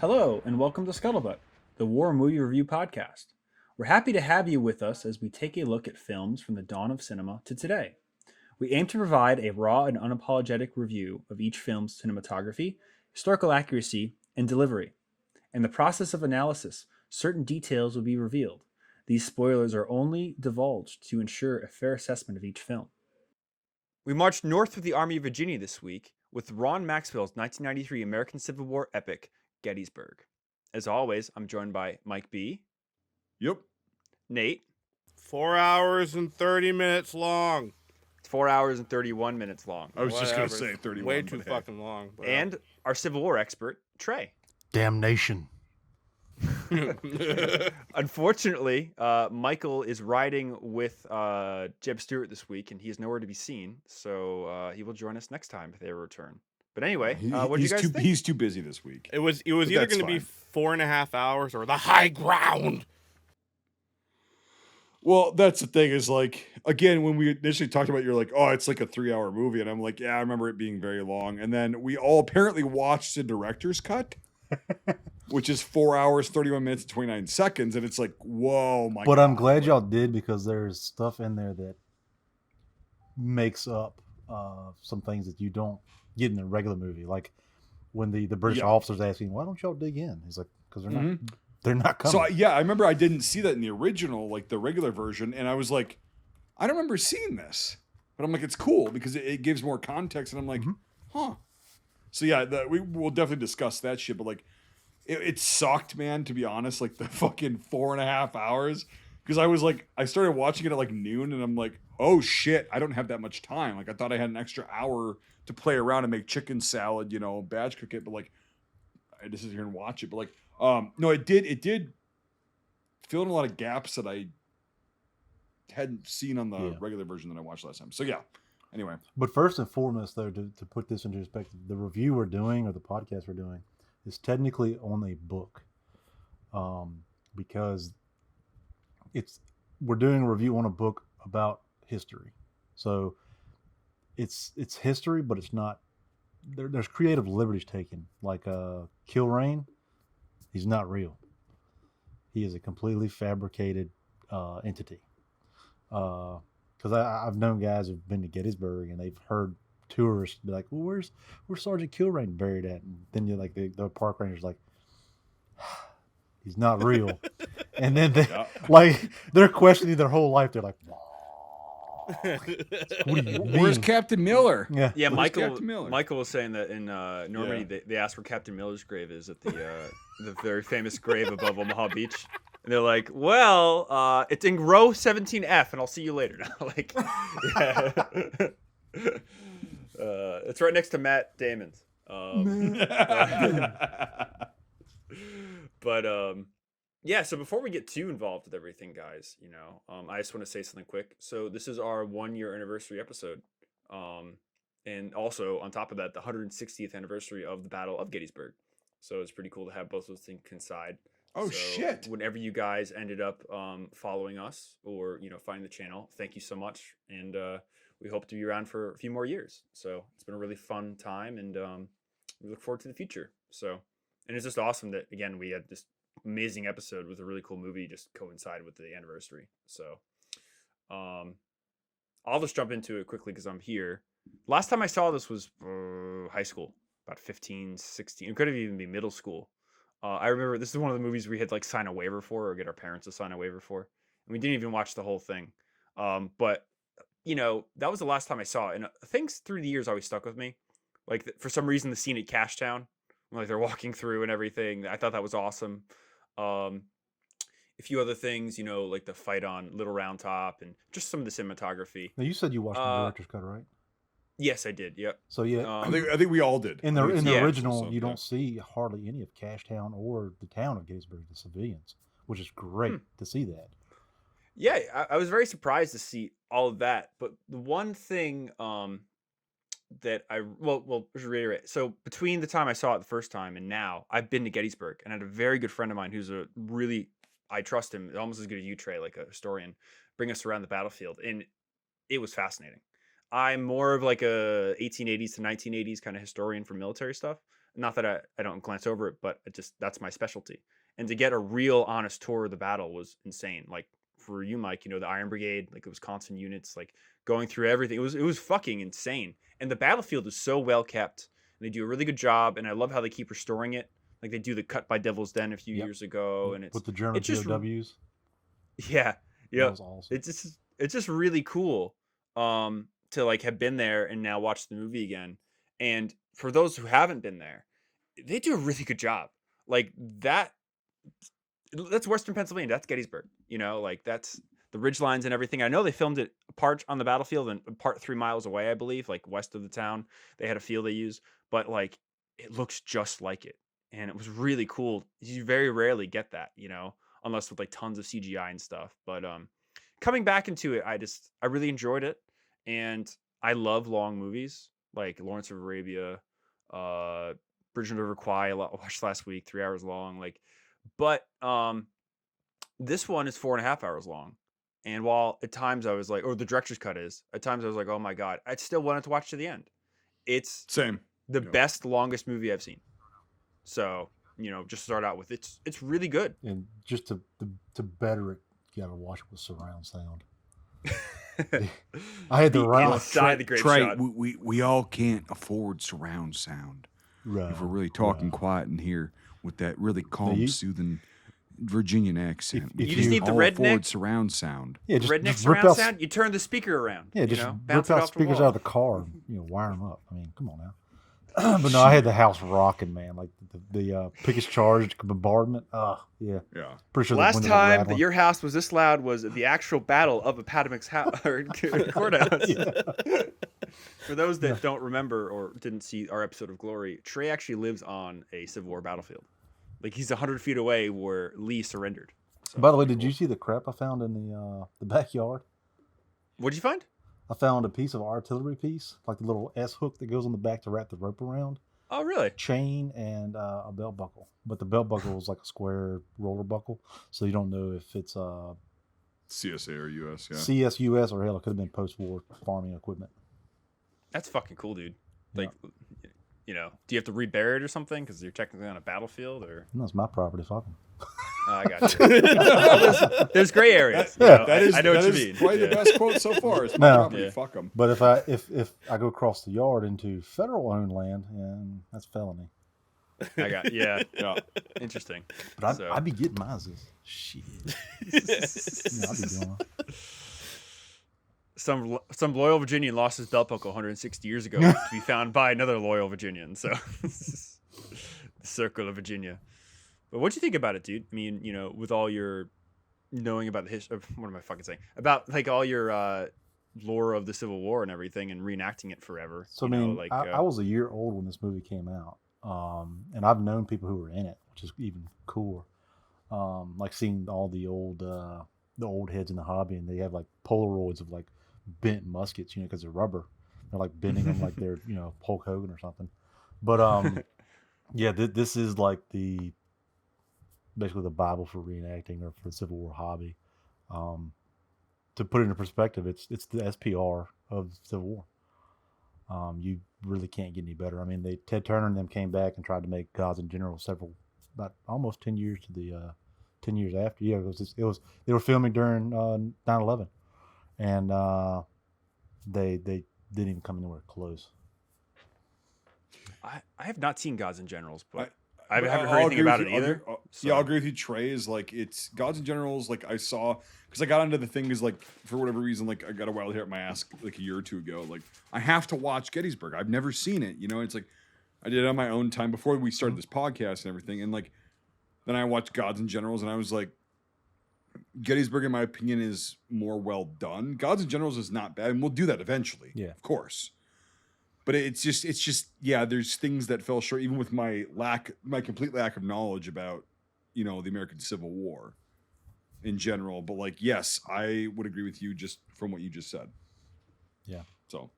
Hello, and welcome to Scuttlebutt, the War Movie Review Podcast. We're happy to have you with us as we take a look at films from the dawn of cinema to today. We aim to provide a raw and unapologetic review of each film's cinematography, historical accuracy, and delivery. In the process of analysis, certain details will be revealed. These spoilers are only divulged to ensure a fair assessment of each film. We marched north with the Army of Virginia this week with Ron Maxwell's 1993 American Civil War epic, Gettysburg. As always, I'm joined by Mike B. Yep. Nate. 4 hours and 30 minutes long. It's 4 hours and 31 minutes long. I was just going to Whatever. say 31. Way too but hey. fucking long. But, And our Civil War expert, Trey. Damnation. Unfortunately, Michael is riding with Jeb Stewart this week, and he is nowhere to be seen. So he will join us next time if they return. But anyway, what do you guys think? He's too busy this week. It was either that's going to be fine. 4.5 hours or the high ground. Well, that's the thing is like, again, when we initially talked about it, you're like, oh, it's like a 3-hour movie. And I'm like, yeah, I remember it being very long. And then we all apparently watched the director's cut, which is 4 hours, 31 minutes, and 29 seconds. And it's like, whoa, my God. But I'm glad y'all did because there's stuff in there that makes up some things that you don't get in a regular movie. Like when the British officer's asking, why don't y'all dig in? He's like, because they're not coming. So, I remember I didn't see that in the original, like the regular version. And I was like, I don't remember seeing this. But I'm like, it's cool because it gives more context. And I'm like, huh. So, yeah, we will definitely discuss that shit. But, like, it sucked, man, to be honest. Like, the fucking 4.5 hours. Because I was like, I started watching it at, like, noon. And I'm like, oh, shit, I don't have that much time. Like, I thought I had an extra hour to play around and make chicken salad, batch cook it. But, like, I just sit here and watch it. But, like, no, it did fill in a lot of gaps that I hadn't seen on the regular version that I watched last time. So yeah. Anyway. But first and foremost, though, to put this into perspective, the review we're doing or the podcast we're doing is technically on a book, because we're doing a review on a book about history. So it's history, but it's not. There's creative liberties taken, like Kilrain. He's not real. He is a completely fabricated entity. Because I've known guys who've been to Gettysburg and they've heard tourists be like, "Well, where's Sergeant Kilrain buried at?" And then you're like, the park ranger's like, "He's not real." And then they're questioning their whole life. They're like, "What do you mean? Where's Captain Miller?" Yeah, Michael was saying that in Normandy, they asked where Captain Miller's grave is at the very famous grave above Omaha Beach. And they're like, well, it's in row 17F, and I'll see you later. Like, yeah. It's right next to Matt Damon's. Yeah, so before we get too involved with everything, guys, I just want to say something quick. So this is our 1-year anniversary episode. And also, on top of that, the 160th anniversary of the Battle of Gettysburg. So it's pretty cool to have both those things coincide. Oh, so shit. Whenever you guys ended up following us or, finding the channel, thank you so much. And we hope to be around for a few more years. So it's been a really fun time, and we look forward to the future. So, and it's just awesome that, again, we had this amazing episode with a really cool movie just coincide with the anniversary. So I'll just jump into it quickly because I'm here. Last time I saw this was high school, about 15, 16. It could have even been middle school. I remember this is one of the movies we had like sign a waiver for or get our parents to sign a waiver for. And we didn't even watch the whole thing. But, that was the last time I saw it. And things through the years always stuck with me. Like, for some reason, the scene at Cashtown, like they're walking through and everything, I thought that was awesome. A few other things, like the fight on Little Round Top and just some of the cinematography. Now, you said you watched the director's cut, right? Yes, I did. Yep. So yeah, I think we all did. In the original, you yeah. don't see hardly any of Cashtown or the town of Gettysburg, the civilians, which is great to see that. Yeah, I was very surprised to see all of that. But the one thing that just reiterate. So between the time I saw it the first time and now, I've been to Gettysburg and I had a very good friend of mine who's I trust him, almost as good as you, Trey, like a historian, bring us around the battlefield. And it was fascinating. I'm more of like a 1880s to 1980s kind of historian for military stuff. Not that I don't glance over it, but that's my specialty. And to get a real honest tour of the battle was insane. Like for you, Mike, the Iron Brigade, like the Wisconsin units, like going through everything. It was fucking insane. And the battlefield is so well kept. And they do a really good job. And I love how they keep restoring it. Like they do the cut by Devil's Den a few years ago, and with the German POWs. Yeah, yeah. That was awesome. It's just really cool to like have been there and now watch the movie again. And for those who haven't been there, they do a really good job. Like that's Western Pennsylvania. That's Gettysburg. Like that's the ridge lines and everything. I know they filmed it part on the battlefield and part 3 miles away, I believe, like west of the town. They had a field they use, but like it looks just like it. And it was really cool. You very rarely get that, unless with like tons of CGI and stuff. But coming back into it, I really enjoyed it. And I love long movies like Lawrence of Arabia, Bridge on the River Kwai. I watched last week, 3 hours long. But this one is 4.5 hours long. And while at times I was like, or the director's cut is, at times I was like, oh my God, I still wanted to watch to the end. It's Same. the best, longest movie I've seen. So, just start out with it's really good. And just to better it, you gotta watch it with surround sound. I had the inside the great shot. We all can't afford surround sound. Right. If we're really talking quiet in here with that really calm, soothing Virginian accent. You just need the redneck surround sound. Yeah, redneck surround sound. You turn the speaker around. Yeah, just bounce rip it out off speakers the out of the car. And, wire them up. I mean, come on now. But no, I had the house rocking, man. Like the Pickets Charged bombardment. Yeah. Pretty sure. Last time that your house was this loud was the actual battle of Appomattox courthouse. For those that don't remember or didn't see our episode of Glory, Trey actually lives on a Civil War battlefield. Like he's 100 feet away where Lee surrendered. So, by the way, did you see the crap I found in the backyard? What'd you find? I found a piece of artillery piece, like the little S hook that goes on the back to wrap the rope around. Oh, really? Chain and a belt buckle. But the belt buckle was like a square roller buckle, so you don't know if it's CSA or US, CSUS, or hell, it could have been post-war farming equipment. That's fucking cool, dude. Like, do you have to rebury it or something because you're technically on a battlefield? Or no, it's my property. Fuck them. Oh, I got you. There's gray areas. I know what you mean. Probably the best quote so far. It's my property. Fuck them. But if I go across the yard into federal-owned land, and that's felony. I got Interesting. But I'd be getting mine. Shit. I'd be doing it. Some loyal Virginian lost his belt buckle 160 years ago to be found by another loyal Virginian. So, the circle of Virginia. But what'd you think about it, dude? I mean, with all your knowing about the history, what am I fucking saying? About like all your lore of the Civil War and everything, and reenacting it forever. So I was a year old when this movie came out, and I've known people who were in it, which is even cooler. Like seeing all the old heads in the hobby, and they have like Polaroids of like bent muskets, because they're rubber. They're like bending them like they're Hulk Hogan or something. But this is like basically the Bible for reenacting or for the Civil War hobby. To put it into perspective, it's the SPR of the Civil War. You really can't get any better. I mean, Ted Turner and them came back and tried to make Gods and Generals about almost 10 years to the 10 years after. Yeah, it was they were filming during 9/11, and they didn't even come anywhere close. I have not seen Gods and Generals, but I haven't heard anything about it either. I'll agree with you, Trey. Is like it's Gods and Generals. Like I saw, because I got into the thing is like for whatever reason, like I got a wild hair at my ass like a year or two ago. Like I have to watch Gettysburg. I've never seen it. It's like I did it on my own time before we started this podcast and everything. And like then I watched Gods and Generals, and I was like, Gettysburg, in my opinion, is more well done. Gods and Generals is not bad, and we'll do that eventually. Yeah, of course. But it's just there's things that fell short, even with my complete lack of knowledge about, the American Civil War in general. But like, yes, I would agree with you just from what you just said. Yeah. So.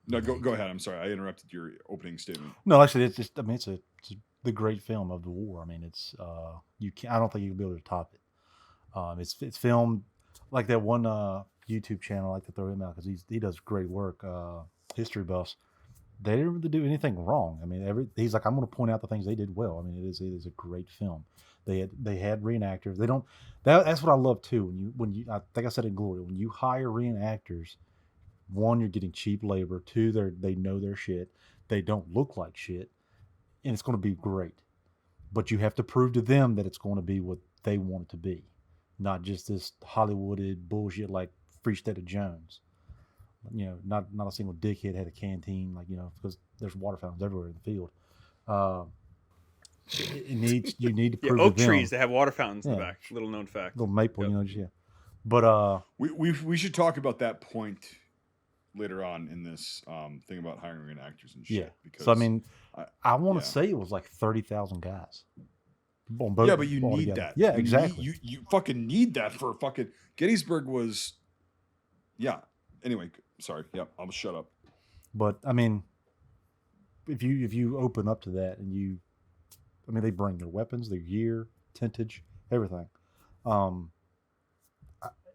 No, go ahead. I'm sorry, I interrupted your opening statement. No, actually, it's the great film of the war. I mean, it's I don't think you can be able to top it. It's filmed like that one YouTube channel. I like to throw him out because he does great work. History Buffs. they didn't really do anything wrong. I mean, he's like, I'm going to point out the things they did well. I mean, it is a great film. They had reenactors. They don't. That's what I love too. When you I think I said in Glory, when you hire reenactors, one, you're getting cheap labor. Two, they know their shit. They don't look like shit, and it's going to be great. But you have to prove to them that it's going to be what they want it to be, not just this Hollywooded bullshit like Freestad Jones. Not a single dickhead had a canteen, like, because there's water fountains everywhere in the field. You need to prove oak to them, trees that have water fountains in the Yeah. back. Little known fact. little maple, Yep. yeah. But We should talk about that point later on in this thing about hiring reenactors and shit. yeah. Because So I mean, I want yeah. to say it was like 30,000 guys. yeah, but you need together. that. Yeah, You exactly. you fucking need that for fucking Gettysburg was. Yeah. Anyway, sorry. Yeah, I'll shut up. But I mean, if you open up to that and they bring their weapons, their gear, tentage, everything.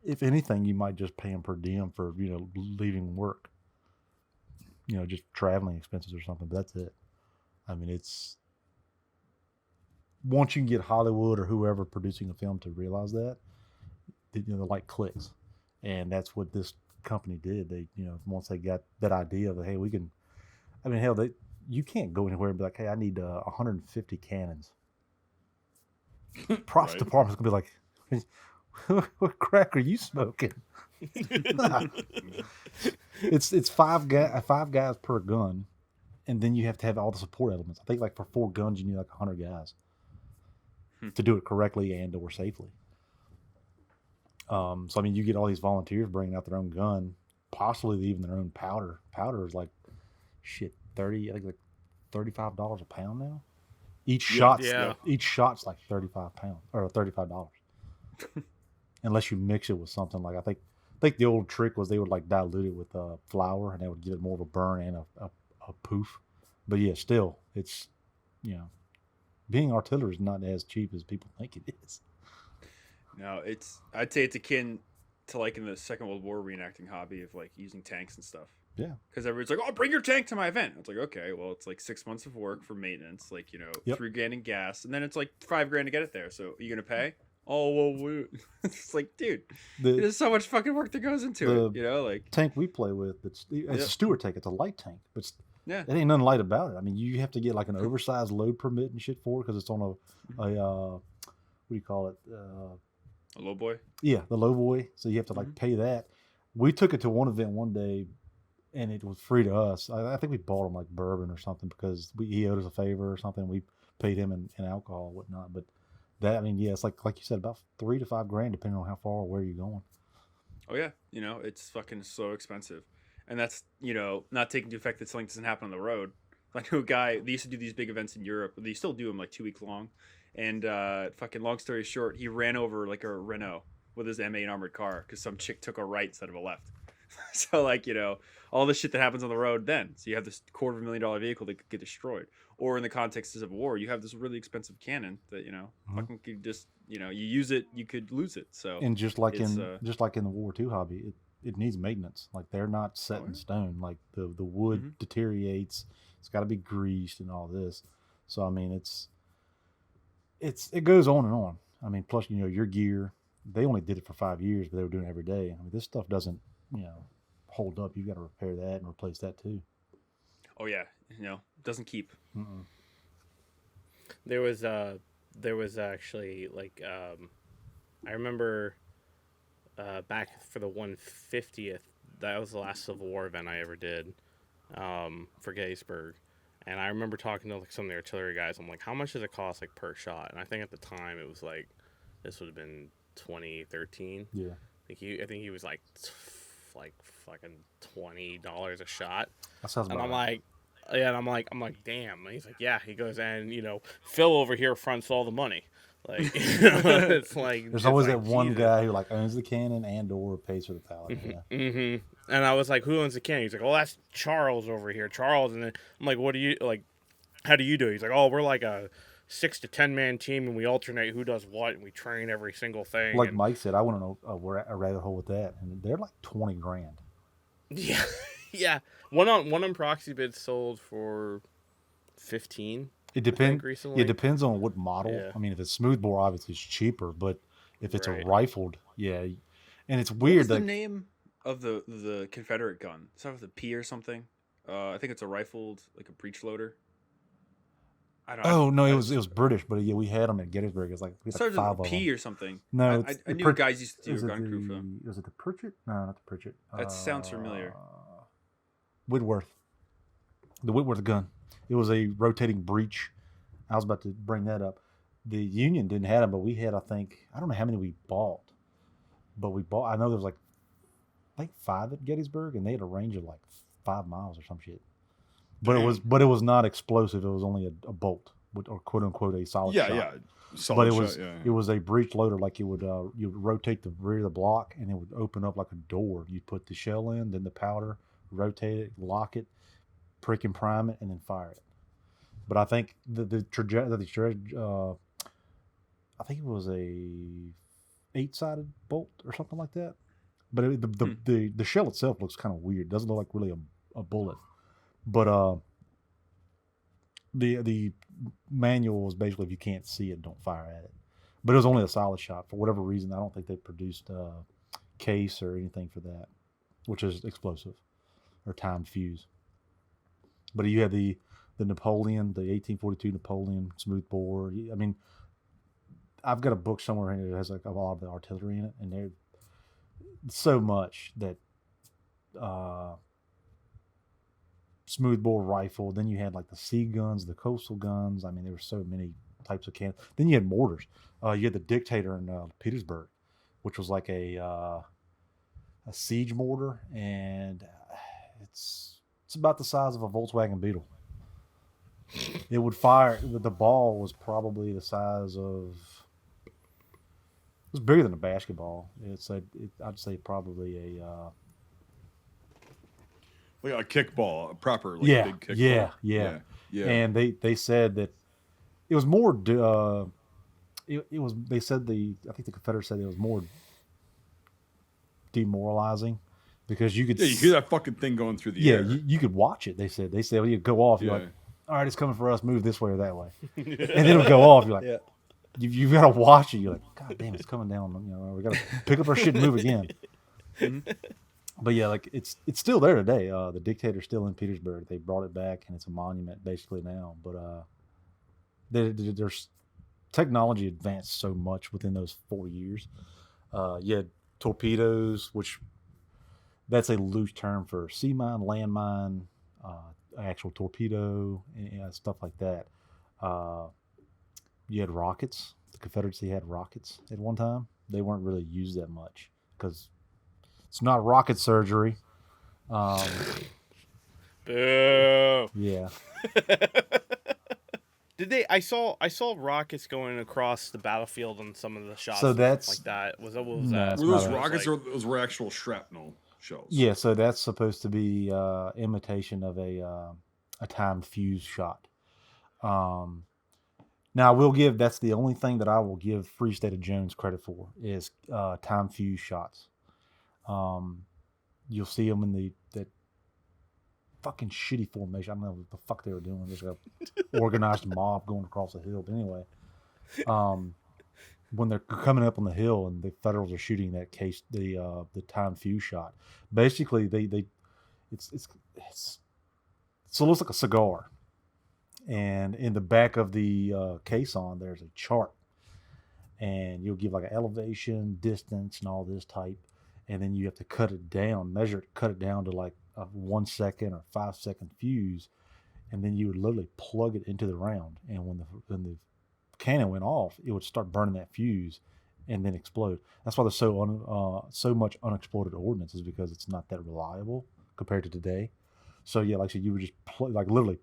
If anything, you might just pay them per diem for leaving work. Just traveling expenses or something. But that's it. I mean, it's once you can get Hollywood or whoever producing a film to realize that, the light clicks, and that's what this company did. They, once they got that idea of, hey, we can. I mean, hell, you can't go anywhere and be like, hey, I need 150 cannons. Props Right. department's gonna be like, what crack are you smoking? It's five guys per gun, and then you have to have all the support elements. I think like for 4 guns you need like 100 guys to do it correctly and or safely. So I mean, you get all these volunteers bringing out their own gun, possibly even their own powder. Powder is like shit, I think like $35 a pound now. Each shot's like 35 pounds or $35. Unless you mix it with something like, I think the old trick was they would like dilute it with flour, and they would give it more of a burn and a poof. But yeah, still, it's being artillery is not as cheap as people think it is. No, I'd say it's akin to like in the Second World War reenacting hobby of like using tanks and stuff. Yeah. Because everyone's like, oh, bring your tank to my event. It's like, okay, well, it's like 6 months of work for maintenance, like, Yep. $3,000 in gas, and then it's like $5,000 to get it there. So are you gonna pay? Oh well, it's like, dude, there's so much fucking work that goes into it. Like tank we play with, it's a Stewart tank. It's a light tank, but yeah, it ain't nothing light about it. I mean, you have to get like an oversized load permit and shit for it because it's on a what do you call it? a low boy. Yeah, the low boy. So you have to like pay that. We took it to one event one day, and it was free to us. I think we bought him like bourbon or something because he owed us a favor or something. We paid him in alcohol and whatnot. But that, I mean, yeah, it's like you said, about $3,000 to $5,000 depending on how far or where you're going. Oh yeah, it's fucking so expensive, and that's not taking into effect that something doesn't happen on the road. I knew a guy. They used to do these big events in Europe. They still do them like 2 weeks long. And fucking long story short, he ran over like a Renault with his M8 armored car because some chick took a right instead of a left. So like all the shit that happens on the road then. So you have this $250,000 vehicle that could get destroyed. Or in the context of war, you have this really expensive cannon that fucking could just you use it, you could lose it. So and just like in the World War II hobby, it needs maintenance. Like they're not set in stone. Like the wood deteriorates. It's got to be greased and all this. So I mean, it goes on and on. I mean, plus your gear. They only did it for 5 years, but they were doing it every day. I mean, this stuff doesn't hold up. You got to repair that and replace that too. Oh yeah, doesn't keep. Mm-mm. There was actually like I remember back for the 150th. That was the last Civil War event I ever did for Gettysburg. And I remember talking to like some of the artillery guys. I'm like, how much does it cost like per shot? And I think at the time it was like, this would have been 2013. Yeah. I think he was like fucking $20 a shot. That sounds about And I'm right. like, yeah, and I'm like, damn. And he's like, yeah. He goes, and Phil over here fronts all the money. Like, it's like There's always like, that one Jesus. guy who like owns the cannon and or pays for the pallet. Yeah. Mm-hmm. And I was like, who owns the cannon? He's like, oh, that's Charles over here. Charles. And then I'm like, what do you like? How do you do it? He's like, oh, we're like a 6 to 10 man team, and we alternate who does what, and we train every single thing. Like and, Mike said, I went on a rabbit hole with that, and they're like $20,000. yeah, Yeah, one on Proxy Bid sold for 15. It I think, depends. recently. It depends on what model. Yeah. I mean, if it's smoothbore, obviously it's cheaper. But if it's a Right. rifled, yeah, and it's What weird. was the Like, name of the Confederate gun? Start with a P or something. I think it's a rifled, like a breech loader. I don't. oh no, I, it was British, but yeah, we had them at Gettysburg. It's like we it had like started with a 5 of them. P or something. No, I it's I the knew guys used to do is a it gun crew for them. was it the Pritchett? No, not the Pritchett. That sounds familiar. Whitworth. The Whitworth gun. It was a rotating breech. I was about to bring that up. The Union didn't have them, but we had, I think, I don't know how many we bought, but we bought. I know there was like, I think 5 at Gettysburg, and they had a range of like 5 miles or some shit. But it was not explosive. It was only a bolt, or quote unquote a solid shot. Yeah. Solid But shot, it was a breech loader. Like you would rotate the rear of the block, and it would open up like a door. You put the shell in, then the powder, rotate it, lock it, prick and prime it, and then fire it. But I think I think it was a 8-sided bolt or something like that. But the shell itself looks kind of weird. It doesn't look like really a bullet. But the manual was basically, if you can't see it, don't fire at it. But it was only a solid shot. For whatever reason, I don't think they produced case or anything for that, which is explosive or timed fuse. But you had the Napoleon, the 1842 Napoleon smoothbore. I mean, I've got a book somewhere in it that has like a lot of the artillery in it, and there's so much that smoothbore rifle. Then you had like the sea guns, the coastal guns. I mean, there were so many types of cannons. Then you had mortars. You had the Dictator in Petersburg, which was like a siege mortar, and it's about the size of a Volkswagen Beetle. It would fire. The ball was probably the size of. It was bigger than a basketball. I'd say probably a. Like a kickball, a proper like Yeah, big kickball. yeah. Yeah. And they said that it was more. It was. They said I think the Confederates said it was more demoralizing because you could. Yeah, you hear that fucking thing going through the air. Yeah, you could watch it. They said well, you'd go off. You're Yeah. like, all right, it's coming for us. Move this way or that way, and then it'll go off. You're like, you've got to watch it. You're like, God damn, it's coming down. You know, we got to pick up our shit and move again. But yeah, like it's still there today. The Dictator's still in Petersburg. They brought it back, and it's a monument basically now. But there's technology advanced so much within those 4 years. You had torpedoes, which that's a loose term for sea mine, land mine, actual torpedo, and stuff like that. You had rockets. The Confederacy had rockets at one time. They weren't really used that much because it's not rocket surgery. Boo. Yeah. Did they? I saw rockets going across the battlefield on some of the shots. So and that's- stuff like that. What was No, that? that's Were those not rockets Like- or those were actual shrapnel shells? Yeah, so that's supposed to be imitation of a timed fuse shot. Now I will give, that's the only thing that I will give Free State of Jones credit for is timed fuse shots. You'll see them in that fucking shitty formation. I don't know what the fuck they were doing. There's a organized mob going across the hill. But anyway, when they're coming up on the hill and the Federals are shooting that case, the time fuse shot, basically it's so it looks like a cigar, and in the back of the caisson there's a chart, and you'll give like an elevation, distance, and all this type, and then you have to cut it down, cut it down to like a 1 second or 5 second fuse, and then you would literally plug it into the round, and when the cannon went off, it would start burning that fuse and then explode. That's why there's so much unexploded ordnance, is because it's not that reliable compared to today. So yeah, like I said, you would just literally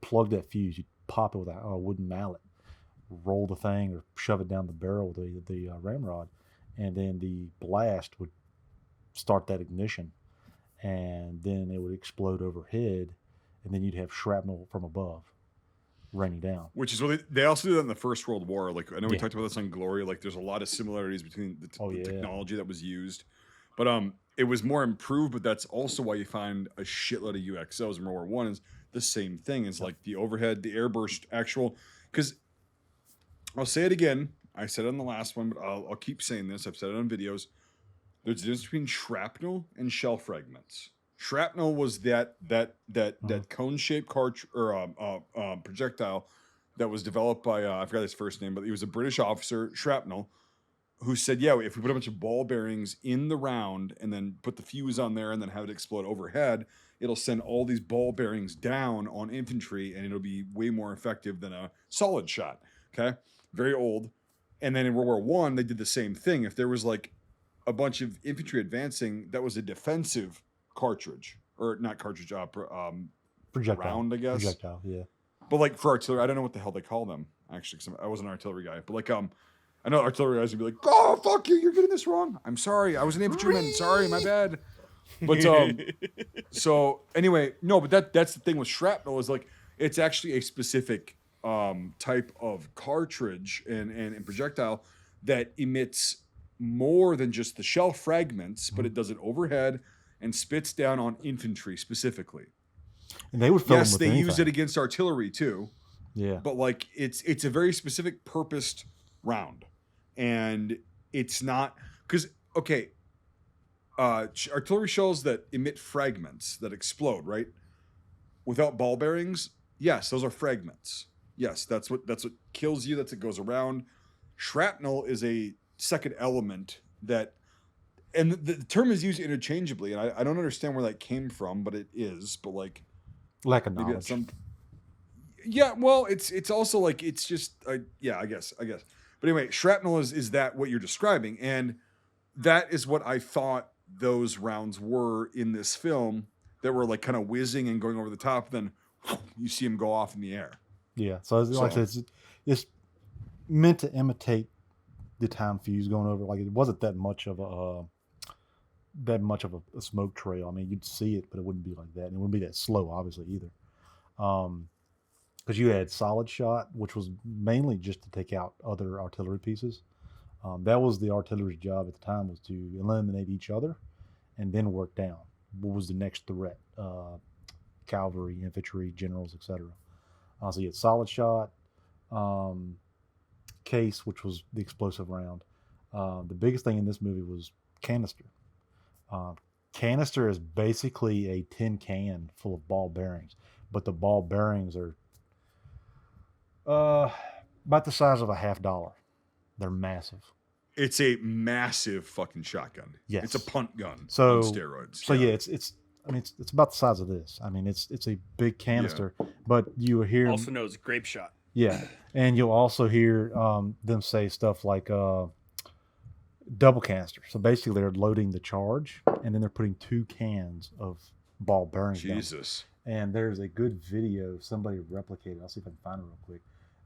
plug that fuse. You'd pop it with a wooden mallet, roll the thing or shove it down the barrel with the ramrod, and then the blast would start that ignition, and then it would explode overhead, and then you'd have shrapnel from above raining down. Which is what they also did that in the First World War. Like I know we Yeah. talked about this on Glory. Like there's a lot of similarities between the Oh, yeah. technology that was used. But it was more improved, but that's also why you find a shitload of UXOs in World War One is the same thing. It's like the overhead, the airburst, actual. Because I'll say it again. I said it on the last one, but I'll keep saying this. I've said it on videos. There's a difference between shrapnel and shell fragments. Shrapnel was that cone-shaped projectile that was developed by I forgot his first name, but he was a British officer, Shrapnel, who said, yeah, if we put a bunch of ball bearings in the round and then put the fuse on there and then have it explode overhead, it'll send all these ball bearings down on infantry and it'll be way more effective than a solid shot. Okay, very old. And then in World War One, they did the same thing. If there was like a bunch of infantry advancing, that was a defensive cartridge, or not cartridge, Projectile. round, I guess. Projectile, yeah. But like for artillery, I don't know what the hell they call them actually, because I wasn't an artillery guy. But like I know artillery guys would be like, "Oh fuck you, you're getting this wrong." I'm sorry, I was an infantryman. Sorry, my bad. But so anyway, no, but that's the thing with shrapnel is like it's actually a specific type of cartridge and projectile that emits more than just the shell fragments, but it does it overhead and spits down on infantry specifically. And they would film Yes, with they anything. use it against artillery too, Yeah. but like it's a very specific purposed round, and it's not because artillery shells that emit fragments that explode, right? Without ball bearings, yes, those are fragments. Yes, that's what kills you. That's what goes around. Shrapnel is a second element that, and the term is used interchangeably, and I don't understand where that came from, but it is. But like, Lack of maybe knowledge. that's some. Yeah, well, it's also like it's just yeah, I guess. But anyway, shrapnel is that what you're describing, and that is what I thought those rounds were in this film that were like kind of whizzing and going over the top. Then you see them go off in the air. Yeah. So, like I said, it's meant to imitate the time fuse going over. Like it wasn't that much of a smoke trail. I mean, you'd see it, but it wouldn't be like that, and it wouldn't be that slow, obviously, either. Because you had solid shot, which was mainly just to take out other artillery pieces. That was the artillery's job at the time, was to eliminate each other and then work down. What was the next threat? Cavalry, infantry, generals, etc. So you had solid shot, case, which was the explosive round. The biggest thing in this movie was canister. Canister is basically a tin can full of ball bearings, but the ball bearings are about the size of a $50. They're massive. It's a massive fucking shotgun. Yes. It's a punt gun So on steroids. So yeah, it's about the size of this. I mean, it's a big canister, but you hear Also known as grape shot. yeah, and you'll also hear them say stuff like double canister. So basically, they're loading the charge, and then they're putting 2 cans of ball bearings down. Jesus. And there's a good video somebody replicated. I'll see if I can find it real quick.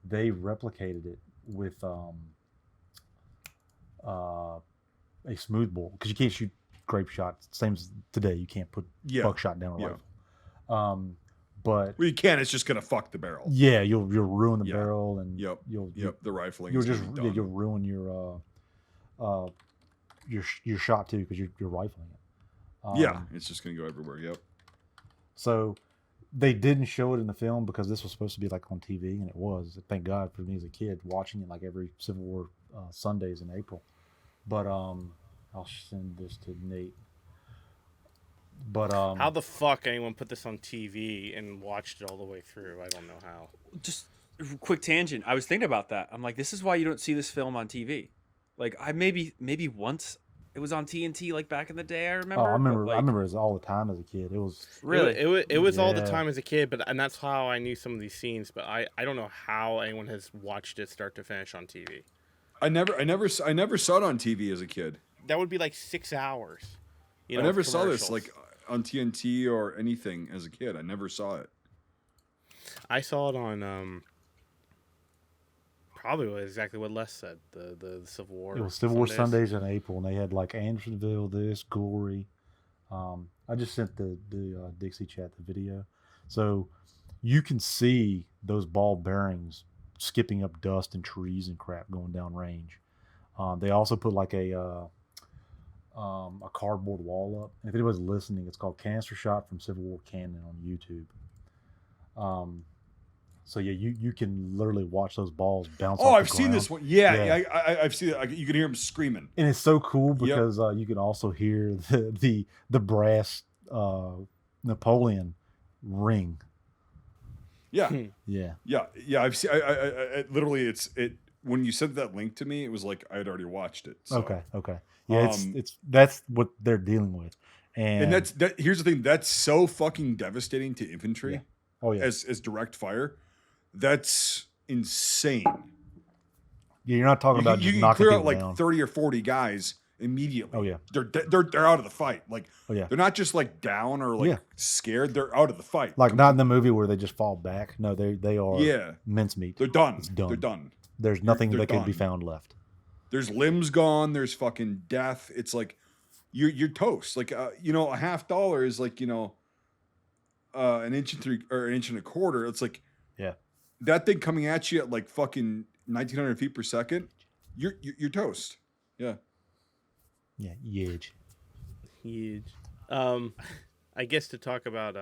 They replicated it with a smoothbore, because you can't shoot grape shot. Same as today, you can't put buckshot down a rifle. But well, you can. It's just gonna fuck the barrel. yeah, you'll ruin the barrel, and Yep. you'll The rifling. you'll is just gonna be done. you'll ruin your shot too, because you're rifling it. Yeah, it's just gonna go everywhere. Yep. So they didn't show it in the film because this was supposed to be like on TV, and it was. Thank God for me as a kid watching it like every Civil War Sundays in April. But I'll send this to Nate. But how the fuck anyone put this on TV and watched it all the way through? I don't know how. Just a quick tangent. I was thinking about that. I'm like, this is why you don't see this film on TV. Like, I maybe once it was on TNT, like back in the day. I remember. I remember. But, I remember it all the time as a kid. It was really. It was all the Yeah. time as a kid, and that's how I knew some of these scenes. But I don't know how anyone has watched it start to finish on TV. I never saw it on TV as a kid. That would be like 6 hours. I never of saw this commercials. like on TNT or anything as a kid. I never saw it. I saw it on probably exactly what Les said. The Civil War. It was Civil War Sundays in April, and they had like Andersonville, this Glory. I just sent the Dixie chat the video, so you can see those ball bearings skipping up dust and trees and crap going down range. They also put like a a cardboard wall up. And if anybody's listening, it's called Canister Shot from Civil War Canon on YouTube. So yeah, you can literally watch those balls bounce. Oh, off I've the seen ground. this one. Yeah. I've seen it. You can hear him screaming. And it's so cool because you can also hear the brass Napoleon ring. Yeah. Yeah. I've seen. I literally, when you sent that link to me, it was like I had already watched it. So. Okay. Yeah, that's what they're dealing with, and here's the thing. That's so fucking devastating to infantry. Yeah. Oh yeah. As direct fire, that's insane. Yeah, you're not talking about you just can knocking clear out people like down. 30 or 40 guys immediately. Oh yeah. They're out of the fight. Like yeah. They're not just like down or like scared. They're out of the fight. Like not in the movie where they just fall back. No, they are mincemeat. They're done. It's done. They're done. There's nothing that can done. be found left. There's limbs gone. There's fucking death. It's like you're toast. Like $50 is like an inch and 3 or an inch and a quarter. It's like that thing coming at you at like fucking 1900 feet per second. You're toast. Yeah. Yeah. Huge. I guess to talk about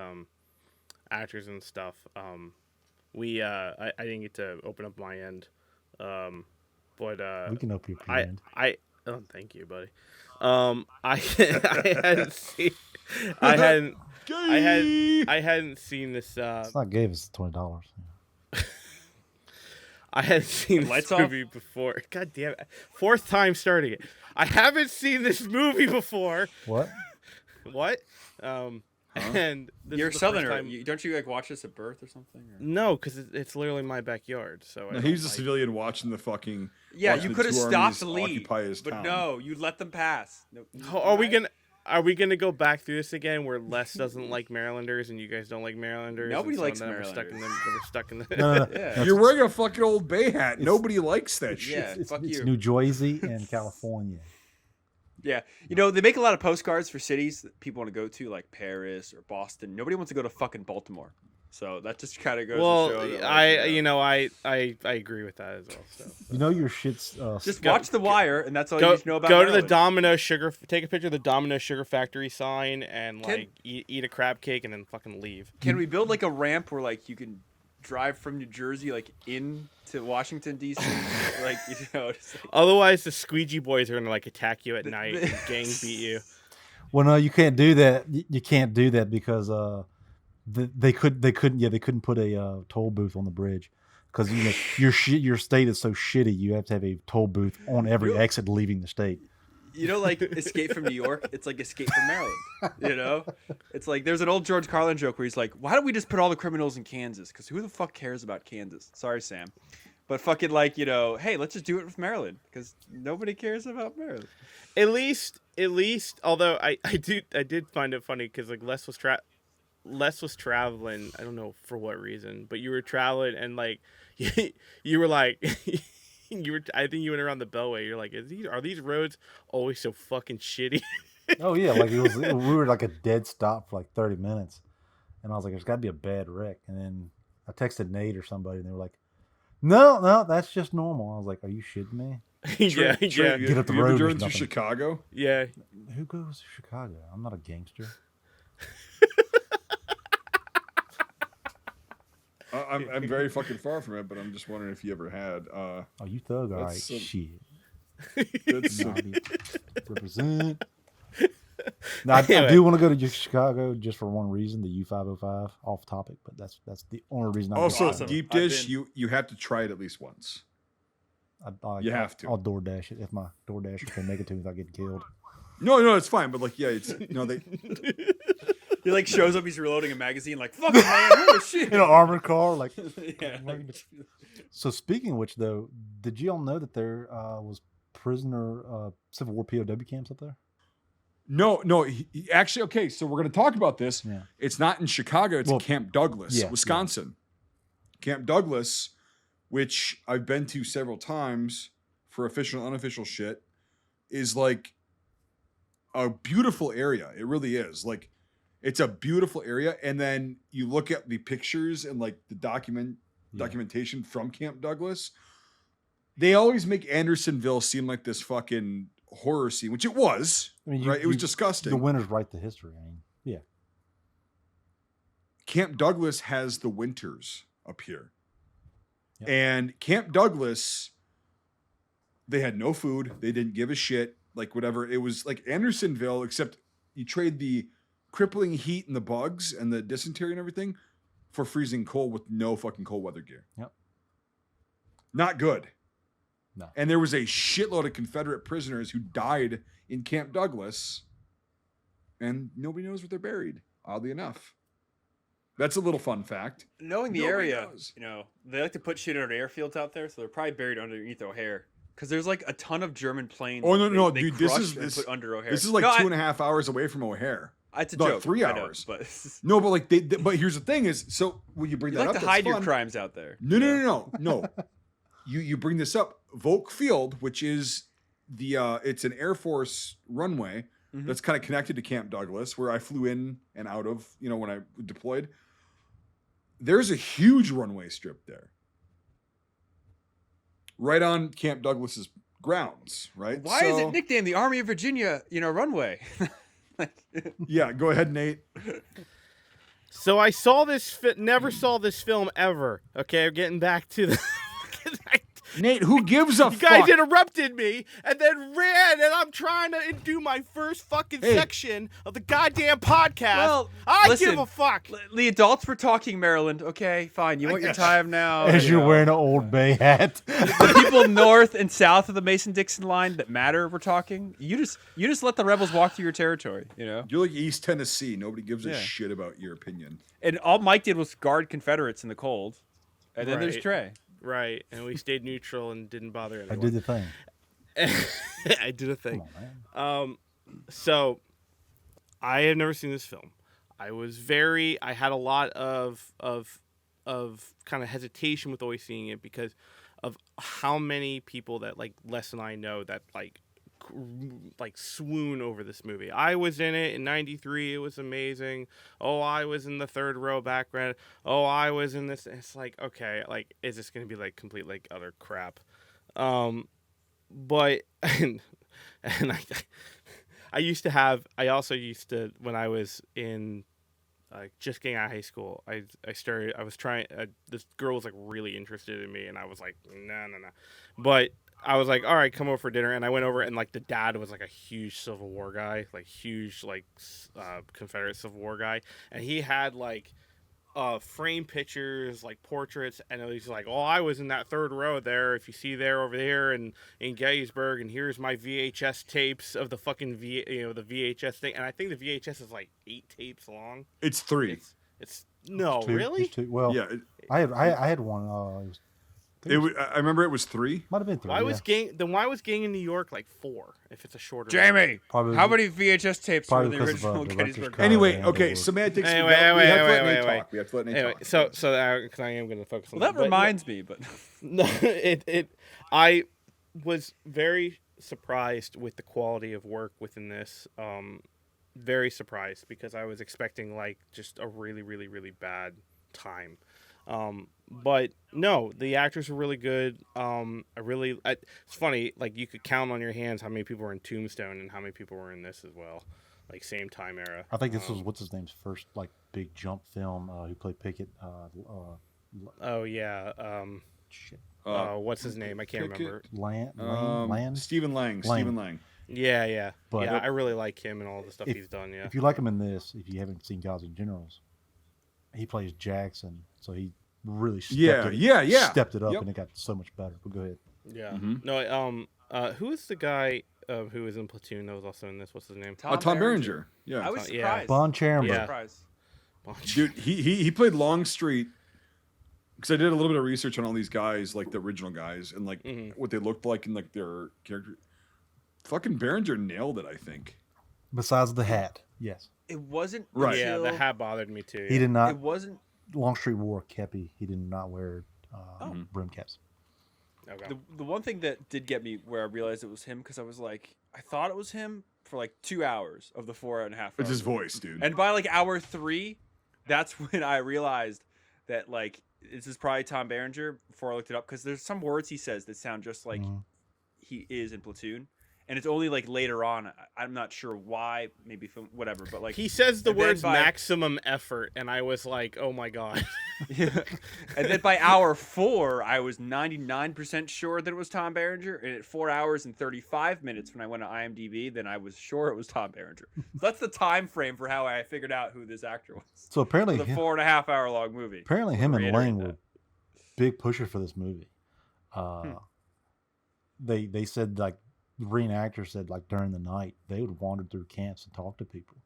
actors and stuff. I didn't get to open up my end. But we can open your end. Oh, thank you, buddy. I hadn't seen. I hadn't seen this. It's not gave us $20. I hadn't seen Lights this movie before. God damn it! 4th time starting it. I haven't seen this movie before. What? What? And this You're is the Southerner. first time- Don't you like watch this at birth or something? Or? No, because it's literally my backyard. So No, he's a civilian watching the fucking. Yeah, watching you the could have two stopped armies to leave, occupy his but town. no, you let them pass. No, Are we gonna go back through this again, where Les doesn't like Marylanders and you guys don't like Marylanders? Nobody and likes then Marylanders. We're stuck in the. No. Yeah. You're wearing a fucking Old Bay hat. Nobody likes that shit. Yeah. It's Fuck it's you. New Jersey and California. Yeah, they make a lot of postcards for cities that people want to go to, like Paris or Boston. Nobody wants to go to fucking Baltimore. So that just kind of goes Well, to show that, I agree with that as well. So Your shit's just watch The Wire, and that's all you need to know about Go to the Maryland. Domino Sugar. Take a picture of the Domino Sugar Factory sign and Can- eat a crab cake and then fucking leave. Can we build like a ramp where like you can drive from New Jersey like into Washington D.C. like just like, Otherwise, the squeegee boys are gonna like attack you at night and gang beat you. Well, no, you can't do that. You can't do that because they couldn't put a toll booth on the bridge because your state is so shitty. You have to have a toll booth on every exit leaving the state. like Escape from New York. It's like Escape from Maryland. It's like there's an old George Carlin joke where he's like, "Why don't we just put all the criminals in Kansas? Because who the fuck cares about Kansas?" Sorry, Sam, but fucking like hey, let's just do it with Maryland because nobody cares about Maryland. At least, although I did find it funny because like Les was traveling. I don't know for what reason, but you were traveling and like you were like. I think you went around the Beltway. You're like, are these roads always so fucking shitty? Oh yeah, like we were like a dead stop for like 30 minutes, and I was like, there's got to be a bad wreck. And then I texted Nate or somebody, and they were like, no, that's just normal. I was like, are you shitting me? Yeah. Get up the You ever road. driven There's to nothing. Chicago? Yeah. Who goes to Chicago? I'm not a gangster. I'm very fucking far from it, but I'm just wondering if you ever had. Oh, you thug, all right? That's some- Shit. That's Represent. Now, I do want to go to Chicago just for one reason, the U505. Off topic, but that's the only reason. also awesome. deep I've dish. been- You have to try it at least once. You have to. I'll DoorDash it if my DoorDasher can make it to me without getting killed. No, it's fine. But like, yeah, it's they. He like shows up. He's reloading a magazine. Like fucking man, holy shit. In an armored car, like. Yeah. So speaking of which, though, did you all know that there was prisoner Civil War POW camps up there? No. He actually, okay. So we're going to talk about this. Yeah. It's not in Chicago. It's Well, Camp Douglas, yeah, Wisconsin. Camp Douglas, which I've been to several times for official and unofficial shit, is like a beautiful area. It really is. Like, it's a beautiful area. And then you look at the pictures and like the documentation from Camp Douglas. They always make Andersonville seem like this fucking horror scene, which it was, I mean, right? It was disgusting. The winners write the history. I mean, yeah. Camp Douglas has the winters up here. Yep. And Camp Douglas, they had no food. They didn't give a shit. Like whatever. It was like Andersonville, except you trade the crippling heat and the bugs and the dysentery and everything for freezing cold with no fucking cold weather gear. Yep. Not good. No. And there was a shitload of Confederate prisoners who died in Camp Douglas, and nobody knows where they're buried, oddly enough. That's a little fun fact. Knowing the Nobody area, knows. you know, they like to put shit on airfields out there, so they're probably buried underneath O'Hare. Because there's like a ton of German planes. Oh, no, they dude, this crushed is- and this- put under O'Hare. This is like No, 2.5 hours away from O'Hare. It's a No, joke. 3 I know, hours. but No, but like but here's the thing is, so when you bring you that like up, to that's hide your fun. crimes out there. No. You bring this up. Volk Field, which is the it's an Air Force runway Mhm. that's kind of connected to Camp Douglas, where I flew in and out of, you know, when I deployed. There's a huge runway strip there. Right on Camp Douglas's grounds, right? Why is So- it nicknamed the Army of Virginia, runway? Yeah, go ahead, Nate. So I saw this never saw this film ever. Okay, I'm getting back to the. Nate, who gives a You guys fuck? interrupted me and then ran, and I'm trying to do my first fucking Hey. section of the goddamn podcast. Well, I listen, give a fuck. The adults were talking, Maryland. Okay, fine. You want your time now. As you you're know. wearing an Old Bay hat. The people north and south of the Mason-Dixon line that matter, we're talking. You just let the rebels walk through your territory, You're like East Tennessee. Nobody gives a Yeah. shit about your opinion. And all Mike did was guard Confederates in the cold. And then there's Right. Trey. Right, and we stayed neutral and didn't bother anyone. I did the thing. I did a thing. Come on, man. So I have never seen this film. I had a lot of kind of hesitation with always seeing it because of how many people that like Les and I know that like swoon over this movie. I was in it in '93. It was amazing. Oh, I was in the third row background. Oh, I was in this. It's like, okay, like, is this gonna be like complete like other crap? But and I also used to when I was in just getting out of high school. This girl was like really interested in me, and I was like, no. But I was like, all right, come over for dinner, and I went over, and like the dad was like a huge Civil War guy, like huge like Confederate Civil War guy, and he had like frame pictures, like portraits, and it was like, oh, I was in that third row there. If you see there over there in Gettysburg, and here's my VHS tapes of the fucking the VHS thing, and I think the VHS is like 8 tapes long. It's 3. It's no, Two- really? it's two. Well, Yeah, I had one. I remember it was 3. Might have been 3. Why was gang in New York like 4 if it's a shorter movie? Jamie, Probably- how many VHS tapes were probably the because of, original director's Gettysburg? cut. Anyway, yeah, okay, it was- semantics. Anyway, we have to let wait, Nate wait. talk. We have to let Nate Anyway, talk. so because I am going to focus on Well, that but reminds me, but no, I was very surprised with the quality of work within this. Very surprised because I was expecting like just a really, really, really bad time. But no, the actors were really good. It's funny, like you could count on your hands how many people were in Tombstone and how many people were in this as well, like same time era. I think this was what's his name's first like big jump film. Who played Pickett? Oh yeah. Shit. What's his name? I can't remember. Land. Stephen Lang. Stephen Lang. Yeah. But- I really like him and all the stuff he's done. Yeah. If you like him in this, if you haven't seen Gods and Generals, he plays Jackson, so he really stepped it up, Yep. and it got so much better. But go ahead. Yeah. Mhm. No. Who is the guy who was in Platoon that was also in this? What's his name? Tom Berenger. Yeah. I was Yeah. surprised. Bon I Chamber. was Yeah. surprised. Dude, he played Longstreet because I did a little bit of research on all these guys, like the original guys, and like what they looked like and like their character. Fucking Berenger nailed it, I think. Besides the hat, yes, It wasn't Right. Yeah, until- the hat bothered me too. he did not. It wasn't Longstreet wore a kepi. He did not wear brim caps. Okay. the one thing that did get me where I realized it was him because I was like, I thought it was him for like 2 hours of the 4.5 It's his hours. voice, dude. And by like hour 3, that's when I realized that like this is probably Tom Berenger before I looked it up because there's some words he says that sound just like Mhm. he is in Platoon, and it's only like later on. I'm not sure why, maybe film, whatever, but like He says the and then words by- maximum effort, and I was like, oh my god. Yeah. And then by hour 4, I was 99% sure that it was Tom Berenger. And at 4 hours and 35 minutes, when I went to IMDb, then I was sure it was Tom Berenger. So that's the time frame for how I figured out who this actor was. So apparently, The 4.5 hour long movie. apparently Just him wanna and reiterate Lang that. were big pusher for this movie. They said, like, the reenactors said, like, during the night they would wander through camps and talk to people,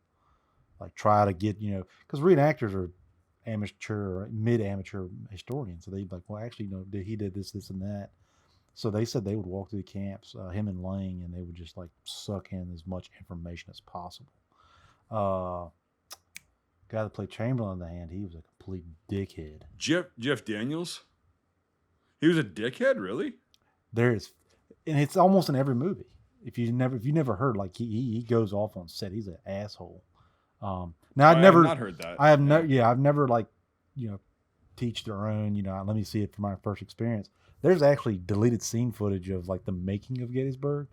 like try to get, because reenactors are amateur, mid-amateur historians, so they'd like, well, actually, he did this and that. So they said they would walk through the camps, him and Lang, and they would just like suck in as much information as possible. Guy that played Chamberlain in The Hand, he was a complete dickhead. Jeff Daniels. He was a dickhead, really? And it's almost in every movie. If you never heard, like, he goes off on set. He's an asshole. Now I have not heard that. I have I've never like, teach their own, let me see it from my first experience. There's actually deleted scene footage of like the making of Gettysburg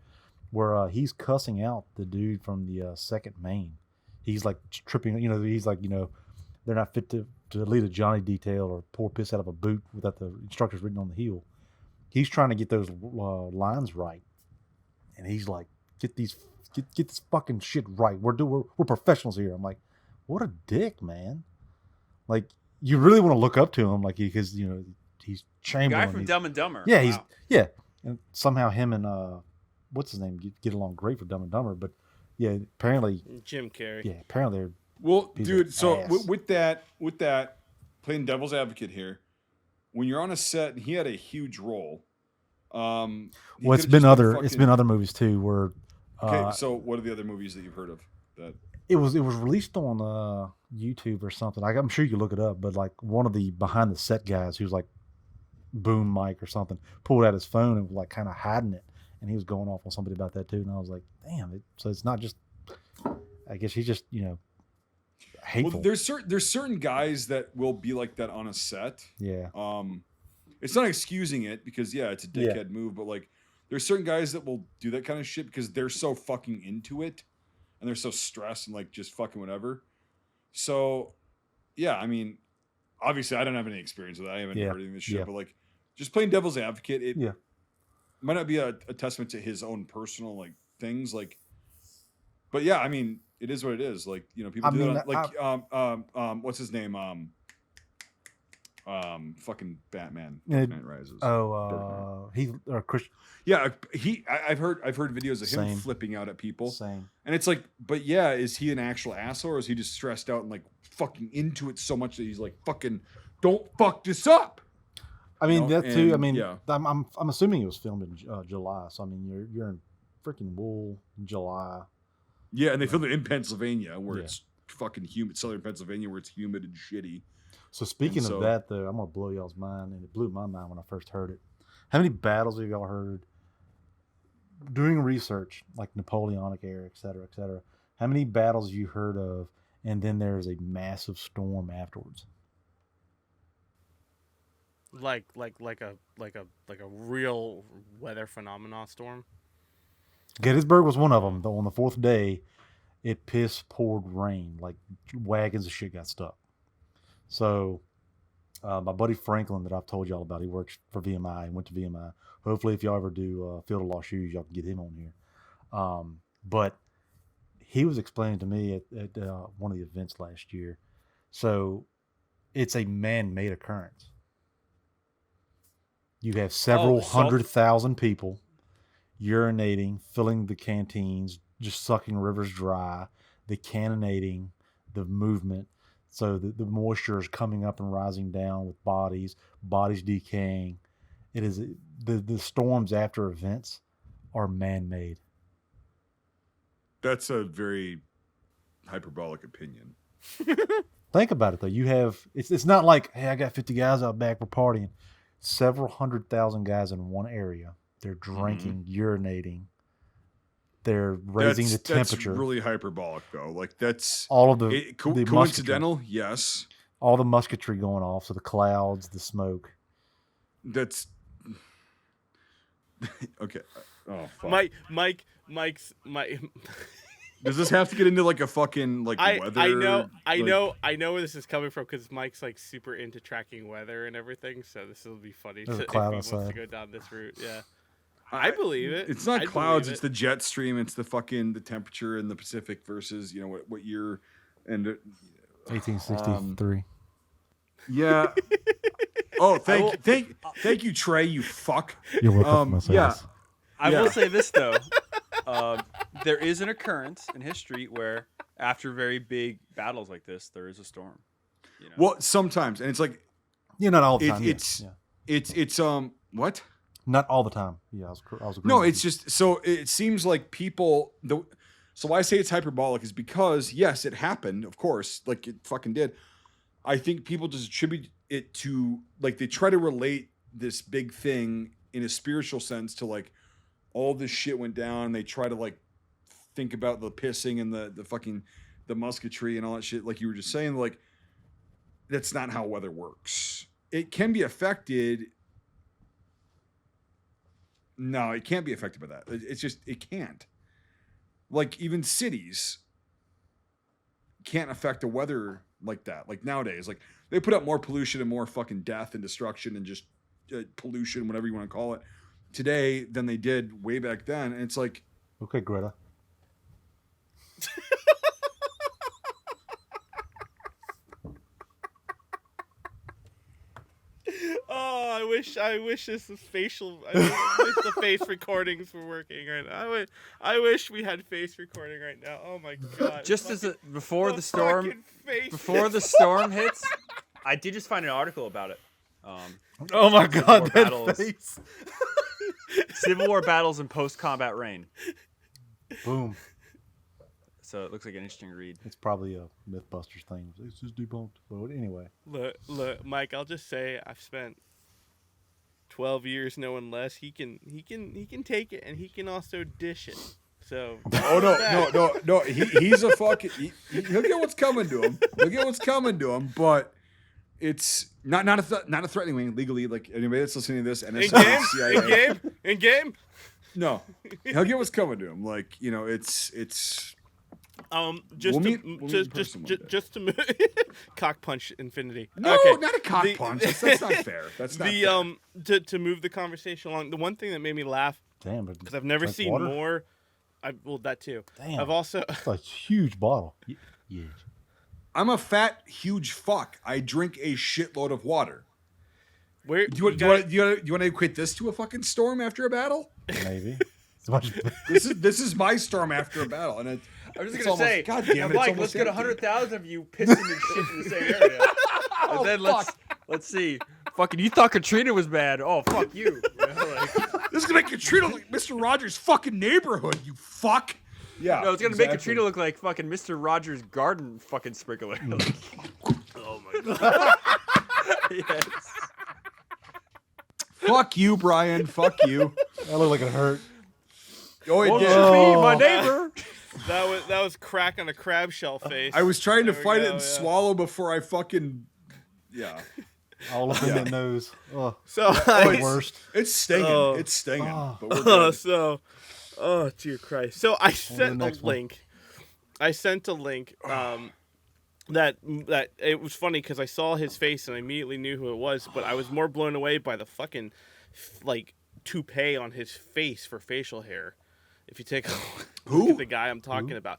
where he's cussing out the dude from the 2nd Maine. He's like tripping, he's like, they're not fit to lead a Johnny detail or pour piss out of a boot without the instructions written on the heel. He's trying to get those lines right. And he's like, get this fucking shit right. We're professionals here. I'm like, what a dick, man. Like, you really want to look up to him, like, because he's Chamberlain. Guy from Dumb and Dumber. Yeah, Wow. and somehow him and what's his name get along great for Dumb and Dumber. But yeah, apparently Jim Carrey. Yeah, apparently they're Well, piece dude, of so ass. with that, playing devil's advocate here, when you're on a set, and he had a huge role. He well, it's could've been just other fucking- other movies too where Okay, so what are the other movies that you've heard of? That it was released on YouTube or something. I'm sure you can look it up, but like one of the behind the set guys who's like boom mic or something pulled out his phone and was like kind of hiding it, and he was going off on somebody about that too. And I was like, damn, so it's not just. I guess he's just hateful. well, there's certain guys that will be like that on a set. Yeah. It's not excusing it because it's a Yeah. dickhead move, but like there's certain guys that will do that kind of shit because they're so fucking into it and they're so stressed and like just fucking whatever. So yeah, I mean, obviously I don't have any experience with that. I haven't heard any of this shit, Yeah. but like just playing devil's advocate, it Yeah. might not be a testament to his own personal like things, like, but yeah, I mean, it is what it is. Like, people I do mean, that. Like, what's his name? Fucking Batman. Dark Knight Rises. He or Chris. Yeah, I've heard videos of him Same. flipping out at people, Same. and it's like, but yeah, is he an actual asshole, or is he just stressed out and like fucking into it so much that he's like, fucking, don't fuck this up? I mean that too. I and, mean, yeah. I'm assuming it was filmed in July. So I mean, you're in freaking wool in July. Yeah, and they filmed it in Pennsylvania, where Yeah. it's fucking humid, southern Pennsylvania, where it's humid and shitty. So speaking so- of that, though, I'm gonna blow y'all's mind, and it blew my mind when I first heard it. How many battles have y'all heard doing research, like Napoleonic era, et cetera, et cetera? How many battles you heard of, and then there's a massive storm afterwards? Like a real weather phenomenon storm. Gettysburg was one of them. Though on the 4th day, it poured rain, like wagons of shit got stuck. So, my buddy Franklin that I've told y'all about, he works for VMI and went to VMI. Hopefully, if y'all ever do Field of Lost Shoes, y'all can get him on here. But he was explaining to me at one of the events last year. So, it's a man-made occurrence. You have several salt- 100,000 people urinating, filling the canteens, just sucking rivers dry, the cannonading, the movement. So the moisture is coming up and rising down with bodies decaying. It is the storms after events are man-made. That's a very hyperbolic opinion. Think about it though. You have it's not like, hey, I got 50 guys out back, we're partying. Several 100,000 guys in one area. They're drinking, urinating. They're raising the temperature. That's really hyperbolic, though. Like that's all of the coincidental. musketry, Yes. all the musketry going off. So the clouds, the smoke. That's okay. Oh, fuck. Mike's. Does this have to get into like a fucking like weather? I know where this is coming from because Mike's like super into tracking weather and everything. So this will be funny There's a if he cloud wants to outside. go down this route. Yeah, I believe it. It's not I clouds. believe It's it. the jet stream. It's the temperature in the Pacific versus what year and 1863. yeah. Oh, thank you, Trey. You fuck. You're welcome, my yeah. service. I Yeah. will say this though, there is an occurrence in history where after very big battles like this, there is a storm. You know? Well, sometimes, and it's like Yeah, not all the it, time. it's yeah. it's what? Not all the time. Yeah, I was agreeing No, with it's you. just so it seems like people. So why I say it's hyperbolic is because yes, it happened. Of course, like it fucking did. I think people just attribute it to like they try to relate this big thing in a spiritual sense to like all this shit went down. They try to like think about the pissing and the fucking the musketry and all that shit. Like you were just saying, like that's not how weather works. It can be affected. No, it can't be affected by that. It's just it can't. Like even cities can't affect the weather like that. Like nowadays, like they put up more pollution and more fucking death and destruction and just pollution, whatever you want to call it, today than they did way back then. And it's like, Okay, Greta. Oh, I wish this was facial. I wish the face recordings were working right now. I wish we had face recording right now. Oh my god! Just as before the storm, fucking face. before the storm hits, I did just find an article about it. Oh my Civil God, War that battles. face. Civil War battles and post-combat rain. Boom. So it looks like an interesting read. It's probably a MythBusters thing. It's just debunked. But anyway. Look, Mike. I'll just say I've spent 12 years knowing Les. He can take it and he can also dish it. So. oh no. He's a fucking. He'll get what's coming to him. He'll get what's coming to him, but. It's not a threatening way legally. Like anybody that's listening to this, NSA, CIA, in game. No, he'll get what's coming to him. Like it's. Just We'll meet in just person one day. just to cock punch infinity. No, okay. not a cock punch. That's not fair. That's not fair. To move the conversation along. The one thing that made me laugh Damn. because I've never Drink seen water? more. Well, that too. Damn. I've also. It's a huge bottle. Yeah. I'm a fat, huge fuck. I drink a shitload of water. Where Do you want to equate this to a fucking storm after a battle? Maybe. It's much. This is my storm after a battle, and I was just it's gonna say, God damn it, it's Mike, almost let's get empty. 100,000 of you pissing and shit in the same area, and then let's see. Fucking, you thought Katrina was bad? Oh, fuck you. You know, like, This is gonna make Katrina look like Mr. Rogers' fucking neighborhood. You fuck. Yeah. no, it's gonna make Katrina look like fucking Mr. Rogers' garden fucking sprinkler. Like, Oh my god. yes. Fuck you, Brian. Fuck you. That looked like it hurt. Oh, it Won't did. you be my neighbor? That was crack on a crab shell face. I was trying to There we fight it go, and yeah. swallow before I fucking. Yeah. All up in the nose. Oh, So the I, worst. It's stinging. Oh. It's stinging. Oh. But we're good. oh dear Christ. So I sent a next one. link. I sent a link. That it was funny because I saw his face and I immediately knew who it was, but I was more blown away by the fucking like toupee on his face for facial hair. If you take a look at the guy I'm talking about,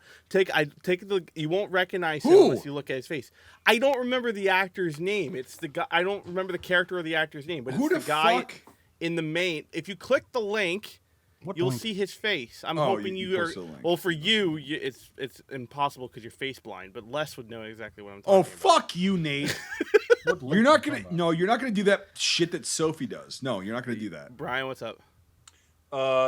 you won't recognize him Who? unless you look at his face. I don't remember the actor's name. It's the guy. I don't remember the character or the actor's name, but Who it's the the guy fuck? in the main. If you click the link, What you'll link? see his face. I'm Oh, hoping you you are. posted a link. Well, for you, it's impossible because you're face blind. But Les would know exactly what I'm Oh, talking about. fuck you, Nate. What link You're not are you gonna. talking about? No, you're not gonna do that shit that Sophie does. No, you're not gonna do that. Brian, what's up?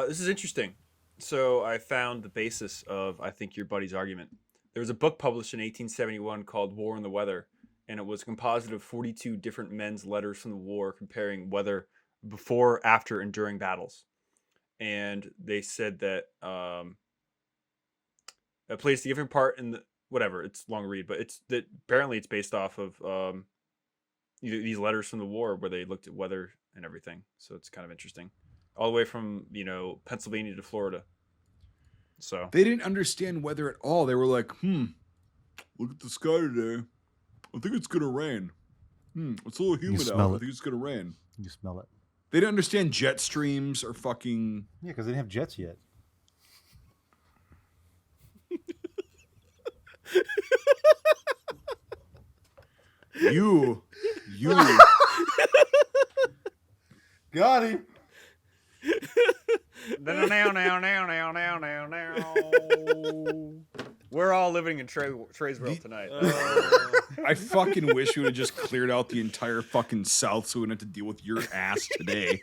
This is interesting. So I found the basis of, I think, your buddy's argument. There was a book published in 1871 called War and the Weather, and it was a composite of 42 different men's letters from the war comparing weather before, after, and during battles. And they said that it plays a different part in the whatever. It's a long read, but it's that apparently it's based off of these letters from the war where they looked at weather and everything. So it's kind of interesting. all the way from Pennsylvania to Florida. So They didn't understand weather at all. They were like, look at the sky today. I think it's gonna rain. It's a little humid smell out. I it. think it's gonna rain. You smell it. They didn't understand jet streams or fucking. Yeah, because they didn't have jets yet. You. Got him. We're all living in Trey's world tonight. I fucking wish we would have just cleared out the entire fucking South so we wouldn't have to deal with your ass today.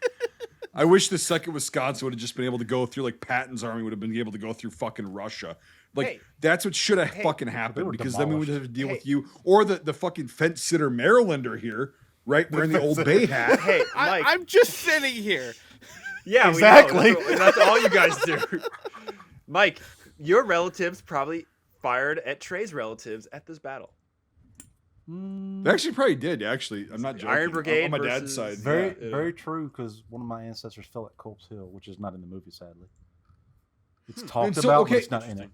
I wish the second Wisconsin would have just been able to go through, like, Patton's army would have been able to go through fucking Russia. Like, Hey. that's what should have fucking happened, because then we would have to deal with you. Or the fucking fence sitter Marylander here, right? Wearing the Old Bay hat. Hey, Mike. I'm just sitting here. Yeah, Exactly. We know. That's all you guys do. Mike, your relatives probably fired at Trey's relatives at this battle. They actually probably did, actually. I'm not joking. Iron Brigade on my dad's versus- side. Very, Yeah. very true. Because one of my ancestors fell at Culp's Hill, which is not in the movie, sadly. It's talked so, about, okay, but it's not in it.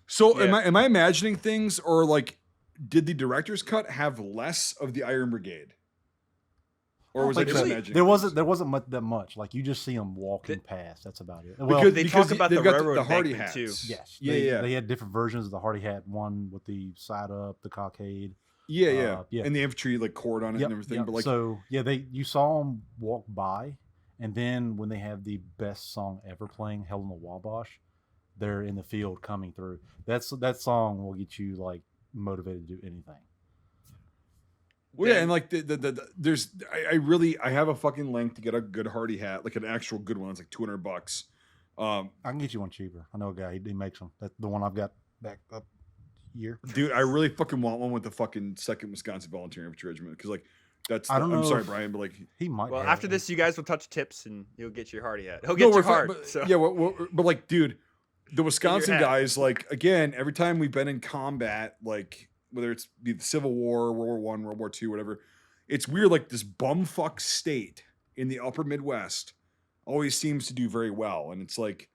So Yeah. am I imagining things, or like, did the director's cut have less of the Iron Brigade, or was I Like, just really? imagining? There wasn't that much. Like, you just see them walking past. That's about it. Well, Because- They talk about they've the got railroad the hardy embankment, hats. too. yes, Yeah, they, yeah. They had different versions of the hardy hat. One with the side up, the cockade. Yeah, yeah. and the infantry like cord on it Yep, and everything. yep. But like, So yeah, you saw them walk by, and then when they have the best song ever playing, "Hell in the Wabash," they're in the field coming through. That song will get you like motivated to do anything. well, yeah, and like there's I have a fucking link to get a good hardy hat, like an actual good one. It's like $200. I can get you one cheaper. I know a guy. He makes them. That's the one I've got back up here. Dude, I really fucking want one with the fucking 2nd Wisconsin Volunteer Infantry Regiment, because like I don't I'm know sorry, if- Brian, but like He might. Well, have after it. this, you guys will touch tips and you'll get your hardy hat. He'll no, get we're your fine, heart. but, So. yeah, but like, dude, the Wisconsin hat. guys, like, again, every time we've been in combat, like whether it's be the Civil War, World War I, World War II, whatever, it's weird. Like, this bumfuck state in the Upper Midwest always seems to do very well, and it's like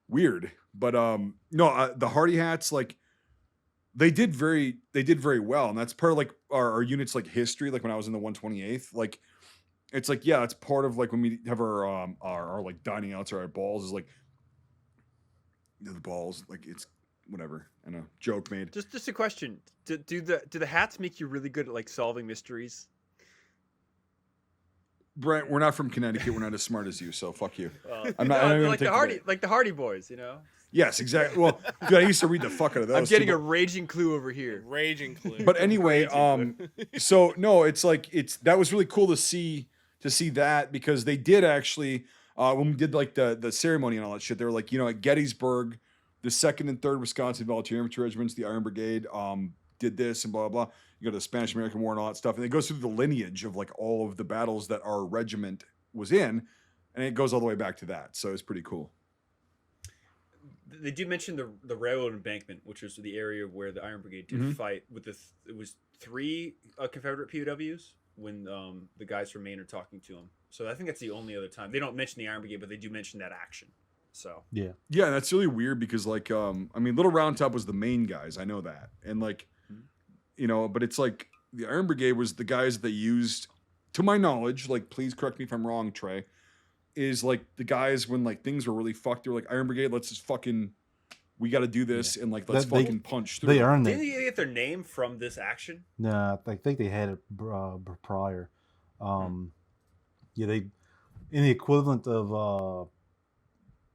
weird. But no, the hardy hats, like, they did very well, and that's part of like our unit's like history. Like when I was in the 128th, like it's like, yeah, it's part of like when we have our like dining outs or our balls is like, the balls, like, it's whatever. I know, joke made. Just a question: do the hats make you really good at like solving mysteries? Brent, we're not from Connecticut. We're not as smart as you, so fuck you. I'm No, not. I'm like the Hardy Boys, you know. Yes, exactly. Well, dude, I used to read the fuck out of those. I'm getting too, a raging clue over here. Raging clue. But anyway, Raging clue. so no, it's like that was really cool to see that, because they did actually when we did like the ceremony and all that shit, they were like, at Gettysburg, the 2nd and 3rd Wisconsin Volunteer Infantry Regiments, the Iron Brigade, did this and blah blah blah. You go to the Spanish American War and all that stuff, and it goes through the lineage of like all of the battles that our regiment was in, and it goes all the way back to that. So it's pretty cool. They do mention the railroad embankment, which was the area where the Iron Brigade did fight with it was 3 Confederate POWs when the guys from Maine are talking to them. So I think that's the only other time. They don't mention the Iron Brigade, but they do mention that action. So Yeah. Yeah, that's really weird, because like I mean, Little Round Top was the main guys, I know that, and like but it's like the Iron Brigade was the guys that they used, to my knowledge, like, please correct me if I'm wrong, Trey, is like the guys when like things were really fucked, they were like, Iron Brigade, let's just fucking, we got to do this, and like let's fucking punch through. They earned didn't it. they get their name from this action? No, I think they had it prior. Yeah, they in the equivalent of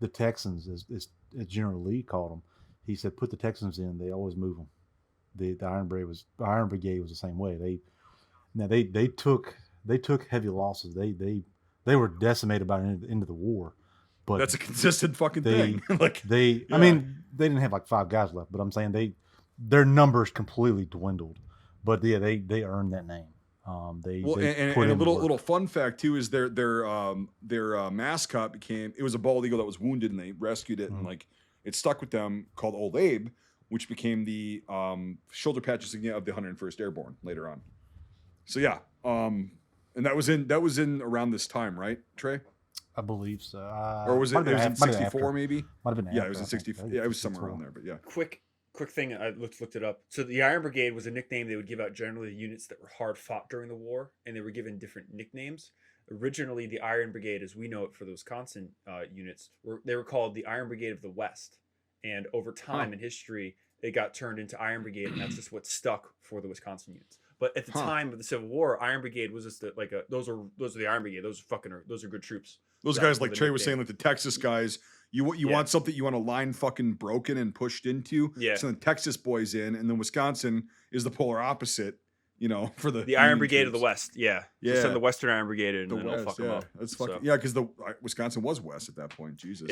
the Texans, as General Lee called them. He said, "Put the Texans in; they always move them." The Iron Brigade was the same way. They took heavy losses. They were decimated by the end of the war. But That's a consistent fucking thing. Like, I mean, they didn't have like 5 guys left, but I'm saying their numbers completely dwindled. But yeah, they earned that name. They well, they and put a in the work. little fun fact too is their mascot it was a bald eagle that was wounded, and they rescued it, and like it stuck with them, called Old Abe, which became the shoulder patch insignia of the 101st Airborne later on. So yeah, and that was in around this time, right, Trey? I believe so. Or was it? Might have It was been in might have been 64 after. maybe. Might have been Yeah, after, it was in I think. 60. Yeah, it was somewhere around there. But yeah. Quick thing. I looked it up. So the Iron Brigade was a nickname they would give out generally to units that were hard fought during the war, and they were given different nicknames. Originally, the Iron Brigade, as we know it for the Wisconsin units, they were called the Iron Brigade of the West. And over time in history, it got turned into Iron Brigade, and that's just what stuck for the Wisconsin units. But at the time of the Civil War, Iron Brigade was just those are the Iron Brigade. Those are good troops. Those That guys, was like the Trey was nickname. saying, like the Texas guys, you want something, you want a line fucking broken and pushed into. Yeah. Send the Texas boys in, and then Wisconsin is the polar opposite. For the Iron Union Brigade of the troops. West. Yeah. Yeah. So send the Western Iron Brigade in, The and then they'll West, fuck them yeah, up. that's fucking So, because the Wisconsin was West at that point. Jesus,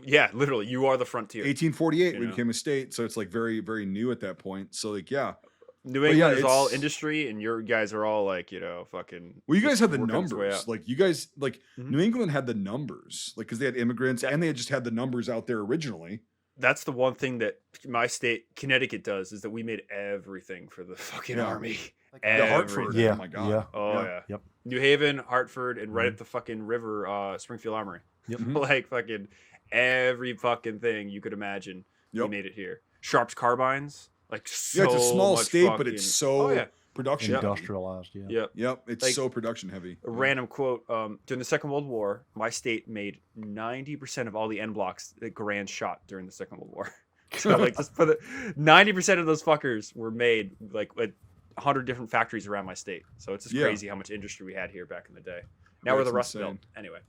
yeah, literally, you are the frontier. 1848 we you know? became a state, so it's like very, very new at that point. So like, yeah. New But England yeah, is all it's- industry, and your guys are all like, fucking. Well, you guys just had the working its way numbers. out. Like you guys, like Mhm. New England had the numbers, like because they had immigrants and they had just had the numbers out there originally. That's the one thing that my state, Connecticut, does is that we made everything for the fucking Yeah. army. The Hartford. Everything. Yeah. Oh my god. Yeah. Oh yeah. Yep. New Haven, Hartford, and right at the fucking river, Springfield Armory. Yep. Mhm. Like fucking every fucking thing you could imagine. We Yep. made it here. Sharps carbines, like so Yeah, it's a small much state, but fucking- it's so Oh, yeah. production heavy. Industrialized. Yeah. Yep. Yep, it's Like, so production heavy. A random quote. During the Second World War, my state made 90% of all the end blocks that Garand shot during the Second World War. So like just for the 90% of those fuckers were made like at 100 different factories around my state. So it's just Yeah. crazy how much industry we had here back in the day. Now we're the That's Rust Belt. insane. Anyway,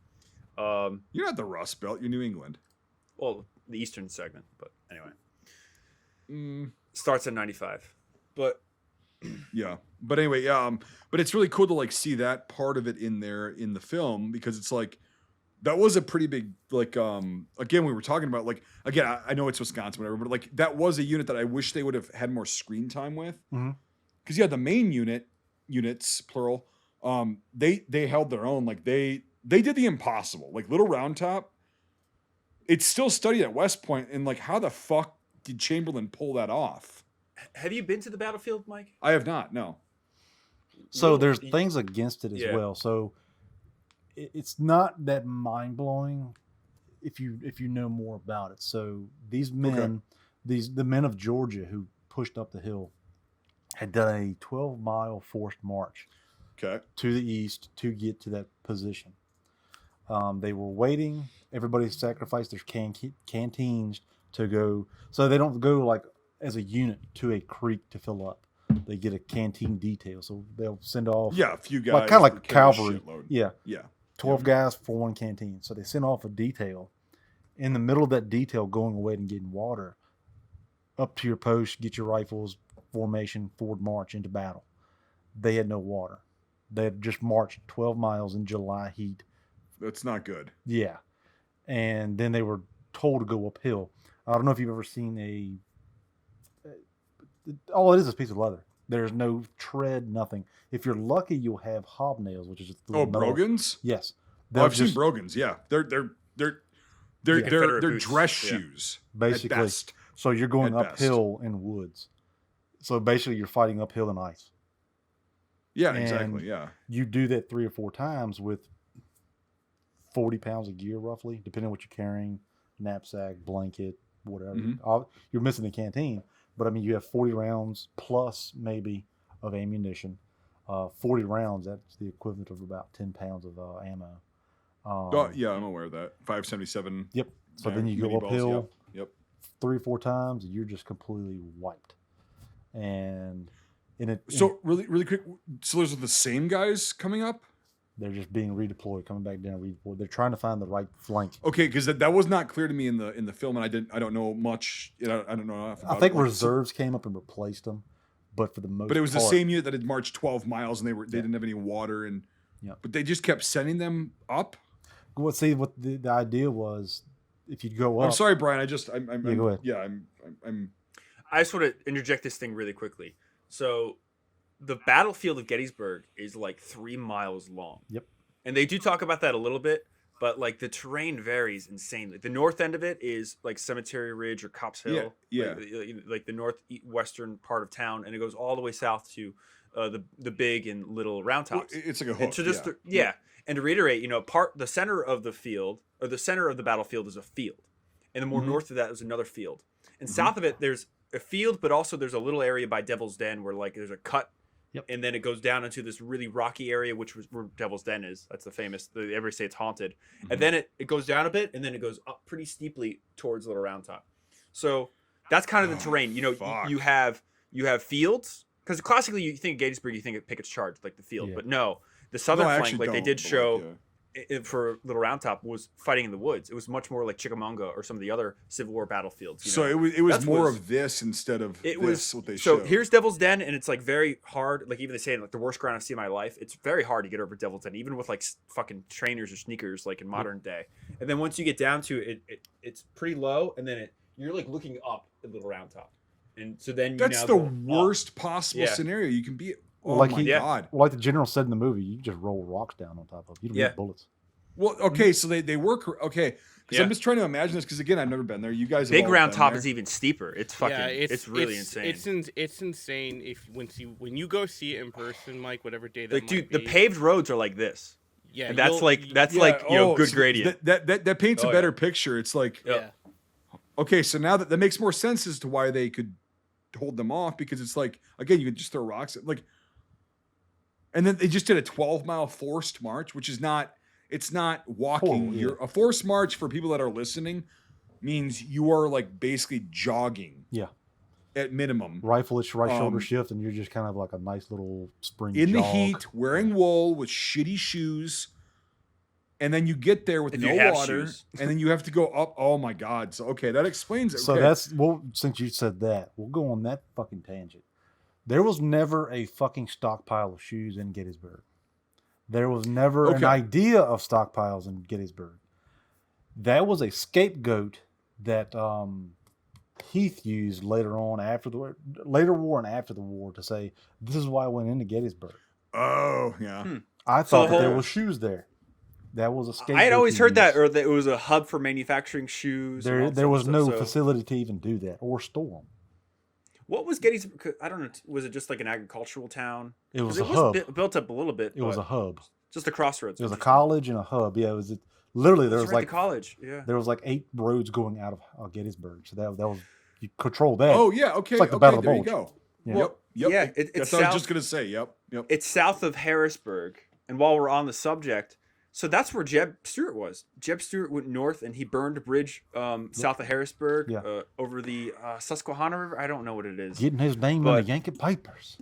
You're not the Rust Belt. You're New England. well, the eastern segment, but anyway, Mm, starts at 95. But yeah, but anyway, but it's really cool to like see that part of it in there in the film because it's like that was a pretty big like again we were talking about like again I know it's Wisconsin whatever, but like that was a unit that I wish they would have had more screen time with Mhm. because you had the main units plural. They held their own, like they did the impossible, like Little Round Top. It's still studied at West Point, and like how the fuck did Chamberlain pull that off? have you been to the battlefield, Mike? I have not. No. So Little- there's things against it as Yeah. well. So it's not that mind blowing if you know more about it. So these men, the men of Georgia who pushed up the hill, had done a 12-mile forced march Okay. to the east to get to that position. They were waiting. Everybody sacrificed their canteens to go. So they don't go like as a unit to a creek to fill up. They get a canteen detail. So they'll send off Yeah, a few guys. like kind of like that carry a cavalry. shitload. Yeah, Yeah. 12 guys for one canteen. So they send off a detail. In the middle of that detail, going away and getting water, up to your post, get your rifles, formation, forward march into battle. They had no water. They had just marched 12 miles in July heat. That's not good. Yeah. And then they were told to go uphill. I don't know if you've ever seen all it is a piece of leather. There's no tread, nothing. If you're lucky, you'll have hobnails, which is just the Oh, metal- Brogans? Yes. Oh, They'll I've seen just- Brogans. Yeah, they're Yeah. Confederate they're boots, dress yeah. shoes. Basically. At best. So you're going At best. uphill in woods. So basically, you're fighting uphill in ice. Yeah, And- exactly. Yeah. You do that 3 or 4 times with 40 pounds of gear, roughly, depending on what you're carrying, knapsack, blanket, whatever. Mhm. You're missing the canteen, but I mean, you have 40 rounds plus maybe of ammunition. 40 rounds, that's the equivalent of about 10 pounds of ammo. Yeah, I'm aware of that. 577. Yep. So Yeah, then you mini go balls, uphill Yep. 3 or 4 times, and you're just completely wiped. And So really quick. So those are the same guys coming up. they're just being redeployed, coming back down, redeployed. They're trying to find the right flank. Okay, because that was not clear to me in the film, and I don't know much. I don't know enough about I think it. Like, reserves came up and replaced them, but for the most But it was the part- same unit that had marched 12 miles, and they didn't have any water, and Yep. but they just kept sending them up. Well, see, what the idea was, if you go up, I'm sorry, Brian. I'm Yeah, go ahead. Yeah, I'm I just want to interject this thing really quickly. So, the battlefield of Gettysburg is like 3 miles long. Yep. And they do talk about that a little bit, but like the terrain varies insanely. The north end of it is like Cemetery Ridge or Cops Hill. Yeah, Like the northwestern part of town, and it goes all the way south to the big and little Round Well, Tops. it's like a And hook. so just yeah. And to reiterate, the center of the field or the center of the battlefield is a field, and the more north of that is another field, and south of it there's a field, but also there's a little area by Devil's Den where like there's a cut. Yep. And then it goes down into this really rocky area, which was where Devil's Den is. That's the famous. Everybody say it's haunted. And then it goes down a bit, and then it goes up pretty steeply towards Little Round Top. So that's kind of the terrain. You have fields, because classically you think of Gettysburg, you think of Pickett's Charge, like the field, but no, the southern flank, like they did show. For Little Round Top was fighting in the woods. It was much more like Chickamauga or some of the other Civil War battlefields. So it was more of this instead of what they showed. So here's Devil's Den, and it's like very hard. Like even they say like the worst ground I've seen in my life. It's very hard to get over Devil's Den, even with like fucking trainers or sneakers, like in modern day. And then once you get down to it, it's pretty low, and then you're like looking up at Little Round Top, and so then that's the worst possible scenario you can be. Oh like my God! Well, like the general said in the movie, you just roll rocks down on top of. You don't need bullets. Well, okay, so they work okay. Because I'm just trying to imagine this. Because again, I've never been there. You guys, Big Round Top is even steeper. It's fucking. It's really insane. It's insane if when you go see it in person, Mike. Whatever day that like, might dude, be. the paved roads are like this. Yeah, and that's good so gradient. That paints a better picture. It's like okay, so now that makes more sense as to why they could hold them off, because it's like again you could just throw rocks at, like. And then they just did a 12-mile forced march, which is not. It's not walking. A forced march, for people that are listening, means you are like basically jogging. Yeah. At minimum. Rifle-ish right shoulder shift, and you're just kind of like a nice little spring in jog. the heat, wearing wool with shitty shoes, and then you get there with no water, and then you have to go up. Oh my God! So okay, that explains it. So that's since you said that, we'll go on that fucking tangent. There was never a fucking stockpile of shoes in Gettysburg. There was never an idea of stockpiles in Gettysburg. That was a scapegoat that Heath used later on after the war and after the war to say, this is why I went into Gettysburg. Oh, yeah. I thought that there was shoes there. That was a scapegoat. I had always heard that, or that it was a hub for manufacturing shoes. There was no facility to even do that or store them. What was Gettysburg? I don't know. Was it just like an agricultural town? It was a hub. Built up a little bit. It was a hub. Just a crossroads. It was a college and a hub. Yeah, it was literally there was like college. Yeah, there was like 8 roads going out of Gettysburg. So that was you control that. Oh yeah, okay. It's like the Battle of the Bulge. Bulge. You go. Yep. Yeah, it's that's what I was just gonna say. Yep. It's south of Harrisburg. And while we're on the subject, so that's where Jeb Stuart was. Jeb Stuart went north, and he burned a bridge south of Harrisburg over the Susquehanna River. I don't know what it is. Getting his name in the Yankee papers.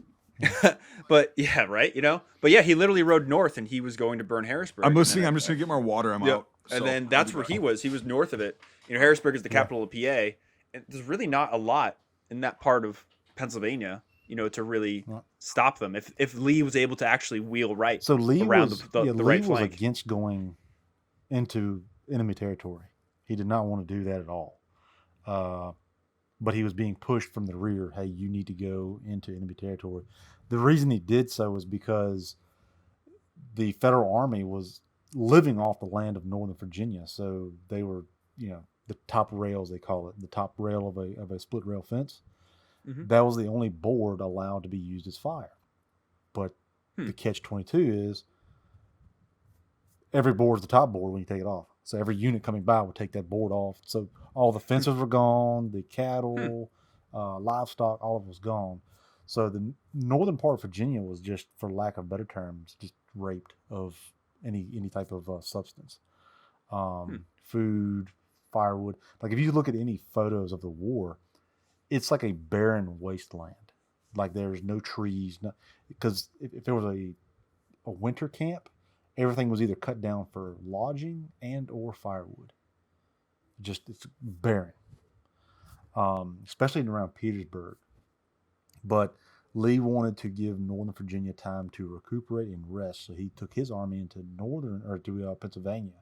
But yeah, right. But yeah, he literally rode north, and he was going to burn Harrisburg. I'm listening. I'm just gonna get more water. I'm out. And then that's where he was. He was north of it. Harrisburg is the capital of PA, and there's really not a lot in that part of Pennsylvania, to really stop them. If Lee was able to actually wheel right, so Lee around was the right Lee flank. was against going into enemy territory. He did not want to do that at all. But he was being pushed from the rear. Hey, you need to go into enemy territory. The reason he did so was because the Federal Army was living off the land of Northern Virginia. So they were, the top rails, they call it, the top rail of a split rail fence. Mm-hmm. That was the only board allowed to be used as fire. But the catch-22 is every board is the top board when you take it off. So every unit coming by would take that board off. So all the fences were gone, the cattle, livestock, all of it was gone. So the northern part of Virginia was just, for lack of better terms, just raped of any type of substance. Food, firewood. Like if you look at any photos of the war, it's like a barren wasteland. Like there's no trees. Because if there was a winter camp, everything was either cut down for lodging and or firewood. It's barren, especially around Petersburg. But Lee wanted to give Northern Virginia time to recuperate and rest, so he took his army into Pennsylvania.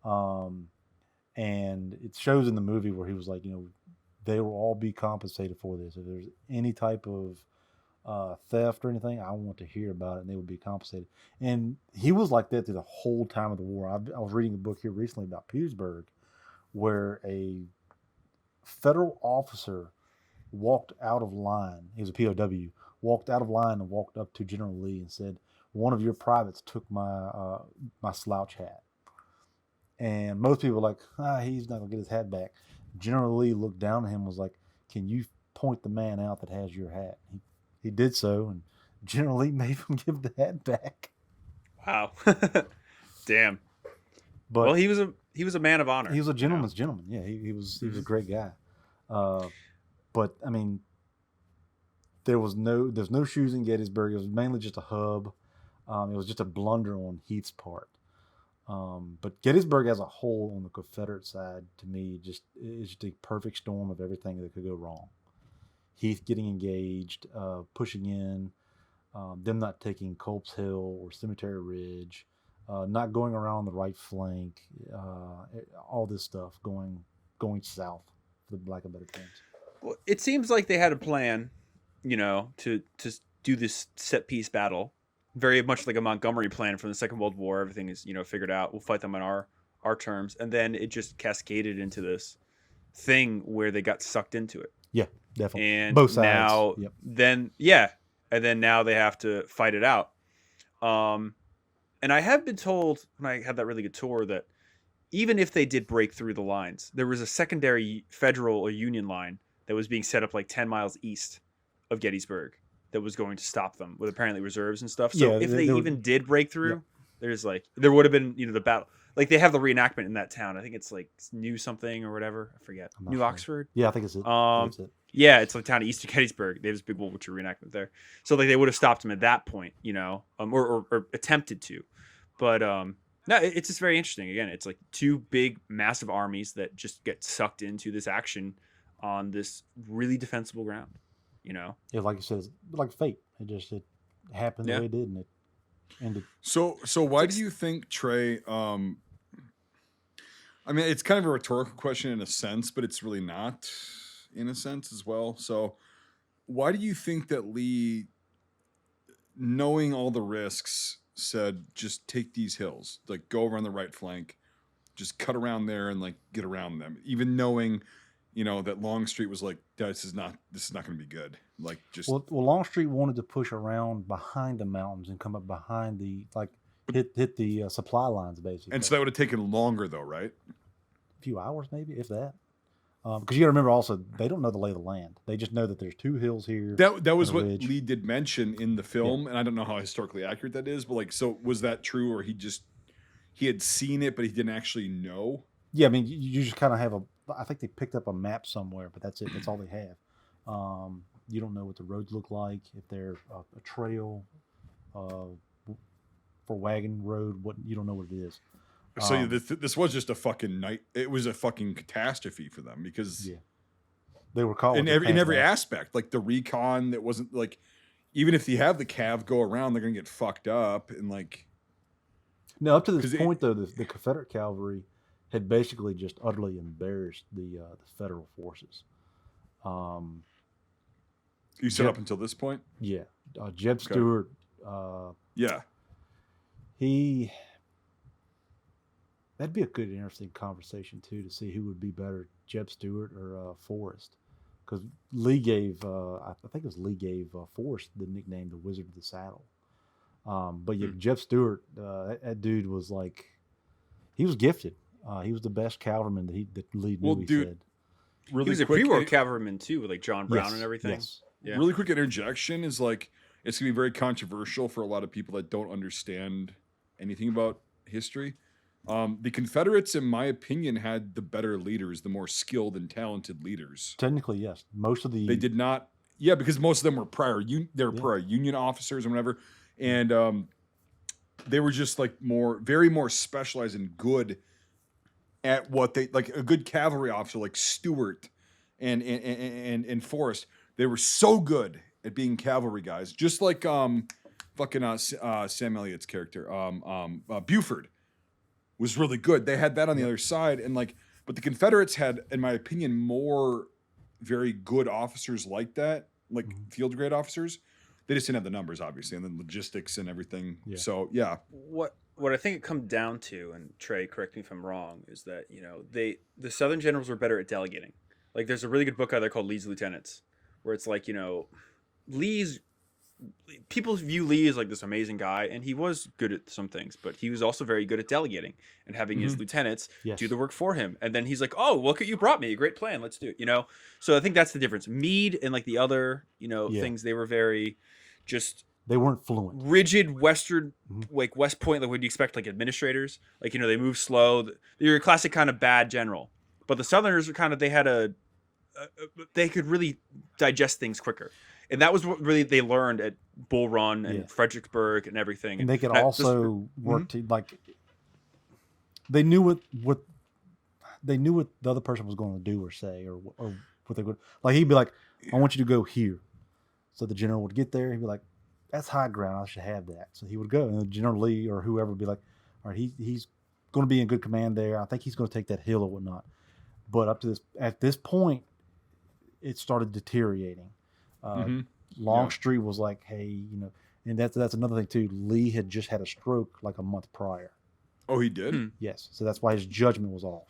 And it shows in the movie where he was like, they will all be compensated for this. If there's any type of theft or anything, I want to hear about it, and they would be compensated. And he was like that through the whole time of the war. I was reading a book here recently about Petersburg, where a federal officer walked out of line. He was a POW, walked out of line and walked up to General Lee and said, "One of your privates took my slouch hat." And most people were like, he's not gonna get his hat back. General Lee looked down at him and was like, "Can you point the man out that has your hat?" He did so, and General Lee made him give the hat back. Wow. Damn. But Well, he was a man of honor. he was a gentleman's gentleman. Yeah, he was a great guy. But I mean, there's no shoes in Gettysburg. It was mainly just a hub. It was just a blunder on Heath's part. But Gettysburg as a whole on the Confederate side, to me, is just a perfect storm of everything that could go wrong. Heath getting engaged, pushing in, them not taking Culp's Hill or Cemetery Ridge, not going around the right flank, all this stuff going south, for the lack of better terms. Well, it seems like they had a plan, to do this set piece battle, very much like a Montgomery plan from the Second World War. Everything is, figured out. We'll fight them on our terms, and then it just cascaded into this thing where they got sucked into it. Yeah, definitely. And both sides. now, Yep. then now they have to fight it out. And I have been told when I had that really good tour that even if they did break through the lines, there was a secondary federal or Union line that was being set up like 10 miles east of Gettysburg that was going to stop them with apparently reserves and stuff. So if they even did break through, there's there would have been, the battle. Like they have the reenactment in that town. I think it's like New something or whatever. I forget. New sure. Oxford. Yeah, I think it's it. Yeah, it's like town east of Gettysburg. They have this big World War II reenactment there. So like they would have stopped him at that point, or attempted to. But no, it's just very interesting. Again, it's like two big, massive armies that just get sucked into this action on this really defensible ground. Yeah, like you said, it's like fate. It happened the way it did, and it ended. So why do you think, Trey? I mean, it's kind of a rhetorical question in a sense, but it's really not in a sense as well. So why do you think that Lee, knowing all the risks, said just take these hills, like go over on the right flank, just cut around there and like get around them, even knowing, that Longstreet was like, this is not going to be good. Like just well, Longstreet wanted to push around behind the mountains and come up behind hit the supply lines basically. And so that would have taken longer though, right? A few hours maybe, if that. Because you got to remember also, they don't know the lay of the land. They just know that there's two hills here. That was what ridge. Lee did mention in the film, and I don't know how historically accurate that is, but so was that true, or he had seen it, but he didn't actually know? Yeah, I mean, you just kind of have I think they picked up a map somewhere, but that's it. That's all they have. You don't know what the roads look like, if they're a trail for wagon road. You don't know what it is. So this was just a fucking night. It was a fucking catastrophe for them because they were caught in every aspect, like the recon. That wasn't like, even if you have the cav go around, they're gonna get fucked up and like. Now up to this point, though, the Confederate cavalry had basically just utterly embarrassed the federal forces. You said up until this point? Yeah, Jeb Stuart. That'd be a good, interesting conversation too, to see who would be better, Jeb Stuart or Forrest, because Lee gave, I think it was Lee gave Forrest the nickname the Wizard of the Saddle. But yeah, Jeb Stuart, that dude was like, he was gifted. He was the best cavalryman that Lee knew. He said. Really he was quick, a pre-war cavalryman too, with like John Brown and everything. Yes. Yeah. Really quick interjection is like, it's gonna be very controversial for a lot of people that don't understand anything about history. The Confederates, in my opinion, had the better leaders, the more skilled and talented leaders. Technically, yes. They did not. Yeah, because most of them were prior Union officers and whatever, and they were just like very more specialized and good at what they like. A good cavalry officer like Stuart and Forrest, they were so good at being cavalry guys, just like Sam Elliott's character, Buford. Was really good. They had that on the other side, and but the Confederates had, in my opinion, more very good officers like that, like field grade officers. They just didn't have the numbers, obviously, and then logistics and everything. Yeah. So yeah. What I think it comes down to, and Trey, correct me if I'm wrong, is that the Southern generals were better at delegating. Like there's a really good book out there called Lee's Lieutenants, where it's like Lee's people view Lee as like this amazing guy, and he was good at some things, but he was also very good at delegating and having his lieutenants Yes. do the work for him. And then he's like, "Oh, look at you brought me a great plan. Let's do it." You know. So I think that's the difference. Meade and like the other, things, they were very just They weren't fluent. rigid Western, like West Point, like what you expect, like administrators, like they move slow. They're a classic kind of bad general. But the Southerners are kind of, they could really digest things quicker, and that was what really they learned at Bull Run and Fredericksburg and everything. And they could also work to like. They knew what the other person was going to do or say or what they would like. He'd be like, "I want you to go here," so the general would get there. He'd be like, "That's high ground. I should have that." So he would go, and General Lee or whoever would be like, "All right, he's going to be in good command there. I think he's going to take that hill or whatnot." But at this point, it started deteriorating. Longstreet was like, "Hey, and that's another thing too. Lee had just had a stroke like a month prior. Oh, he did? Yes, so that's why his judgment was off.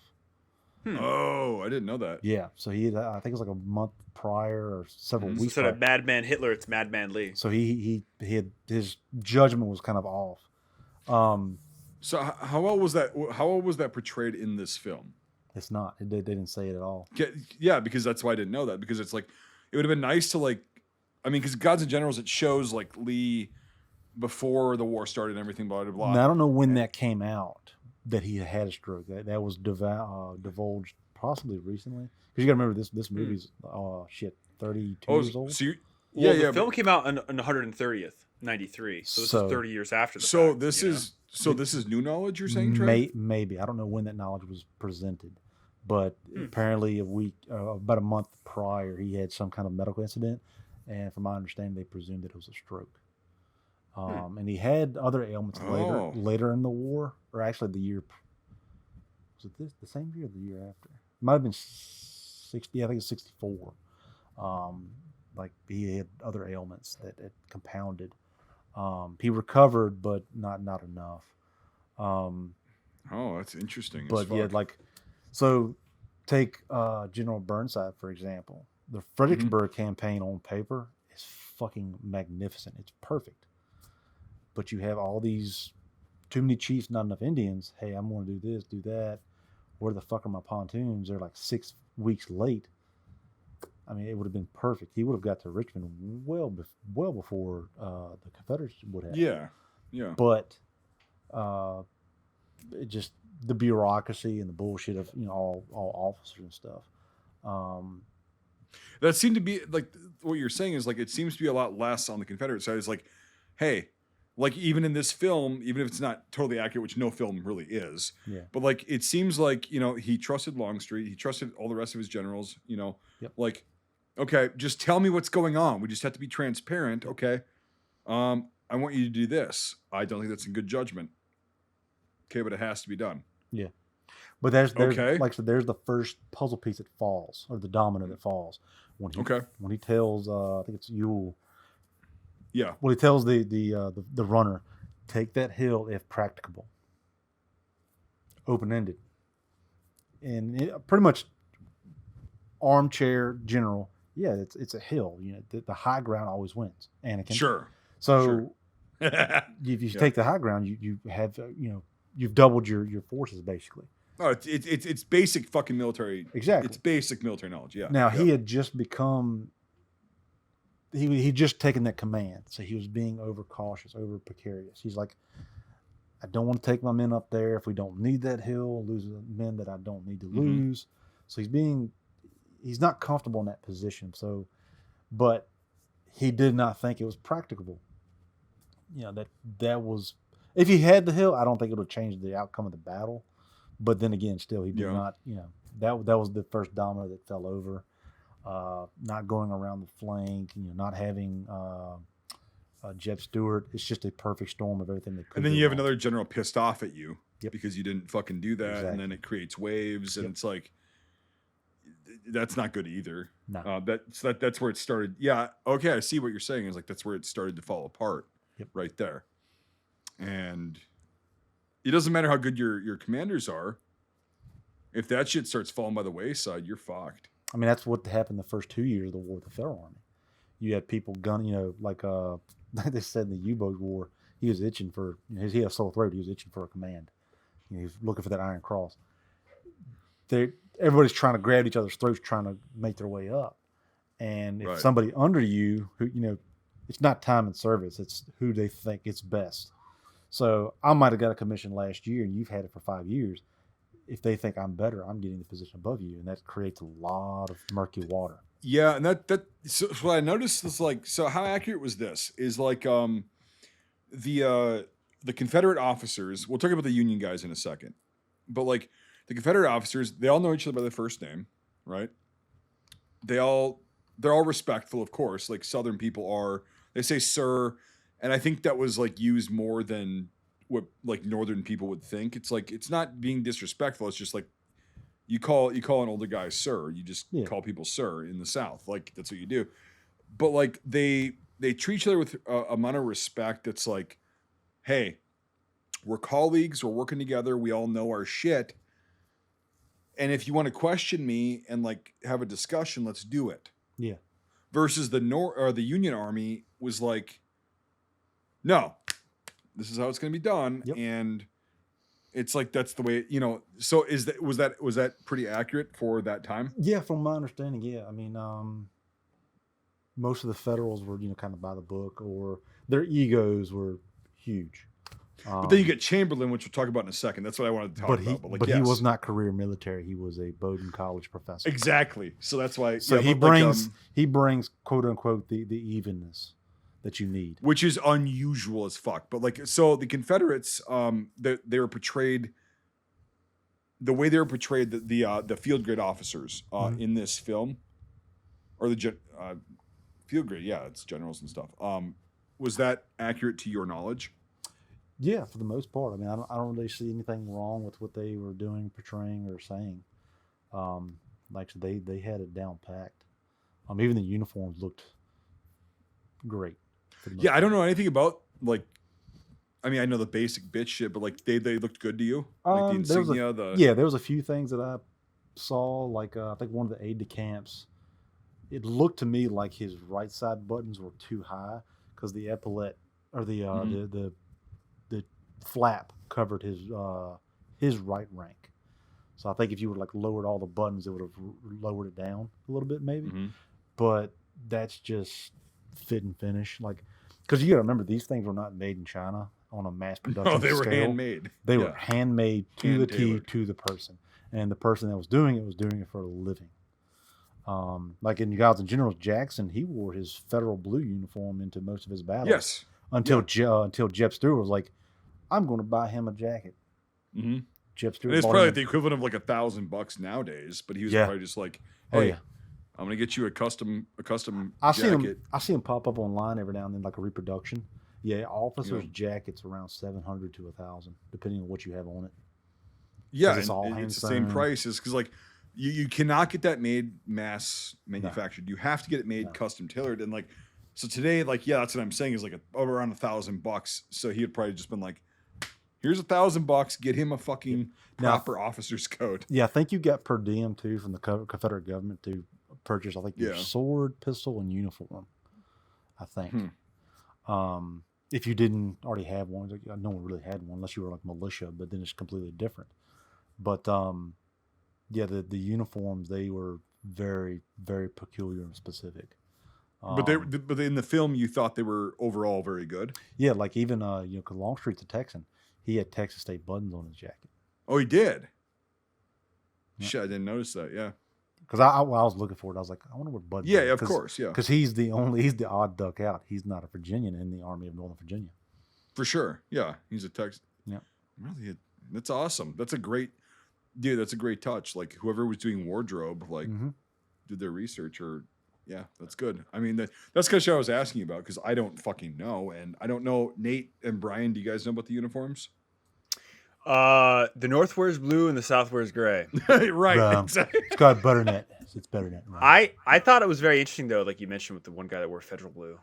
Oh, I didn't know that. Yeah, so he had, I think it was like a month prior or several weeks. Instead of Madman Hitler, it's Madman Lee. So he had his judgment was kind of off. So how well was that? How well was that portrayed in this film? It's not. They didn't say it at all. Yeah, because that's why I didn't know that. Because it's like it would have been nice to like, I mean, because Gods and Generals, it shows like Lee before the war started and everything, blah blah blah. Now, I don't know when that came out that he had a stroke. That was divulged possibly recently. Because you got to remember this movie's 32 years old. So the film came out on 130th, 93. So this is 30 years after the fact, this is new knowledge you're saying, Trey? Maybe. I don't know when that knowledge was presented, but apparently about a month prior, he had some kind of medical incident, and from my understanding, they presumed that it was a stroke. And he had other ailments later in the war, or actually the year. Was it the same year or the year after? It might have been 60. I think it's 64. Like he had other ailments that compounded. He recovered, but not enough. That's interesting. But yeah, so take General Burnside for example. The Fredericksburg campaign on paper is fucking magnificent. It's perfect. But you have all these too many chiefs, not enough Indians. Hey, I'm going to do this, do that. Where the fuck are my pontoons? They're like 6 weeks late. I mean, it would have been perfect. He would have got to Richmond well before the Confederates would have. Yeah. But it just the bureaucracy and the bullshit of all officers and stuff. That seemed to be like what you're saying is like it seems to be a lot less on the Confederate side. It's like, hey, like even in this film, even if it's not totally accurate, which no film really is, but like it seems like he trusted Longstreet, he trusted all the rest of his generals. Like, okay, just tell me what's going on. We just have to be transparent. Okay, I want you to do this. I don't think that's in good judgment. Okay, but it has to be done. Yeah. But there's okay. Like I said, there's the first puzzle piece that falls, or the domino that falls when he tells I think it's Ewell. Yeah. Well, he tells the runner, take that hill if practicable. Open-ended. And pretty much armchair general. Yeah, it's a hill. The high ground always wins. Anakin. Sure. So if you take the high ground, you have you've doubled your forces basically. Oh, it's basic fucking military. Exactly. It's basic military knowledge. Yeah. Now he had just become. He just taken that command, so he was being overcautious, over precarious. He's like, I don't want to take my men up there if we don't need that hill, lose the men that I don't need to lose. So he's not comfortable in that position. So, but he did not think it was practicable. That was, if he had the hill, I don't think it would have changed the outcome of the battle. But then again, still, he did not, that was the first domino that fell over. Not going around the flank, not having Jeb Stuart. It's just a perfect storm of everything that could. And then you have another general pissed off at you because you didn't fucking do that, Exactly. and then it creates waves, and it's like that's not good either. No. That's where it started. Yeah, okay, I see what you're saying. Is like that's where it started to fall apart. Yep. Right there, and it doesn't matter how good your commanders are. If that shit starts falling by the wayside, you're fucked. I mean, that's what happened the first 2 years of the war with the Federal Army. You had people gunning, like they said in the U-boat war, he was itching for, he had a sore throat. He was itching for a command. He was looking for that Iron Cross. Everybody's trying to grab each other's throats, trying to make their way up. And if somebody under you, who it's not time and service, it's who they think it's best. So I might have got a commission last year, and you've had it for 5 years. If they think I'm better, I'm getting the position above you, and that creates a lot of murky water. Yeah, and so what I noticed is like, so how accurate was this? Is like the Confederate officers. We'll talk about the Union guys in a second, but like the Confederate officers, they all know each other by their first name, right? They're all respectful, of course. Like Southern people are. They say sir, and I think that was like used more than what like Northern people would think. It's like, it's not being disrespectful. It's just like you call an older guy sir. You just call people sir in the South. Like that's what you do. But like they treat each other with a amount of respect. That's like, hey, we're colleagues. We're working together. We all know our shit. And if you want to question me and like have a discussion, let's do it. Yeah. Versus the Union Army was like, no, this is how it's going to be done. Yep. And it's like, that's the way, so was that pretty accurate for that time? Yeah. From my understanding. Yeah. I mean, most of the Federals were, kind of by the book, or their egos were huge. But then you get Chamberlain, which we'll talk about in a second. That's what I wanted to talk about. But he was not career military. He was a Bowdoin College professor. Exactly. So that's why. So he brings quote unquote the evenness that you need, which is unusual as fuck. But like, so the Confederates, they were portrayed the way they were portrayed. The field grade officers in this film, or the field grade, yeah, it's generals and stuff. Was that accurate to your knowledge? Yeah, for the most part. I mean, I don't really see anything wrong with what they were doing, portraying, or saying. Like they had it down packed. Even the uniforms looked great. Yeah, I don't know anything about like. I mean, I know the basic bitch shit, but like they looked good to you, like the insignia. There was a few things that I saw. Like I think one of the aide-de-camps. It looked to me like his right side buttons were too high because the epaulette or the flap covered his right rank. So I think if you would like lowered all the buttons, it would have lowered it down a little bit maybe. Mm-hmm. But that's just fit and finish. Like, because you got to remember, these things were not made in China on a mass production they were scale. handmade. They were handmade to the T, to the person. And the person that was doing it for a living. Like in Gods and Generals, Jackson, he wore his Federal blue uniform into most of his battles. Yes. Until Jeb Stuart was like, I'm going to buy him a jacket. Mm-hmm. Jeb Stuart. It's probably like the equivalent of like $1,000 nowadays, but he was probably just like, hey, I'm going to get you a custom jacket. I see him pop up online every now and then, like a reproduction. Yeah, officers' jackets around $700 to $1,000, depending on what you have on it. Yeah, it's the same prices because like you cannot get that made mass manufactured. No. You have to get it made custom tailored, and like so today, like that's what I'm saying is like around $1,000. So he had probably just been like, here's $1,000. Get him a fucking proper officer's coat. Yeah, I think you got per diem too from the Confederate government to purchase. I think your sword, pistol, and uniform. I think. If you didn't already have one, like, no one really had one unless you were like militia, but then it's completely different. But the uniforms, they were very, very peculiar and specific. But in the film, you thought they were overall very good. Yeah, like even because Longstreet's a Texan, he had Texas State buttons on his jacket. Oh, he did. Yeah. Shit, I didn't notice that. Yeah, because I was looking for it. I was like, I wonder what buttons. Yeah, of course, yeah. Because he's the odd duck out. He's not a Virginian in the Army of Northern Virginia. For sure. Yeah, he's a Texan. Yeah, really, that's awesome. That's a great touch. Like whoever was doing wardrobe, like did their research or. Yeah, that's good. I mean, that's kind of what I was asking you about because I don't fucking know. And I don't know, Nate and Brian, do you guys know about the uniforms? The North wears blue and the South wears gray. Right. Exactly. It's got butternut. It's butternut. Right? I thought it was very interesting, though, like you mentioned with the one guy that wore Federal blue.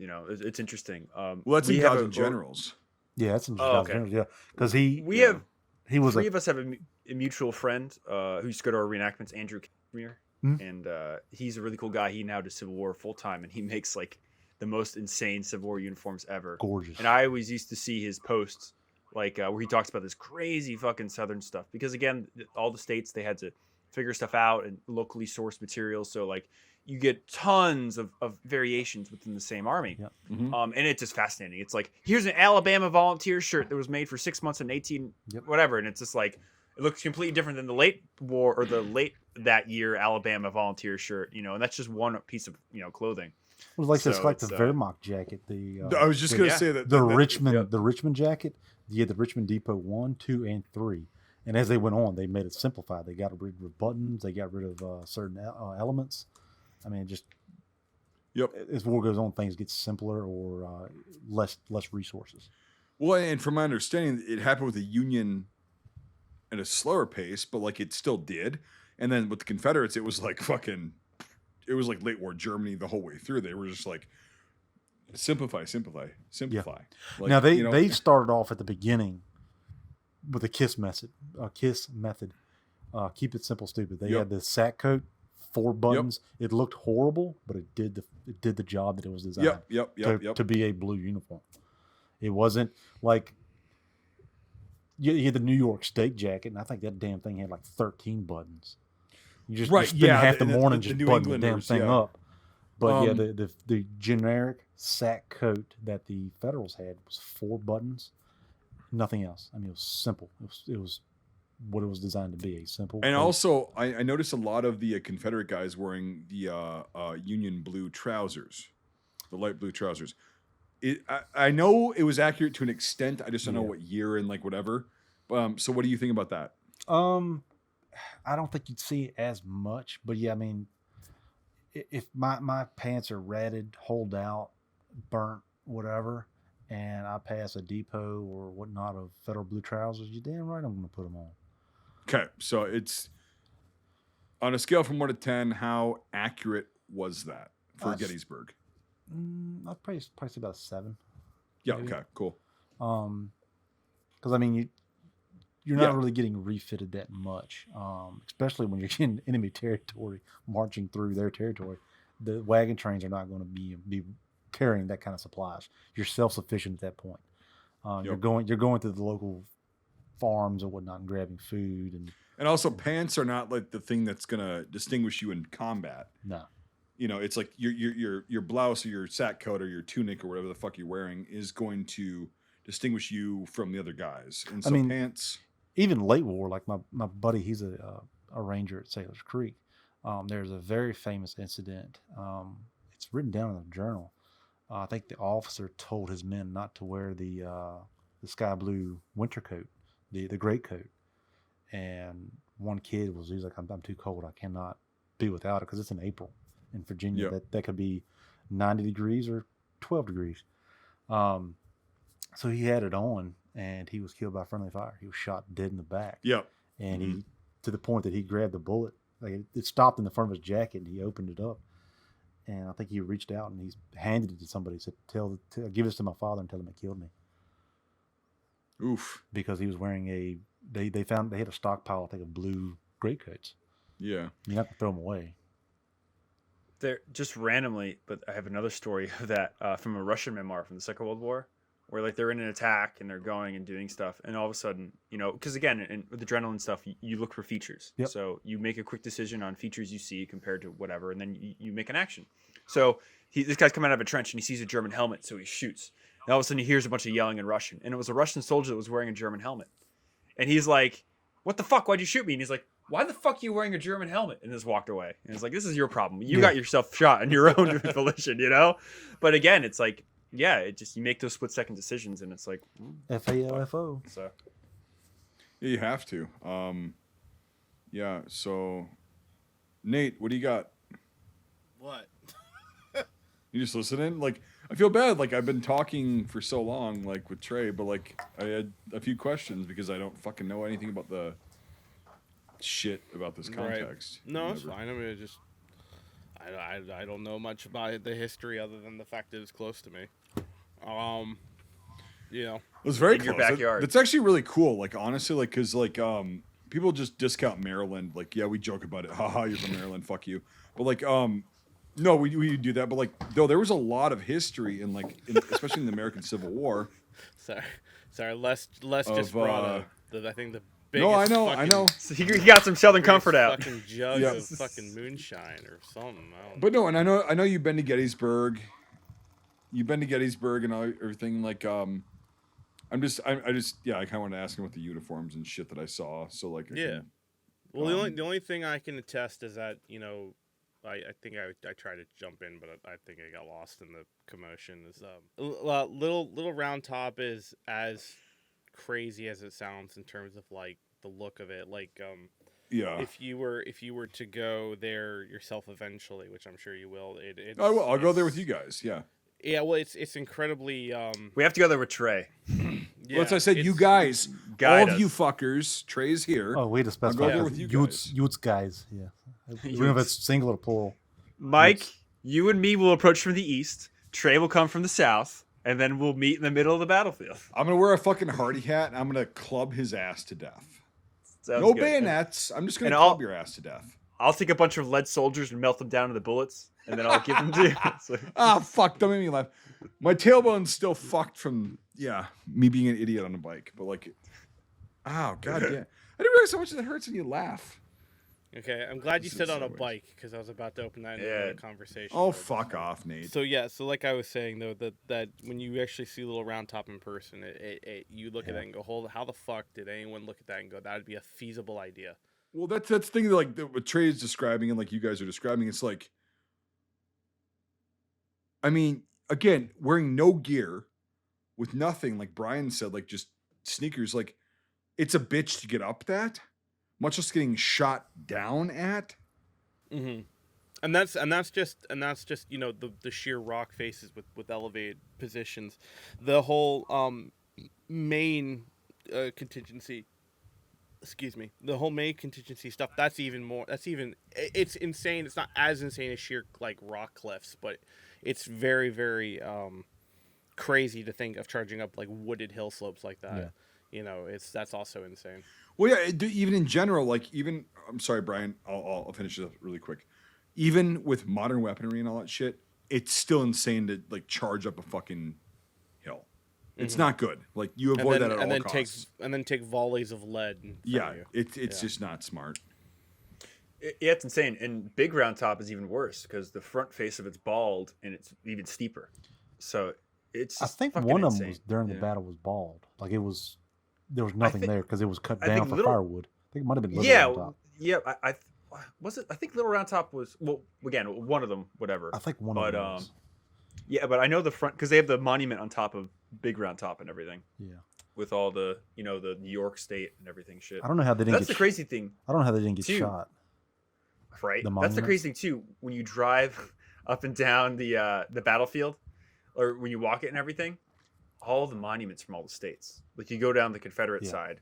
It's interesting. Well, that's in Gods and Generals. Yeah, that's in Gods and Generals, yeah. Because he was three of us have a mutual friend who used to go to our reenactments, Andrew Casimir. And he's a really cool guy. He now does Civil War full time, and he makes like the most insane Civil War uniforms ever. Gorgeous. And I always used to see his posts like where he talks about this crazy fucking Southern stuff, because again, all the states, they had to figure stuff out and locally source materials. So like you get tons of variations within the same army. Yep. And it's just fascinating. It's like, here's an Alabama volunteer shirt that was made for 6 months in 18 whatever. And it's just like, it looks completely different than the late war or the late that year Alabama volunteer shirt, you know, and that's just one piece of, you know, clothing. It was like So it's like the it's, Wehrmacht jacket. I was just going to say that the Richmond jacket. You had the Richmond Depot 1, 2, and 3. And as they went on, they made it simplified. They got rid of buttons. They got rid of certain elements. I mean, just as war goes on, things get simpler or less resources. Well, and from my understanding, it happened with the Union at a slower pace, but like it still did. And then with the Confederates, it was like late war Germany the whole way through. They were just like simplify. Yeah. Like, Now they started off at the beginning with a KISS method. Keep it simple, stupid. They had the sack coat, 4 buttons. It looked horrible, but it did the job that it was designed to be a blue uniform. It wasn't like you had the New York State jacket, and I think that damn thing had like 13 buttons. You just spend half the morning just buttoning the damn thing up. But the generic sack coat that the Federals had was 4 buttons, nothing else. I mean, it was simple. It was what it was designed to be, a simple. And coat. also, I noticed a lot of the Confederate guys wearing the Union blue trousers, the light blue trousers. I know it was accurate to an extent. I just don't know what year and like whatever. So what do you think about that? I don't think you'd see it as much, but yeah, I mean, if my pants are ratted, holed out, burnt, whatever, and I pass a depot or whatnot of Federal blue trousers, you're damn right I'm going to put them on. Okay, so it's on a scale from 1 to 10. How accurate was that for Gettysburg? I'd probably say about a 7. Yeah. Maybe. Okay. Cool. Because I mean, you're not really getting refitted that much, especially when you're in enemy territory, marching through their territory. The wagon trains are not going to be carrying that kind of supplies. You're self-sufficient at that point. You're going to the local farms or whatnot and grabbing food, and also pants are not like the thing that's going to distinguish you in combat. No. You know, it's like your blouse or your sack coat or your tunic or whatever the fuck you're wearing is going to distinguish you from the other guys. And so pants. Even late war, like my buddy, he's a ranger at Sailor's Creek. There's a very famous incident. It's written down in a journal. I think the officer told his men not to wear the sky blue winter coat, the great coat. And one kid was like, I'm too cold. I cannot be without it, because it's in April in Virginia. That could be 90 degrees or 12 degrees. So he had it on, and he was killed by friendly fire. He was shot dead in the back. And he, to the point that he grabbed the bullet, like it stopped in the front of his jacket, and he opened it up. And I think he reached out and he handed it to somebody. He said, give this to my father and tell him it killed me. Oof. Because he was wearing they had a stockpile, I think, of blue greatcoats. Yeah. You're not going to throw them away. They're just randomly, but I have another story of that from a Russian memoir from the Second World War, where like they're in an attack and they're going and doing stuff, and all of a sudden, you know, because again, with adrenaline stuff, you look for features. So you make a quick decision on features you see compared to whatever, and then you make an action. So this guy's coming out of a trench and he sees a German helmet, so he shoots. And all of a sudden he hears a bunch of yelling in Russian, and it was a Russian soldier that was wearing a German helmet. And he's like, "What the fuck? Why'd you shoot me?" And he's like, "Why the fuck are you wearing a German helmet?" And just walked away. And it's like, this is your problem. You got yourself shot in your own volition, you know? But again, it's like, you make those split second decisions, and it's like FALFO. So yeah, you have to. So Nate, what do you got? What? You just listening? Like, I feel bad. Like, I've been talking for so long, like with Trey, but like I had a few questions because I don't fucking know anything about the shit about this context. Right. No, it's fine. I mean, I don't know much about the history other than the fact that it's close to me. You know, it was very in close. your backyard. That's actually really cool. Like, honestly, like, cause like people just discount Maryland. Like, yeah, we joke about it. Haha, you're from Maryland. Fuck you. But like No, we do that, but like, though there was a lot of history in like, especially in the American Civil War. Sorry. Les just Of, brought I think the biggest. No, I know, fucking, I know. So he got some Southern biggest Comfort out. Fucking jug Yeah. of fucking moonshine or something. I don't But no, and I know you've been to Gettysburg. You've been to Gettysburg and everything. Like, I just kind of wanted to ask him about the uniforms and shit that I saw. So like, Yeah. Well, the only thing I can attest is that I think I tried to jump in, but I think I got lost in the commotion. Is little Round Top is as crazy as it sounds in terms of like the look of it. Like yeah. if you were to go there yourself eventually, which I'm sure you will, I will. I'll go there with you guys. Yeah. Yeah, well, it's incredibly. We have to go there with Trey. Well, as I said, you guys, all guide of you us. fuckers, Trey's here. Oh, way to I'll specify. go there with you guys. Utes guys. Yeah. We don't know if it's single or plural. Mike, you and me will approach from the east. Trey will come from the south, and then we'll meet in the middle of the battlefield. I'm gonna wear a fucking Hardy hat and I'm gonna club his ass to death. Sounds No good. bayonets. I'm just gonna And club your ass to death. I'll take a bunch of lead soldiers and melt them down to the bullets, and then I'll give them to you. So- Ah, fuck! Don't make me laugh. My tailbone's still fucked from me being an idiot on a bike. But like, oh god, yeah. I didn't realize how much that hurts when you laugh. Okay, I'm glad you This said is on a so weird. bike because I was about to open that into Yeah. a conversation. Oh, but- fuck off, Nate. So like I was saying though, that when you actually see Little Round Top in person, you look at that and go, "Hold, how the fuck did anyone look at that and go, that would be a feasible idea?" Well, that's the thing that, like what Trey is describing and like you guys are describing. It's like, I mean, again, wearing no gear, with nothing, like Brian said, like just sneakers. Like, it's a bitch to get up that, much less getting shot down at. Mm-hmm. And that's just the sheer rock faces with elevated positions, the whole main contingency. Excuse me. The whole main contingency stuff. It's insane. It's not as insane as sheer like rock cliffs, but it's very very crazy to think of charging up like wooded hill slopes like that. Yeah. That's also insane. Well, yeah, even in general, like I'm sorry, Brian, I'll finish this up really quick. Even with modern weaponry and all that shit, it's still insane to like charge up a fucking hill. It's not good. Like you avoid that at all costs. Take volleys of lead. In front of you. It's just not smart. Yeah, it's insane. And Big Round Top is even worse because the front face of it's bald and it's even steeper. So it's. I just think fucking one of insane. them was during the battle was bald. Like there was nothing there because it was cut I down think for Little- firewood. I think it might have been Little Yeah, Round Top. yeah. I was it. I think Little Round Top was again one of them. Whatever. I think one of them was. Yeah, but I know the front because they have the monument on top of Big Round Top and everything. Yeah. With all the the New York State and everything shit. I don't know how they didn't That's get the crazy thing, I don't know how they didn't get too. shot. right? The That's the monument? crazy thing too. When you drive up and down the battlefield, or when you walk it and everything, all the monuments from all the states. Like you go down the Confederate side,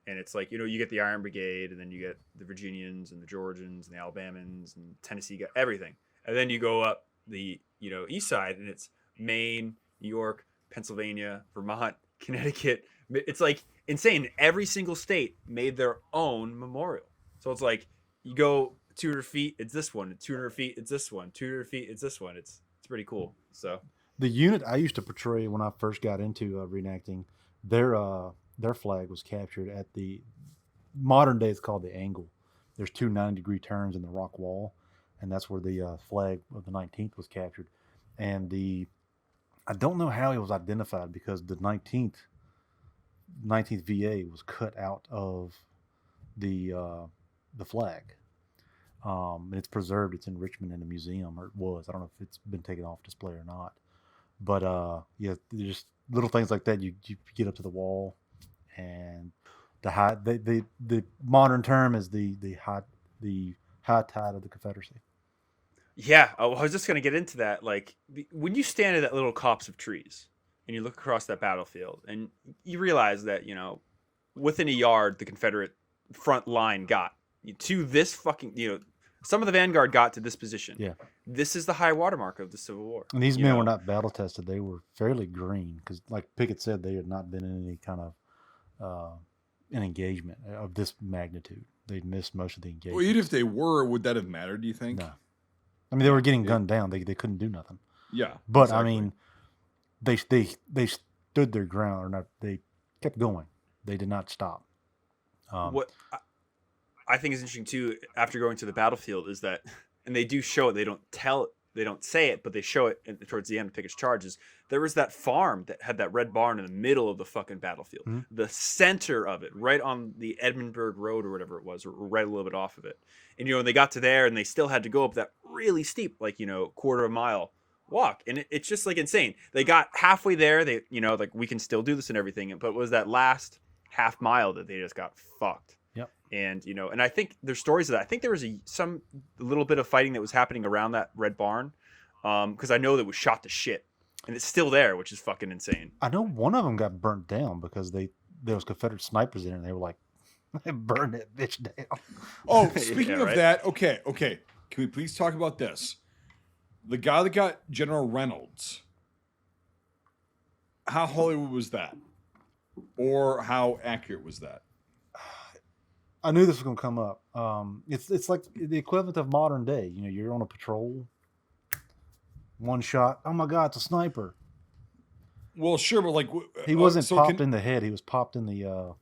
and it's like you get the Iron Brigade, and then you get the Virginians and the Georgians and the Alabamans and Tennessee, got everything, and then you go up the east side, and it's Maine, New York, Pennsylvania, Vermont, Connecticut. It's like insane. Every single state made their own memorial. So it's like you go 200 feet, it's this one. 200 feet, it's this one. 200 feet, it's this one. It's pretty cool. So The unit I used to portray when I first got into reenacting, their flag was captured at the modern day. It's called the angle. There's two 90-degree turns in the rock wall, and that's where the flag of the 19th was captured. And I don't know how it was identified because the 19th VA was cut out of the flag. And it's preserved. It's in Richmond in a museum, or it was. I don't know if it's been taken off display or not. But yeah, just little things like that. You get up to the wall, and the modern term is the high tide of the Confederacy. yeah, I was just gonna get into that. Like when you stand in that little copse of trees and you look across that battlefield, and you realize that within a yard the Confederate front line got to this fucking some of the vanguard got to this position. Yeah. This is the high watermark of the Civil War. And these men were not battle tested. They were fairly green because, like Pickett said, they had not been in any kind of an engagement of this magnitude. They'd missed most of the engagement. Well, even if they were, would that have mattered? Do you think? No. I mean, they were getting gunned down. They couldn't do nothing. Yeah. But exactly. I mean, they stood their ground, or not? They kept going. They did not stop. What I think is interesting too, after going to the battlefield, is that, and they do show it. They don't say it, but they show it towards the end of Pickett's charges. There was that farm that had that red barn in the middle of the fucking battlefield, the center of it, right on the Edmundburg Road or whatever it was, or right a little bit off of it. And when they got to there, and they still had to go up that really steep, like quarter of a mile walk, and it's just like insane. They got halfway there. They like, we can still do this and everything, but it was that last half mile that they just got fucked. Yep. And and I think there's stories of that. I think there was some little bit of fighting that was happening around that red barn, because I know that was shot to shit, and it's still there, which is fucking insane. I know one of them got burnt down because there was Confederate snipers in it, and they were like, they burned that bitch down. Oh, speaking Yeah, of right? that, okay. Can we please talk about this? The guy that got General Reynolds, how Hollywood was that? Or how accurate was that? I knew this was going to come up. It's like the equivalent of modern day. You're on a patrol, one shot. Oh my God, it's a sniper. Well, sure, but like He wasn't popped in the head. He was popped in the, I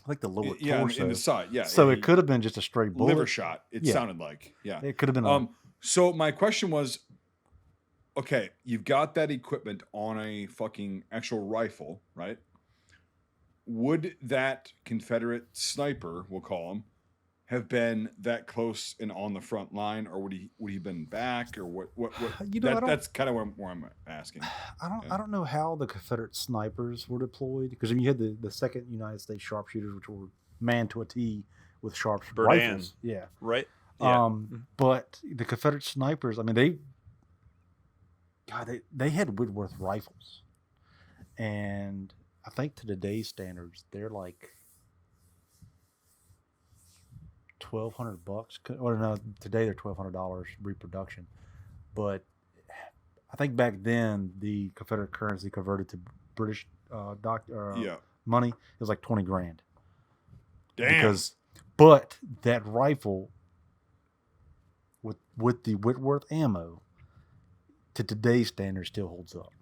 think the lower torso. in the side. Yeah. So it could have been just a straight bullet. Liver shot. It sounded like. Yeah. It could have been. So my question was, okay, you've got that equipment on a fucking actual rifle, right? Would that Confederate sniper, we'll call him, have been that close and on the front line, or would he have been back, or what? That's kind of where I'm asking. I don't know how the Confederate snipers were deployed, because you had the second United States sharpshooters, which were manned to a T with sharp rifles. Yeah. Right. Yeah. But the Confederate snipers, I mean, they had Whitworth rifles, and I think to today's standards, they're like $1,200, or no, today they're $1,200 reproduction. But I think back then the Confederate currency converted to British money, it was like 20 grand. Damn. But that rifle with the Whitworth ammo to today's standards still holds up.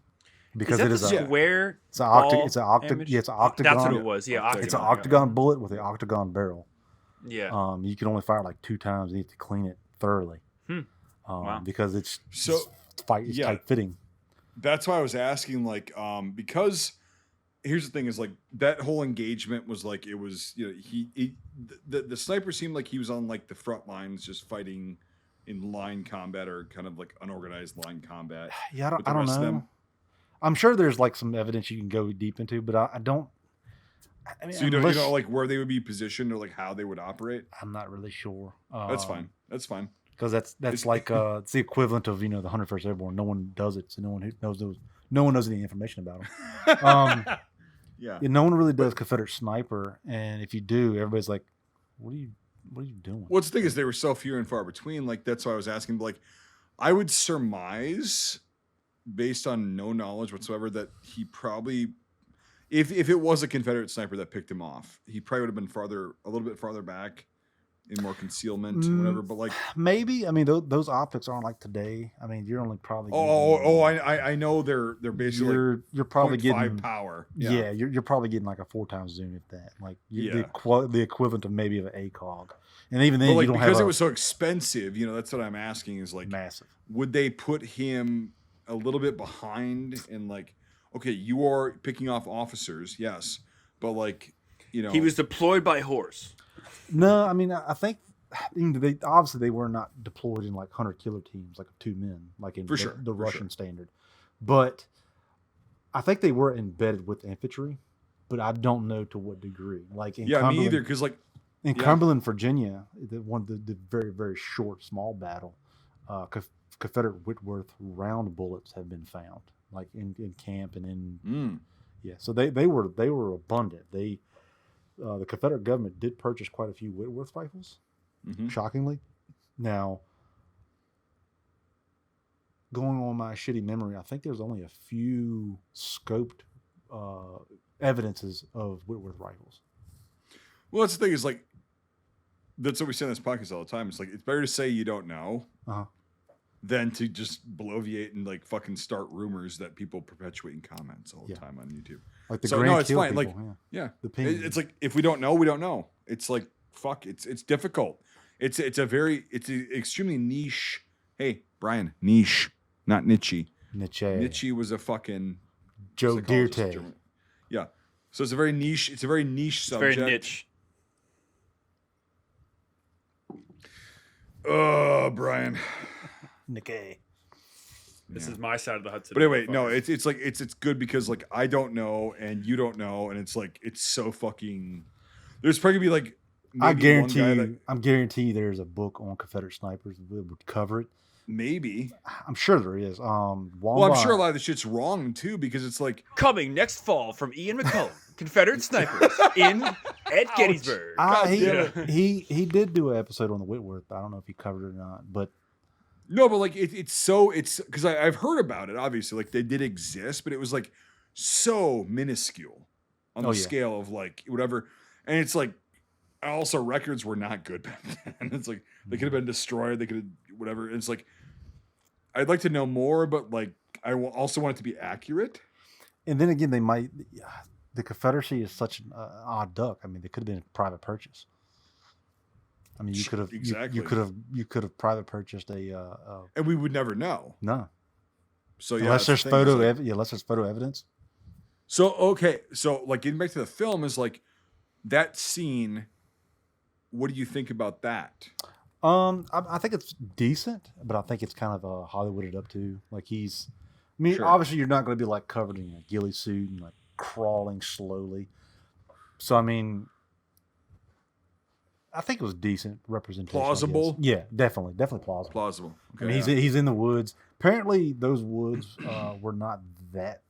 Because it is a square. It's an octagon. Yeah, it's an octagon. That's what it was. Yeah, it's an octagon bullet with an octagon barrel. Yeah. You can only fire like 2 times. You need to clean it thoroughly. Wow. Because it's yeah. tight fitting. That's why I was asking, like, because here's the thing: is like that whole engagement was like, it was, the sniper seemed like he was on like the front lines, just fighting in line combat, or kind of like unorganized line combat. Yeah, I don't know. I'm sure there's like some evidence you can go deep into, but I don't. I mean, so you don't know like where they would be positioned, or like how they would operate? I'm not really sure. That's fine. Because that's like it's the equivalent of the 101st Airborne. No one does it, so no one knows any information about them. Yeah. No one really does Confederate sniper, and if you do, everybody's like, "What are you doing?" What's the thing is they were so few and far between. Like that's why I was asking. Like, I would surmise, based on no knowledge whatsoever, that he probably, if it was a Confederate sniper that picked him off, he probably would have been a little bit farther back, in more concealment, whatever. But like, maybe, I mean, those optics aren't like today. I mean, you're only probably I know they're basically you're probably 0.5 getting power. Yeah, you're probably getting like a 4 times zoom at that. Like the equivalent of maybe of an ACOG. And even then, you don't because have it was so expensive. That's what I'm asking. Is like massive. Would they put him a little bit behind, and like, okay, you are picking off officers, yes, but like, he was deployed by horse. No, I mean, I think they were not deployed in like 100 killer teams, like 2 men, like in the Russian standard. But I think they were embedded with infantry, but I don't know to what degree. Like in me either, because like in Cumberland, Virginia, the very, very short, small battle, Confederate Whitworth round bullets have been found, like in camp and in so they were abundant. The Confederate government did purchase quite a few Whitworth rifles, shockingly. Now, going on my shitty memory, I think there's only a few scoped evidences of Whitworth rifles. Well, that's the thing, is like, that's what we say in this podcast all the time. It's like, it's better to say you don't know than to just bloviate and like fucking start rumors that people perpetuate in comments all the Yeah. time on YouTube. Like the So, Grand no, it's Kill fine. people. Like, yeah. Yeah, The ping. it's like if we don't know, we don't know. It's like fuck. It's difficult. It's extremely niche. Hey, Brian, niche, not niche. Niche was a fucking Joe psychologist in Dirte. Germany. Yeah, so it's a very niche. It's a very niche subject. Very niche. Oh, Brian. Nicky. This Yeah. is my side of the hut today. But anyway, no, motherfuckers. it's like it's good because like I don't know and you don't know, and it's like it's so fucking. There's probably gonna be like. I maybe guarantee one guy you. I'm guarantee you there's a book on Confederate snipers that would cover it. maybe. I'm sure there is. Well, I'm sure a lot of the shit's wrong too because it's like Coming next fall from Ian McCullough, Confederate snipers at Gettysburg. He did do an episode on the Whitworth. I don't know if he covered it or not, but no, but like it's because I've heard about it. Obviously, like they did exist, but it was like so minuscule on the scale of like whatever, and it's like. Also, records were not good back then. It's like they could have been destroyed. They could have whatever. It's like I'd like to know more, but like I also want it to be accurate. and then again, they might. The Confederacy is such an odd duck. I mean, they could have been a private purchase. I mean, you could have exactly. you could have private purchased a and we would never know. no. So yeah, Unless there's unless there's photo evidence. So okay, so like getting back to the film is like that scene. What do you think about that? I think it's decent, but I think it's kind of Hollywooded up too. Like he's, I mean, Sure. obviously you're not going to be like covered in a ghillie suit and like crawling slowly. So I mean, I think it was decent representation. I guess. Plausible? Yeah, definitely plausible. Plausible. Okay, I mean, he's in the woods. Apparently, those woods were not that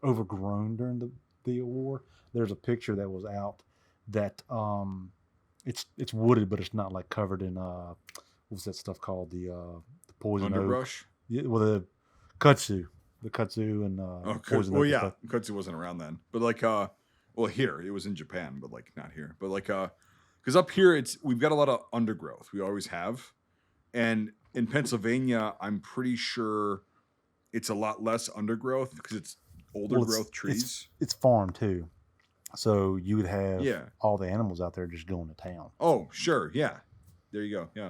overgrown during the war. There's a picture that was out that it's wooded, but it's not like covered in what's that stuff called, the poison oak. underbrush. Yeah, well, the kudzu and poison oak. and Yeah, stuff. kudzu wasn't around then, but like well here it was in Japan, but like not here. But like because up here we've got a lot of undergrowth. We always have, and in Pennsylvania, I'm pretty sure it's a lot less undergrowth because it's older Well, growth trees. It's farm too, so you would have Yeah. all the animals out there just going to town. Oh, sure, yeah. There you go. Yeah.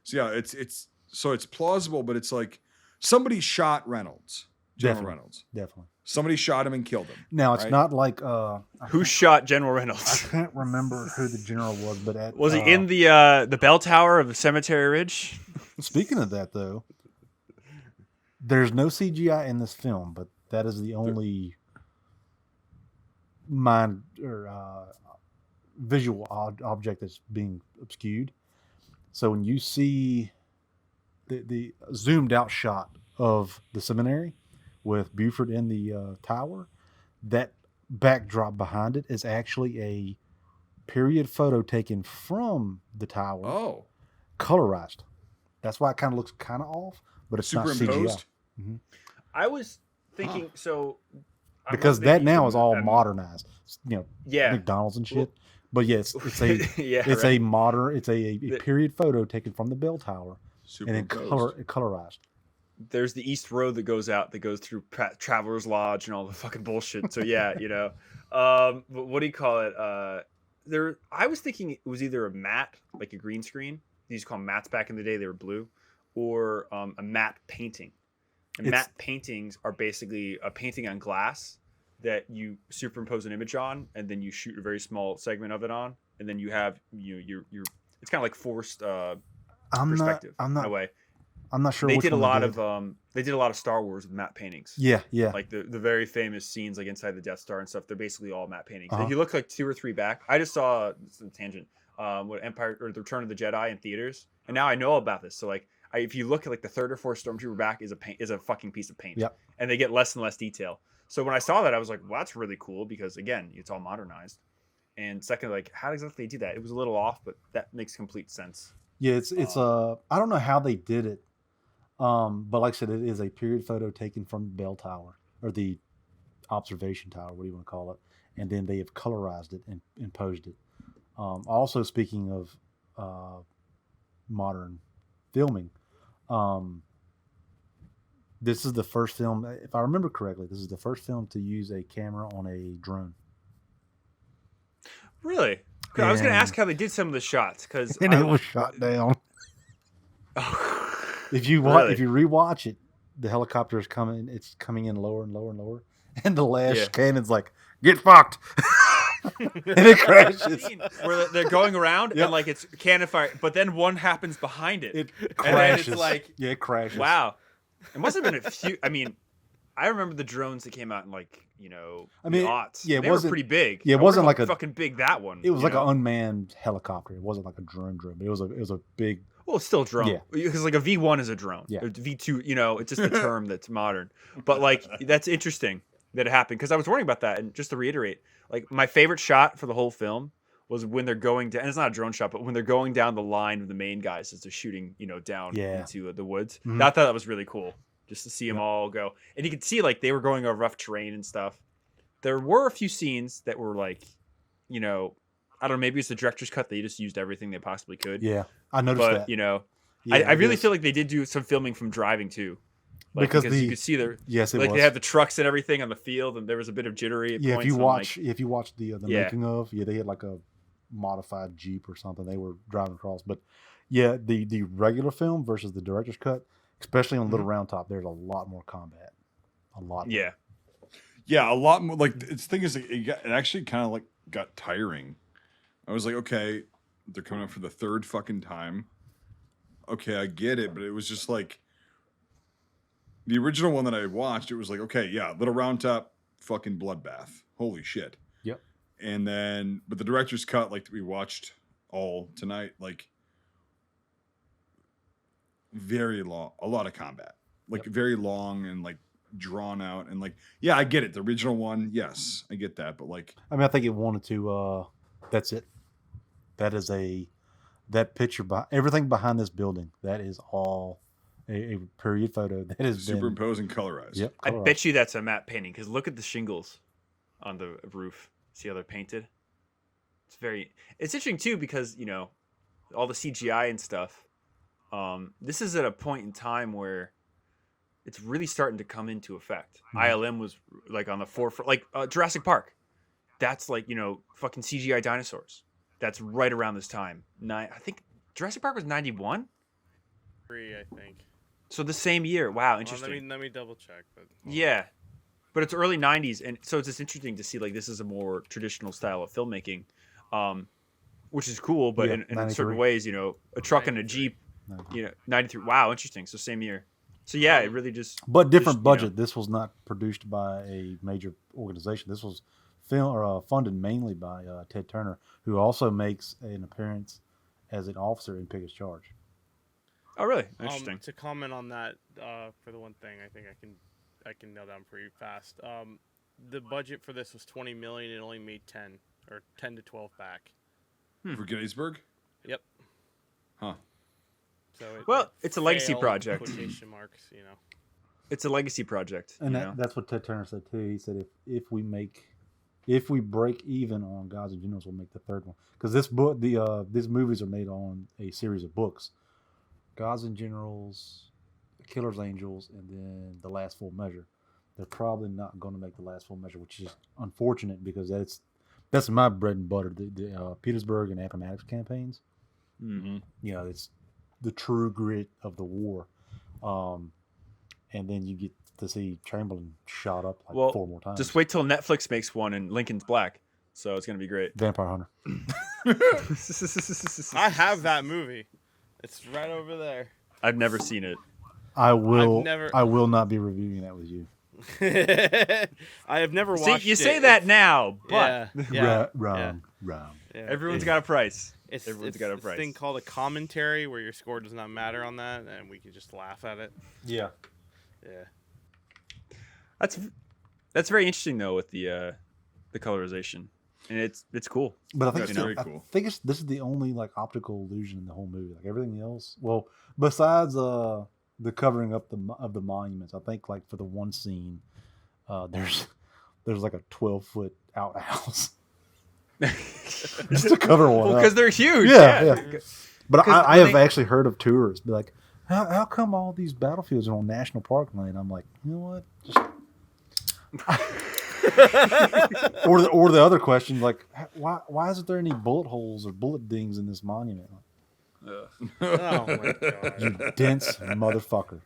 So yeah, it's plausible, but it's like somebody shot Reynolds, General Definitely. Reynolds. Definitely. Somebody shot him and killed him. Now it's Right. not like Who shot General I Reynolds? can't remember who the general was, but at, Was he in the bell tower of Cemetery Ridge? Speaking of that, though, there's no CGI in this film, but that is the only mind or visual object that's being obscured. So when you see the zoomed out shot of the seminary with Buford in the tower, that backdrop behind it is actually a period photo taken from the tower, Oh, colorized. That's why it kind of looks kind of off, but it's not CGI. superimposed. I was thinking so I'm Because not that making now some- is all I'm- modernized, Yeah, McDonald's and shit. But yes, it's a yeah. it's right. a modern, it's a The- period photo taken from the bell tower and then Superimposed. colorized. There's the East Road that goes through Traveler's Lodge and all the fucking bullshit. So yeah, but what do you call it? I was thinking it was either a matte, like a green screen. They used to call them mattes back in the day. They were blue, or a matte painting. And It's- matte paintings are basically a painting on glass that you superimpose an image on, and then you shoot a very small segment of it on, and then you have your. It's kind of like forced perspective in a way. I'm not sure. They which did a one lot of Star Wars with matte paintings. Yeah. Like the very famous scenes like inside the Death Star and stuff. They're basically all matte paintings. Uh-huh. If you look like 2 or 3 back, I just saw some tangent. What Empire or the Return of the Jedi in theaters, and now I know about this. So like, if you look at like the 3rd or 4th Stormtrooper back is a fucking piece of paint. Yep. And they get less and less detail. So when I saw that, I was like, well, that's really cool because again, it's all modernized. And second, like, how exactly they do that? It was a little off, but that makes complete sense. Yeah, it's I don't know how they did it, but like I said, it is a period photo taken from the bell tower or the observation tower, what do you want to call it, and then they have colorized it and imposed it. Also, speaking of modern filming, This is the first film, if I remember correctly, this is the first film to use a camera on a drone. Really? I was going to And- ask how they did some of the shots because And it was shot down. If you Really? if you rewatch it, the helicopter is coming. It's coming in lower and lower and lower, and the last Yeah. cannon's like, "Get fucked," and it crashes. where they're going around Yep. and like it's cannon fire, but then one happens behind it. It then it's crashes. like- yeah, it crashes. Wow, it must have been a few. I mean, I remember the drones that came out in like I mean, the aughts. yeah, it they were wasn't- pretty big. yeah, it I wasn't wonder like how a- fucking big that one. It was you like know? an unmanned helicopter. It wasn't like a drone, but it was a big. Well, it's still a drone. Yeah. Because like a V1 is a drone. Yeah. Or V2, it's just a term that's modern. But like that's interesting that it happened because I was wondering about that. And just to reiterate, like my favorite shot for the whole film was when they're going down. And it's not a drone shot, but when they're going down the line of the main guys as they're shooting, down Yeah. into the woods. Mhm. I thought that was really cool just to see them all go. And you could see like they were going over rough terrain and stuff. There were a few scenes that were like, I don't know, maybe it's the director's cut. They just used everything they possibly could. Yeah, I noticed But that. I Yeah, really yes. feel like they did do some filming from driving too, Because because you the- could see their Yes, it like was. they had the trucks and everything on the field, and there was a bit of jittery. At Yeah, points, if and I'm you watch the Yeah. making of, they had like a modified Jeep or something they were driving across. But yeah, the regular film versus the director's cut, especially on Little Round Top, there's a lot more combat. A lot. yeah, Yeah, a lot more. Like the thing is, it actually kind of like got tiring. I was like, okay, they're coming up for the third fucking time. Okay, I get it, but it was just like the original one that I watched. It was like, okay, yeah, Little Round Top, fucking bloodbath. Holy shit. Yep. And then, but the director's cut, like we watched all tonight, like very long, a lot of combat, like very long and like drawn out and like, yeah, I get it. The original one, yes, I get that, but like, I mean, I think it wanted to. That's it. That picture everything behind this building. That is all a period photo that has been. superimpose and colorize. Yep. I colorized. bet you that's a matte painting because look at the shingles on the roof. See how they're painted? It's interesting too because all the CGI and stuff. This is at a point in time where it's really starting to come into effect. ILM was like on the forefront, like Jurassic Park. That's like fucking CGI dinosaurs. That's right around this time. I think Jurassic Park was 91, I think. so the same year. Wow, Well, interesting. let me double check. But Yeah, but it's early 90s, and so it's just interesting to see like this is a more traditional style of filmmaking, which is cool. But Yeah, in 93. certain ways, a truck and a 93. Jeep, 93. Wow, interesting. So same year. So yeah, it really just But different just, budget. This was not produced by a major organization. This was funded mainly by Ted Turner, who also makes an appearance as an officer in Picket's Charge. Oh really? Interesting. To comment on that, for the one thing, I think I can nail down pretty fast. The budget for this was 20 million. It only made 10 or 10 to 12 back. For Gettysburg? Yep. Huh. So It's a legacy failed, project. Quotation marks, It's a legacy project. And you know? that's what Ted Turner said too. He said if we break even on Gods and Generals, we'll make the third one. Because these movies are made on a series of books: Gods and Generals, Killer's Angels, and then The Last Full Measure. They're probably not going to make The Last Full Measure, which is unfortunate because that's my bread and butter. The Petersburg and Appomattox campaigns. Mhm. It's the true grit of the war. And then you get to see Chamberlain shot up like 4 more times. Just wait till Netflix makes one and Lincoln's Black. So it's gonna be great. Vampire Hunter. I have that movie. It's right over there. I've never seen it. I will not be reviewing that with you. I have never See, watched you it. say that now, but yeah, Wrong. yeah. everyone's got a price. It's got a this price. thing called a commentary where your score does not matter on that, and we can just laugh at it. Yeah. Yeah. That's very interesting though with the colorization, and it's cool. But I think That's very cool. I think this is the only like optical illusion in the whole movie. Like everything else, well, besides the covering up of the monuments, I think like for the one scene, there's like a 12-foot outhouse just to cover one. Well, up. because they're huge. Yeah. But 'Cause I when have actually heard of tourists be like, how come all these battlefields are on national park land? I'm like, you know what? Just... or the other question, like, why isn't there any bullet holes or bullet dings in this monument? Oh my You god. dense motherfucker.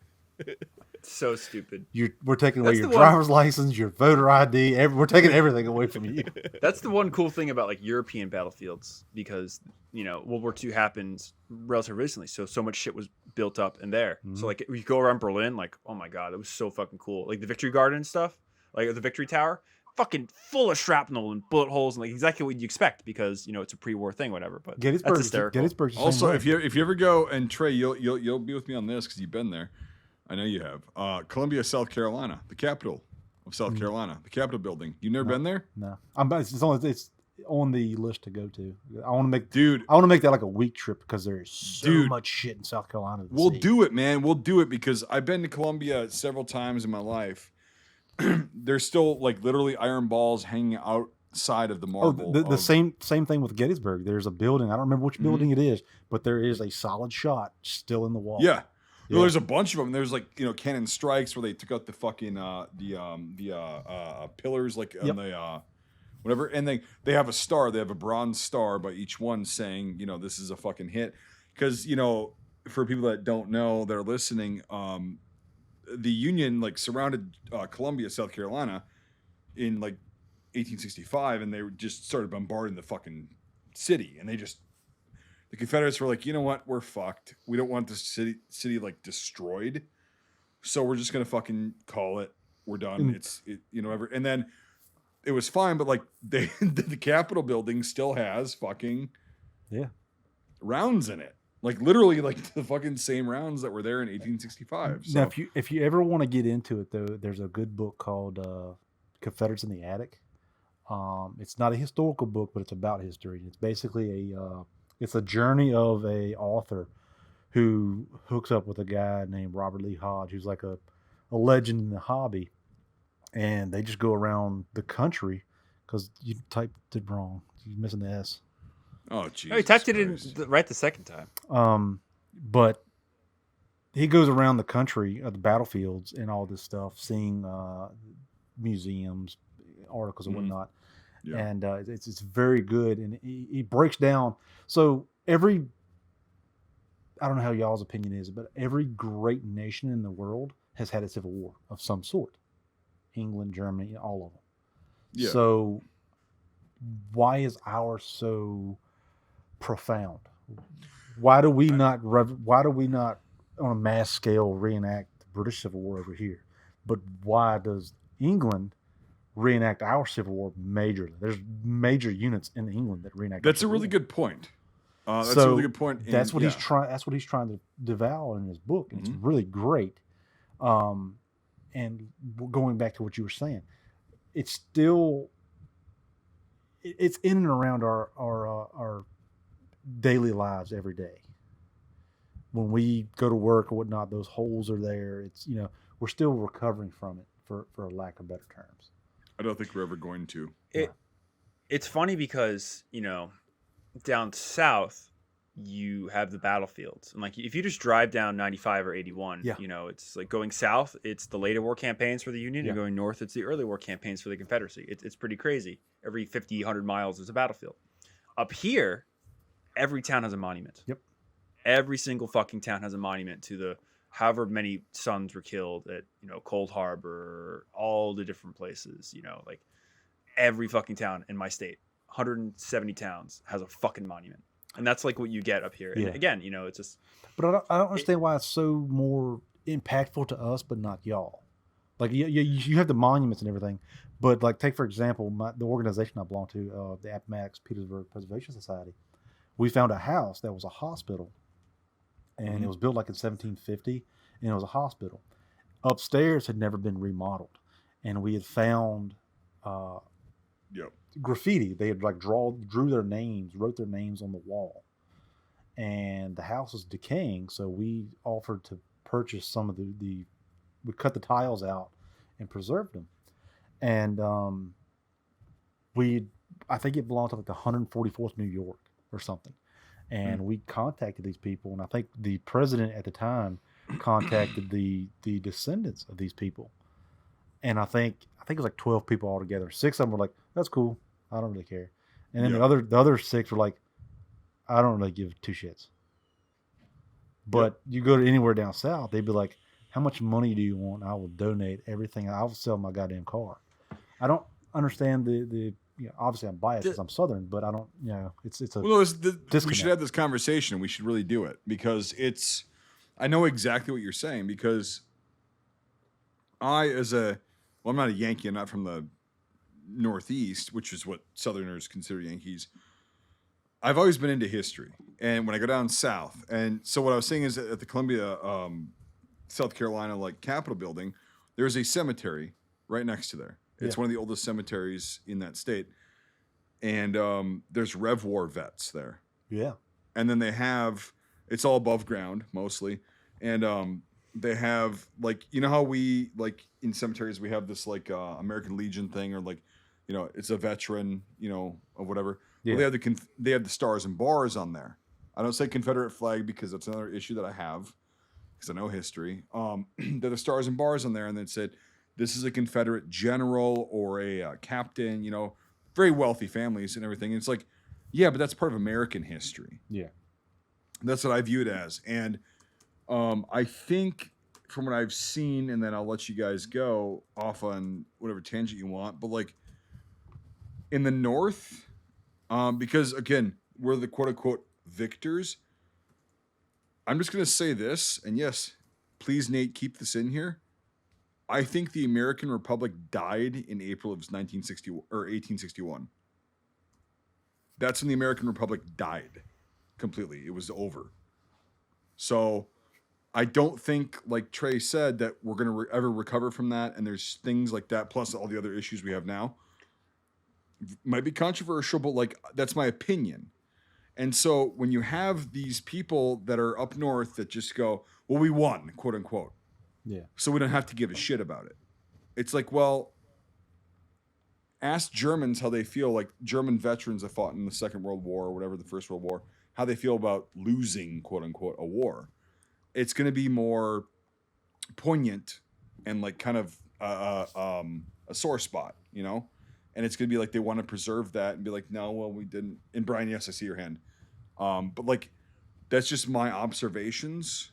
So stupid. We're taking away That's your the one- driver's license, your voter ID. We're taking everything away from you. That's the one cool thing about like European battlefields, because World War II happened relatively recently, so much shit was built up in there. Mhm. So like we go around Berlin, like, oh my god, it was so fucking cool. Like the Victory Garden and stuff, like the Victory Tower, fucking full of shrapnel and bullet holes and like exactly what you expect, because it's a pre-war thing, whatever. But that's hysterical. Gettysburg's the same Also, way. if you ever go, and Trey, you'll be with me on this because you've been there. I know you have. Columbia, South Carolina, the capital of South Carolina, the Capitol building. You never been there? No, it's on the list to go to. I want to make that like a week trip because there's so much shit in South Carolina. We'll do it, man. We'll do it because I've been to Columbia several times in my life. There's still like literally iron balls hanging outside of the marble. The same thing with Gettysburg. There's a building. I don't remember which building it is, but there is a solid shot still in the wall. Yeah. Well, there's a bunch of them. There's like cannon strikes where they took out the fucking pillars like on the whatever, and they have a star. They have a bronze star by each one saying this is a fucking hit. Because for people that don't know, that are listening, the Union like surrounded Columbia, South Carolina, in like 1865, and they just started bombarding the fucking city, and the Confederates were like, you know what? We're fucked. We don't want this city like destroyed. So we're just going to fucking call it. We're done. And then it was fine. But like the Capitol building still has fucking rounds in it. Like literally like the fucking same rounds that were there in 1865. So. Now, if you ever want to get into it though, there's a good book called Confederates in the Attic. It's not a historical book, but it's about history. It's basically it's a journey of a author who hooks up with a guy named Robert Lee Hodge, who's like a legend in the hobby. And they just go around the country because you typed it wrong. You're missing the S. Oh, Jesus. Oh, he typed it in right the second time. But he goes around the country, the battlefields and all this stuff, seeing museums, articles and whatnot. Yeah. And it's very good, and he breaks down. So I don't know how y'all's opinion is, but every great nation in the world has had a civil war of some sort. England, Germany, all of them. Yeah. So why is ours so profound? Why do we not on a mass scale reenact the British Civil War over here? But why does England reenact our Civil War majorly? There's major units in England that reenact. That's a really good point. That's a really good point. That's what he's trying. That's what he's trying to devour in his book. And it's really great. And going back to what you were saying, it's in and around our daily lives every day. When we go to work or whatnot, those holes are there. It's we're still recovering from it, for a lack of better terms. I don't think we're ever going to. It's funny because, down south, you have the battlefields. And like, if you just drive down 95 or 81, it's like going south, it's the later war campaigns for the Union, and going north, it's the early war campaigns for the Confederacy. It's pretty crazy. Every 50, 100 miles, there's a battlefield. Up here, every town has a monument. Yep. Every single fucking town has a monument to the however many sons were killed at, Cold Harbor, all the different places, like every fucking town in my state, 170 towns, has a fucking monument. And that's like what you get up here. And again, it's just. But I don't understand why it's so more impactful to us, but not y'all. Like you have the monuments and everything, but like take for example the organization I belong to, the Appomattox Petersburg Preservation Society. We found a house that was a hospital, and it was built like in 1750, and it was a hospital. Upstairs had never been remodeled, and we had found graffiti. They had like drew their names, wrote their names on the wall, and the house was decaying. So we offered to purchase some of we cut the tiles out and preserved them. And I think it belonged to like the 144th New York or something. And we contacted these people, and I think the president at the time contacted the descendants of these people, and I think it was like 12 people altogether. 6 of them were like, "That's cool, I don't really care," and then Yep. the other 6 were like, "I don't really give two shits." But you go to anywhere down south, they'd be like, "How much money do you want? I will donate everything. I will sell my goddamn car." I don't understand the obviously I'm biased because I'm Southern, but I don't, it's a Well, no, we disconnect. should have this conversation. We should really do it because I know exactly what you're saying because I'm not a Yankee. I'm not from the Northeast, which is what Southerners consider Yankees. I've always been into history. And when I go down south, and so what I was saying is that at the Columbia, South Carolina, like Capitol building, there's a cemetery right next to there. It's one of the oldest cemeteries in that state. And there's Rev War vets there. Yeah. And then it's all above ground mostly. And they have, like, you know how we, like, in cemeteries, we have this, like, American Legion thing, or, like, it's a veteran, of whatever. Yeah. Well, they have the stars and bars on there. I don't say Confederate flag because that's another issue that I have because I know history. They're the stars and bars on there, and then said this is a Confederate general or a captain. Very wealthy families and everything. And it's like, yeah, but that's part of American history. Yeah. That's what I view it as, and I think from what I've seen, and then I'll let you guys go off on whatever tangent you want, but like in the North. Because again, we're the quote unquote victors. I'm just going to say this, and yes, please, Nate, keep this in here. I think the American Republic died in April of 1960 or 1861. That's when the American Republic died completely. It was over. So I don't think, like Trey said, that we're going to ever recover from that. And there's things like that, plus all the other issues we have now. Might be controversial, but like that's my opinion. And so when you have these people that are up north that just go, well, we won, quote unquote. Yeah. So we don't have to give a shit about it. It's like, well, ask Germans how they feel, like German veterans that fought in the Second World War or whatever, the First World War, how they feel about losing, quote unquote, a war. It's going to be more poignant and like kind of a sore spot, And it's going to be like they want to preserve that and be like, no, well, we didn't. And Brian, yes, I see your hand. But like, that's just my observations,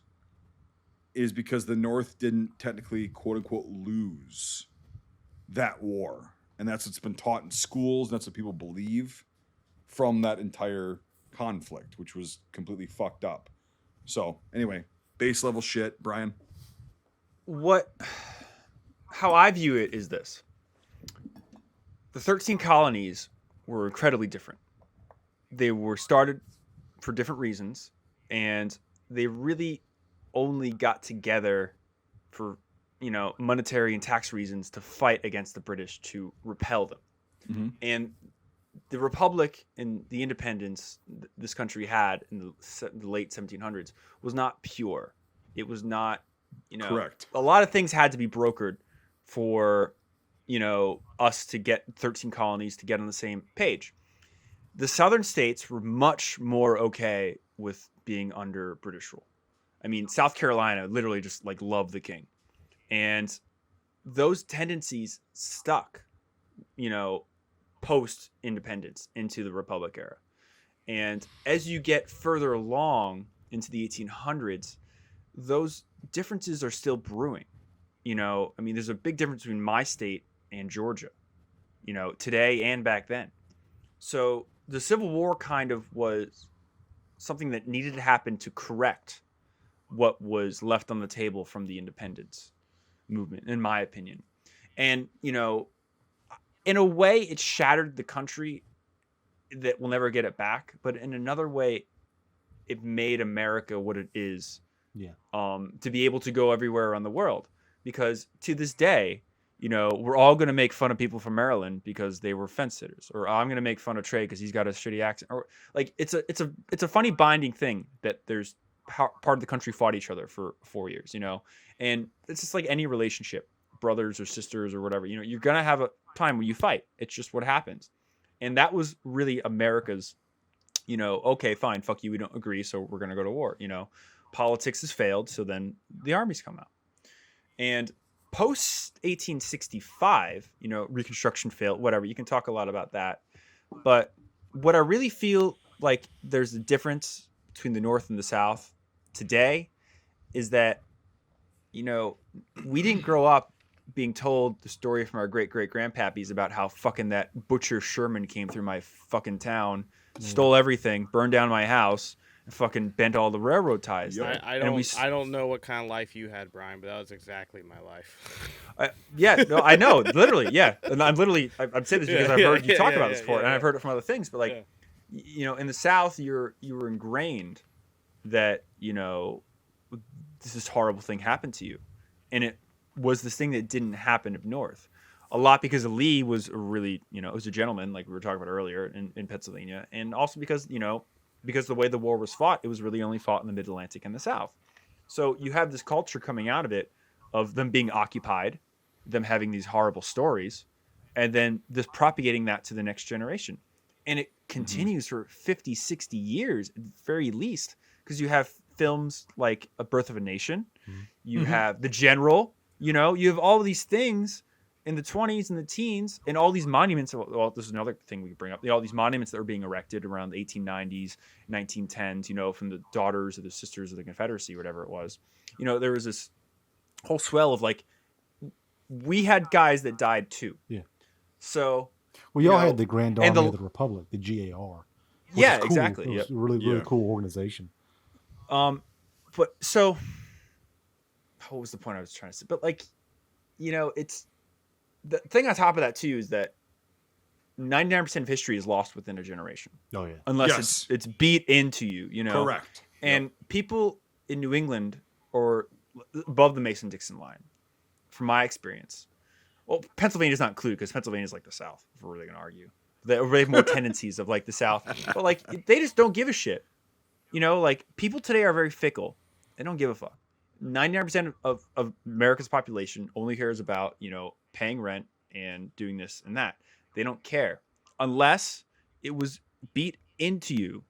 is because the North didn't technically, quote unquote, lose that war. And that's what's been taught in schools. That's what people believe from that entire conflict, which was completely fucked up. So anyway, base level shit, Brian. How I view it is this. The 13 colonies were incredibly different. They were started for different reasons, and they really only got together for, monetary and tax reasons to fight against the British to repel them. Mm-hmm. And the Republic and the independence this country had in the late 1700s was not pure. It was not, Correct. A lot of things had to be brokered for us to get 13 colonies to get on the same page. The southern states were much more okay with being under British rule. I mean, South Carolina literally just like loved the king. And those tendencies stuck, post independence into the Republic era. And as you get further along into the 1800s, those differences are still brewing. There's a big difference between my state and Georgia, today and back then. So the Civil War kind of was something that needed to happen to correct what was left on the table from the independence movement, in my opinion. And, in a way, it shattered the country that we'll never get it back. But in another way, it made America what it is. Yeah. To be able to go everywhere around the world. Because to this day, we're all going to make fun of people from Maryland because they were fence sitters, or I'm going to make fun of Trey because he's got a shitty accent, or like it's a funny binding thing that there's part of the country fought each other for 4 years, and it's just like any relationship, brothers or sisters or whatever, you're going to have a time where you fight. It's just what happens. And that was really America's, okay, fine, fuck you, we don't agree, so we're going to go to war, politics has failed, so then the armies come out. And post 1865, Reconstruction failed, whatever. You can talk a lot about that. But what I really feel like there's a difference between the North and the South today is that, we didn't grow up being told the story from our great-great-grandpappies about how fucking that butcher Sherman came through my fucking town, stole everything, burned down my house, and fucking bent all the railroad ties. Yep. I don't know what kind of life you had, Brian, but that was exactly my life. I know, literally, yeah. And I'm saying this because I've heard you talk about this before, and I've heard it from other things. But like, in the South, you were ingrained that this horrible thing happened to you, and it was this thing that didn't happen up north. A lot because Lee was a really, was a gentleman, like we were talking about earlier in Pennsylvania, and also because the way the war was fought, it was really only fought in the Mid-Atlantic and the South. So you have this culture coming out of it of them being occupied, them having these horrible stories, and then this propagating that to the next generation. And it continues for 50, 60 years at the very least, because you have films like A Birth of a Nation, you have The General, you have all of these things in the 20s and the teens, and all these monuments. Well, this is another thing we could bring up. All these monuments that were being erected around the 1890s, 1910s, from the daughters or the sisters of the Confederacy, or whatever it was. There was this whole swell of like, we had guys that died too. Yeah. So, well, y'all had the Grand Army of the Republic, the GAR. Yeah, cool. Exactly. It was a really cool organization. But so, what was the point I was trying to say? But like, it's the thing on top of that too is that 99% of history is lost within a generation. Oh yeah, unless it's beat into you. Correct. And people in New England or above the Mason-Dixon line, from my experience, well, Pennsylvania's not included because Pennsylvania's like the South. If we're really gonna argue, they have more tendencies of like the South, but like they just don't give a shit. Like people today are very fickle. They don't give a fuck. 99% of America's population only cares about, paying rent and doing this and that. They don't care unless it was beat into you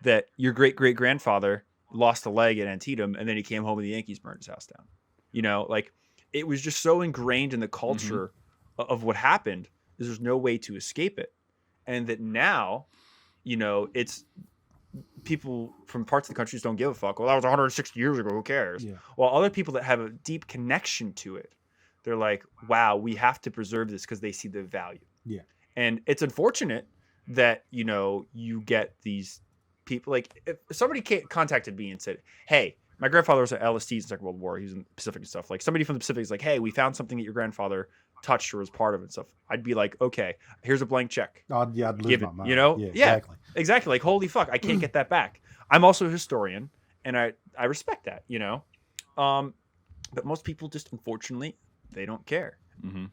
that your great-great-grandfather lost a leg at Antietam and then he came home and the Yankees burned his house down. Like it was just so ingrained in the culture of what happened. There's no way to escape it. And that now, it's people from parts of the country just don't give a fuck. Well, that was 160 years ago. Who cares? Yeah. While other people that have a deep connection to it, they're like, wow, we have to preserve this because they see the value. Yeah. And it's unfortunate that, you get these people. Like if somebody contacted me and said, hey, my grandfather was at LSD in the Second World War. He was in the Pacific and stuff. Like somebody from the Pacific is like, hey, we found something that your grandfather touched or was part of and stuff. I'd be like, okay, here's a blank check. I'd lose my mind. Yeah, exactly. Like, holy fuck, I can't get that back. I'm also a historian, and I respect that, but most people just, unfortunately, they don't care.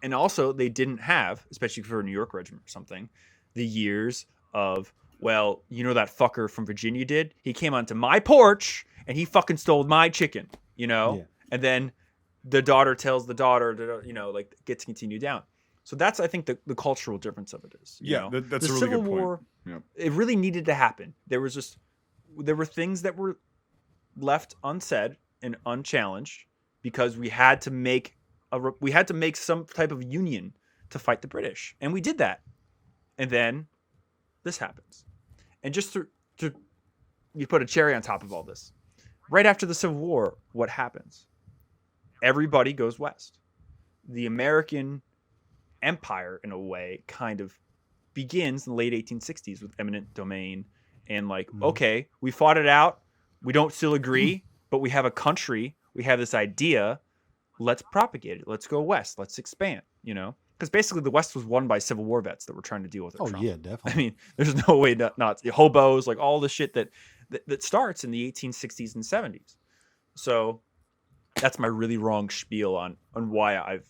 And also, they didn't have, especially for a New York regiment or something, the years of, well, that fucker from Virginia did? He came onto my porch, and he fucking stole my chicken, And then the daughter tells the daughter, like get to continue down. So that's, I think, the cultural difference of it is. That's the a really Civil good point. War, it really needed to happen. There were things that were left unsaid and unchallenged because we had to make some type of union to fight the British, and we did that. And then this happens, and just to you put a cherry on top of all this, right after the Civil War, what happens? Everybody goes west. The American empire, in a way, kind of begins in the late 1860s with eminent domain and okay, we fought it out. We don't still agree, but we have a country. We have this idea. Let's propagate it. Let's go west. Let's expand, Because basically the West was won by Civil War vets that were trying to deal with it. Oh, yeah, definitely. I mean, there's no way not hobos, like all the shit that starts in the 1860s and 70s. So that's my really wrong spiel on why I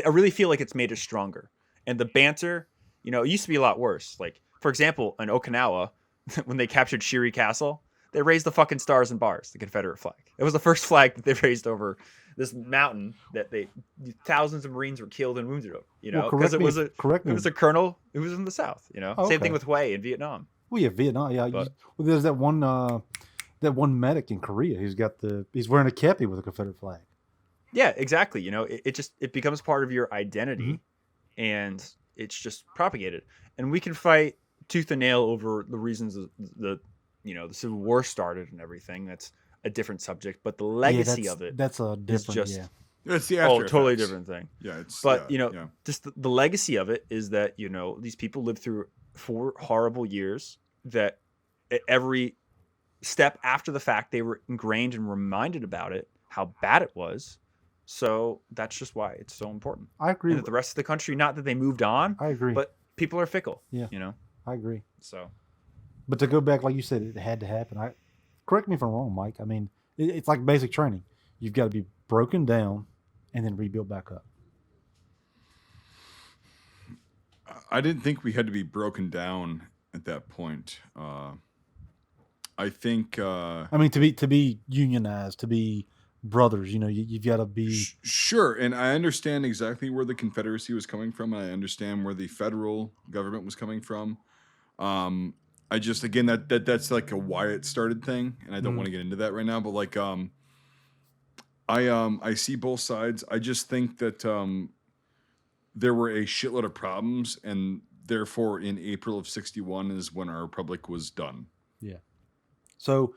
really feel like it's made us stronger. And the banter, it used to be a lot worse. Like, for example, in Okinawa, when they captured Shiri Castle, they raised the fucking stars and bars, the Confederate flag. It was the first flag that they raised over this mountain that thousands of Marines were killed and wounded over, because it was a colonel who was from the South, Oh, Same thing with Hue in Vietnam. Well, yeah, Vietnam. Yeah, there's that one that one medic in Korea who's got he's wearing a kepi with a Confederate flag. Yeah, exactly. You know, it becomes part of your identity, Mm-hmm. and it's just propagated. And we can fight tooth and nail over the reasons the Civil War started and everything. That's a different subject, but the legacy of it that's a is different just It's the after totally effects. different thing. Yeah, it's But yeah. just the legacy of it is that these people lived through 4 horrible years that at every step after the fact they were ingrained and reminded about it, how bad it was. So that's just why it's so important. I agree. And that the rest of the country, not that they moved on, I agree. but people are fickle. Yeah. I agree. So, but to go back, like you said, it had to happen. Correct me if I'm wrong, Mike. I mean, it's like basic training. You've got to be broken down and then rebuilt back up. I didn't think we had to be broken down at that point. I think. I mean, to be unionized, to be brothers, you've got to be sure. And I understand exactly where the Confederacy was coming from, and I understand where the federal government was coming from. I just again that's like a why it started thing, and I don't want to get into that right now. But like, I see both sides. I just think that there were a shitload of problems, and therefore in April of '61 is when our republic was done. Yeah. So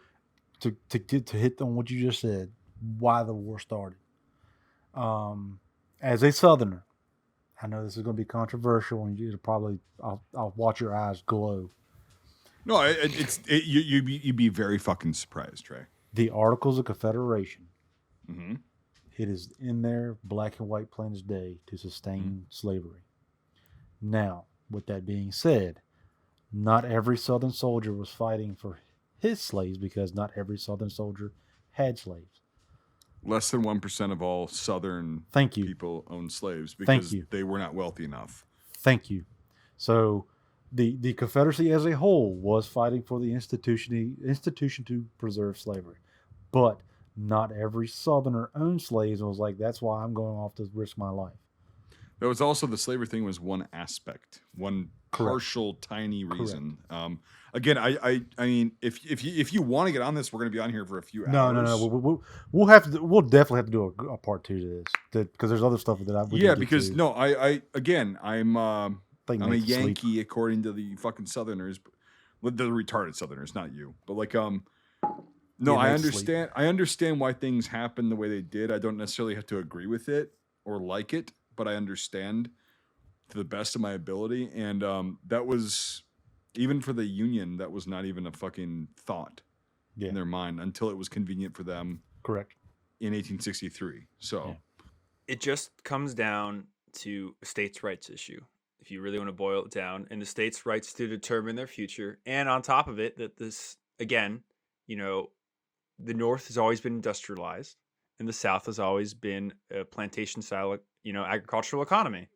to hit on what you just said, why the war started. As a Southerner, I know this is going to be controversial, and I'll watch your eyes glow. No, you'd be very fucking surprised, Trey. The Articles of Confederation. Mm-hmm. It is in there, black and white, plain as day, to sustain slavery. Now, with that being said, not every Southern soldier was fighting for his slaves because not every Southern soldier had slaves. Less than 1% of all Southern people owned slaves because they were not wealthy enough. Thank you. So the Confederacy as a whole was fighting for the institution to preserve slavery. But not every Southerner owned slaves and was like, that's why I'm going off to risk my life. That was also the slavery thing was one aspect, one partial tiny reason. Again, I mean, if you want to get on this, we're going to be on here for a few hours. No. We'll definitely have to do a part 2 to this because there's other stuff that I'm a Yankee sleep. According to the fucking Southerners, the retarded Southerners, not you, but like no, I understand. I understand why things happen the way they did. I don't necessarily have to agree with it or like it, but I understand to the best of my ability. And that was, even for the Union, that was not even a fucking thought in their mind until it was convenient for them. Correct. In 1863. So it just comes down to a states' rights issue. If you really want to boil it down, and the states' rights to determine their future. And on top of it, that this, again, the North has always been industrialized, and the South has always been a plantation-style, agricultural economy.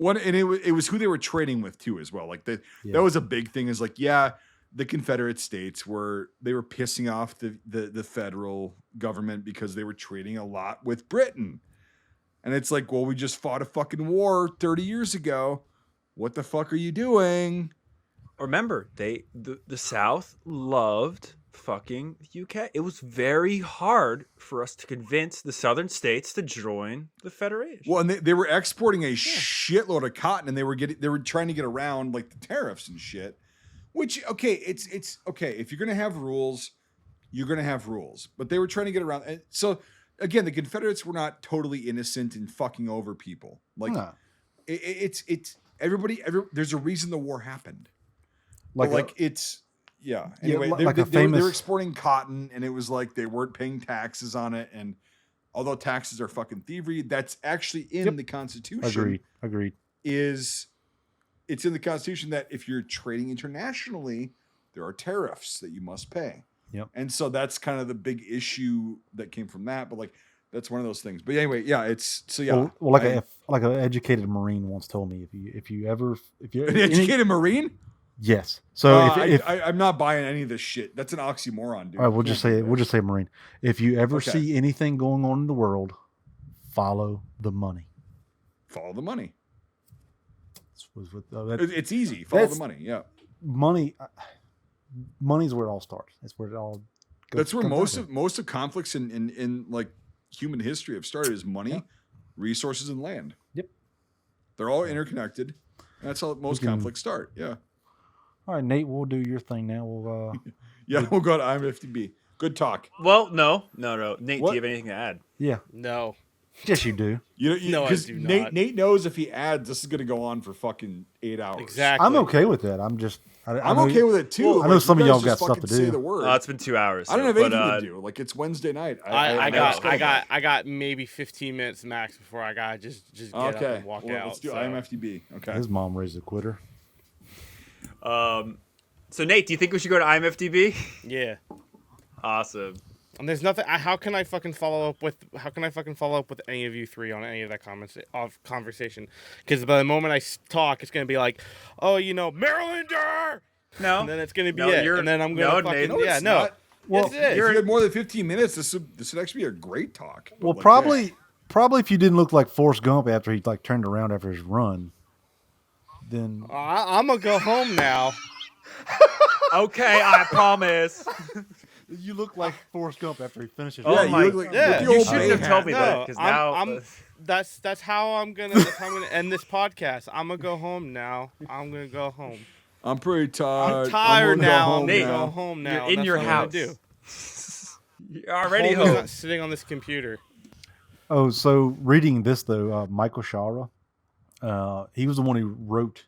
And it was who they were trading with too, as well. Like that was a big thing. Is like, the Confederate States were pissing off the federal government because they were trading a lot with Britain, and it's like, well, we just fought a fucking war 30 years ago. What the fuck are you doing? Remember, the South loved fucking the UK. It was very hard for us to convince the southern states to join the Federation. Well, and they were exporting a shitload of cotton, and they were trying to get around like the tariffs and shit. Which, okay, it's okay. If you're gonna have rules, you're gonna have rules. But they were trying to get around. And so again, the Confederates were not totally innocent in fucking over people. Like it's everybody. There's a reason the war happened. Anyway, they were exporting cotton, and it was like they weren't paying taxes on it. And although taxes are fucking thievery, that's actually in the Constitution. Agreed. It's in the Constitution that if you're trading internationally, there are tariffs that you must pay. Yep. And so that's kind of the big issue that came from that. But like, that's one of those things. But anyway, it's so yeah. Well, like an educated Marine once told me, if you're an educated Marine. Yes. So I'm not buying any of this shit. That's an oxymoron, dude. All right, we'll just say Marine. If you ever see anything going on in the world, follow the money. Follow the money. It's easy. Follow the money. Yeah. Money's where it all starts. That's where it all That's where go most of conflicts in like human history have started is money, Yeah. resources, and land. Yep. They're all interconnected. And that's how most can- conflicts start. Yeah. All right, Nate, we'll do your thing now. We'll Yeah, we'll go to IMFDB. Good talk. Well, no. Nate, What? do you have anything to add? yeah. No. Yes, you do. No, I 'cause do Nate, not. Nate knows if he adds, this is going to go on for fucking 8 hours. Exactly. I'm okay with that. I'm just. I'm okay with it too. I know some of you y'all guys just got stuff fucking to Say do. the word. It's been 2 hours. I don't so- have anything but, to do. Like it's Wednesday night. I know. got maybe 15 minutes max before I gotta just get up Okay. and walk Well, out. let's do so. IMFDB. Okay. His mom raised a quitter. So Nate, do you think we should go to IMFDB? Yeah. Awesome. And there's nothing. How can I fucking follow up with any of you three on any of that conversation? Because by the moment I talk, it's gonna be like, oh, Marylander. No. And then it's gonna be No, it. you're- And then I'm gonna no, fucking Nate, No, yeah it's no. not. Well, Yes, it If is. you had more than 15 minutes, this would actually be a great talk. But Well, like, probably if you didn't look like Forrest Gump after he like turned around after his run, then I'm gonna go home now. Okay, I promise. you look like Forrest Gump after he finishes. Oh Yeah, my- you look like yeah. with the You old shouldn't Bay have hat. told me that No, because I'm- now. That's how I'm gonna end this podcast. I'm gonna go home now. I'm gonna go home. I'm pretty tired. I'm tired gonna go now. home I'm gonna Nate, go home now. You're in That's your what I'm house. gonna do. You're already Home is home. not sitting on this computer. Oh, so reading this though, Michael Shara, he was the one who wrote.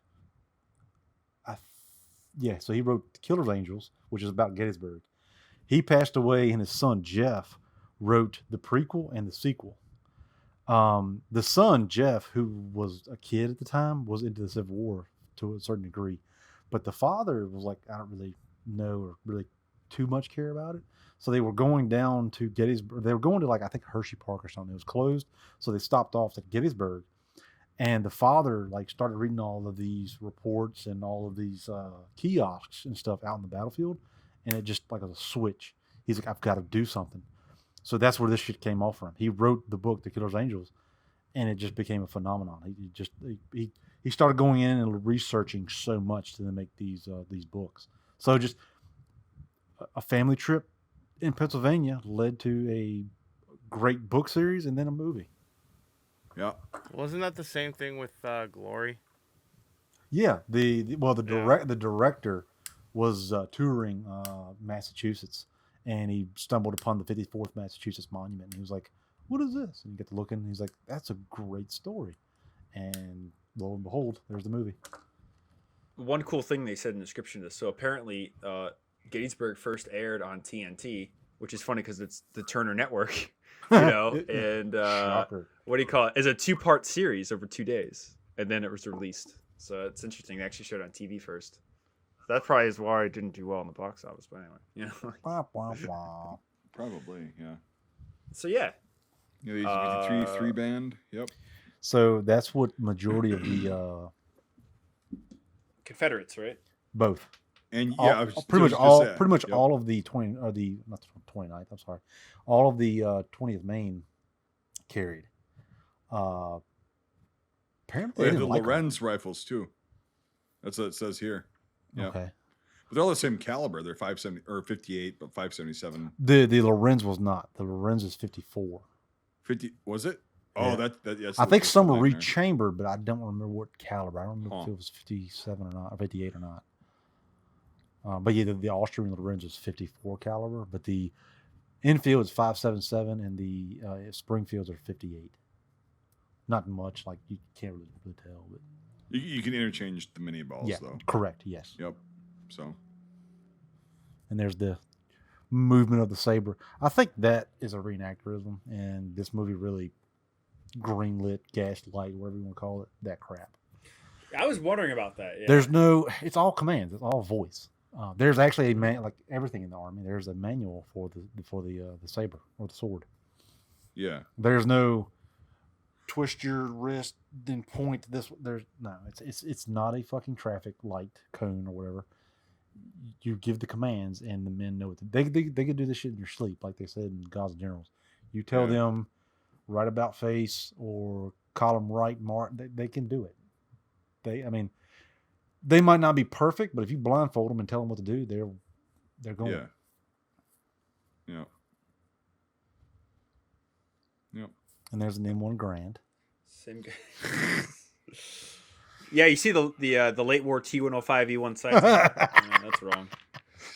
So he wrote Killer's Angels, which is about Gettysburg. He passed away, and his son Jeff wrote the prequel and the sequel. The son Jeff, who was a kid at the time, was into the Civil War to a certain degree, but the father was like, I don't really know or really too much care about it. So they were going down to Gettysburg. They were going to I think Hershey Park or something. It was closed, so they stopped off at Gettysburg. And the father started reading all of these reports and all of these kiosks and stuff out in the battlefield, and it just like a switch. He's like, I've got to do something. So that's where this shit came off from. He wrote the book, The Killer's Angels, and it just became a phenomenon. He started going in and researching so much to make these books. So just a family trip in Pennsylvania led to a great book series and then a movie. Yeah. Wasn't that the same thing with Glory? Yeah, the director was touring Massachusetts, and he stumbled upon the 54th Massachusetts Monument, and he was like, "What is this?" And you get to look, and he's like, "That's a great story." And lo and behold, there's the movie. One cool thing they said in the description of this. So apparently, Gettysburg first aired on TNT, which is funny because it's the Turner Network, and Shocker. what do you call it? It's a 2-part series over 2 days, and then it was released. So it's interesting. They actually showed it on TV first. That probably is why it didn't do well in the box office. But anyway, Wah, wah, wah. Probably. Yeah. So yeah, Yeah. The three band. Yep. So that's what majority of the Confederates, right? both. And All- yeah, I was pretty much just all saying. pretty much Yep. all of the 20 or the not the 29th, I'm sorry, all of the 20th Maine carried. Apparently Oh, they yeah, didn't the like 'em. Lorenz rifles too. That's what it says here. Yeah. Okay. But they're all the same caliber. They're 570 or 58, but 577. The Lorenz was not. The Lorenz is 54. 50 was it? Oh, Yeah. that yes. I think some were rechambered, but I don't remember what caliber. I don't remember if Huh. it was 57 or not, or 58 or not. But yeah, the Austrian Lorenz was 54 caliber, but the infield is 577, and the Springfields are 58. Not much, like you can't really tell, but You can interchange the mini balls yeah, though. correct, yes. Yep. So And there's the movement of the saber. I think that is a reenactorism, and this movie really greenlit, gaslight, whatever you want to call it, that crap. I was wondering about that. Yeah. There's no, it's all commands, it's all voice. There's actually a like everything in the army. There's a manual for the saber or the sword. yeah. There's no twist your wrist, then point this. There's no. It's not a fucking traffic light cone or whatever. You give the commands, and the men know what they could do this shit in your sleep, like they said in Gods and Generals. You tell Yeah. them right about face or column right mark. They can do it. They might not be perfect, but if you blindfold them and tell them what to do, they're going. Yeah. Yep. Yep. And there's an M1 Grand. Same guy. Yeah, you see the late war T105 E1 sights. Yeah, that's wrong.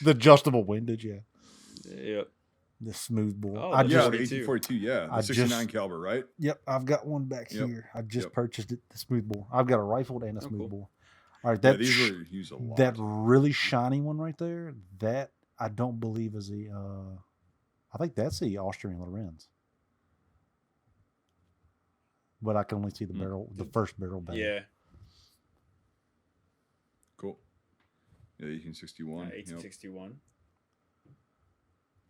The adjustable windage, yeah. Yep. The smooth bore. Oh, I the Yeah, just, the 42. 1842. Yeah, the I 69 just- caliber, right? yep, I've got one back Yep. here. I just Yep. purchased it, the smooth bore. I've got a rifled and a Oh, smooth cool. bore. All right, Yeah, that these were used a lot. that really shiny one right there, that I don't believe is the I think that's the Austrian Lorenz. But I can only see the barrel, the first barrel band. Yeah. Cool. Yeah, 1861. Yep. 1861.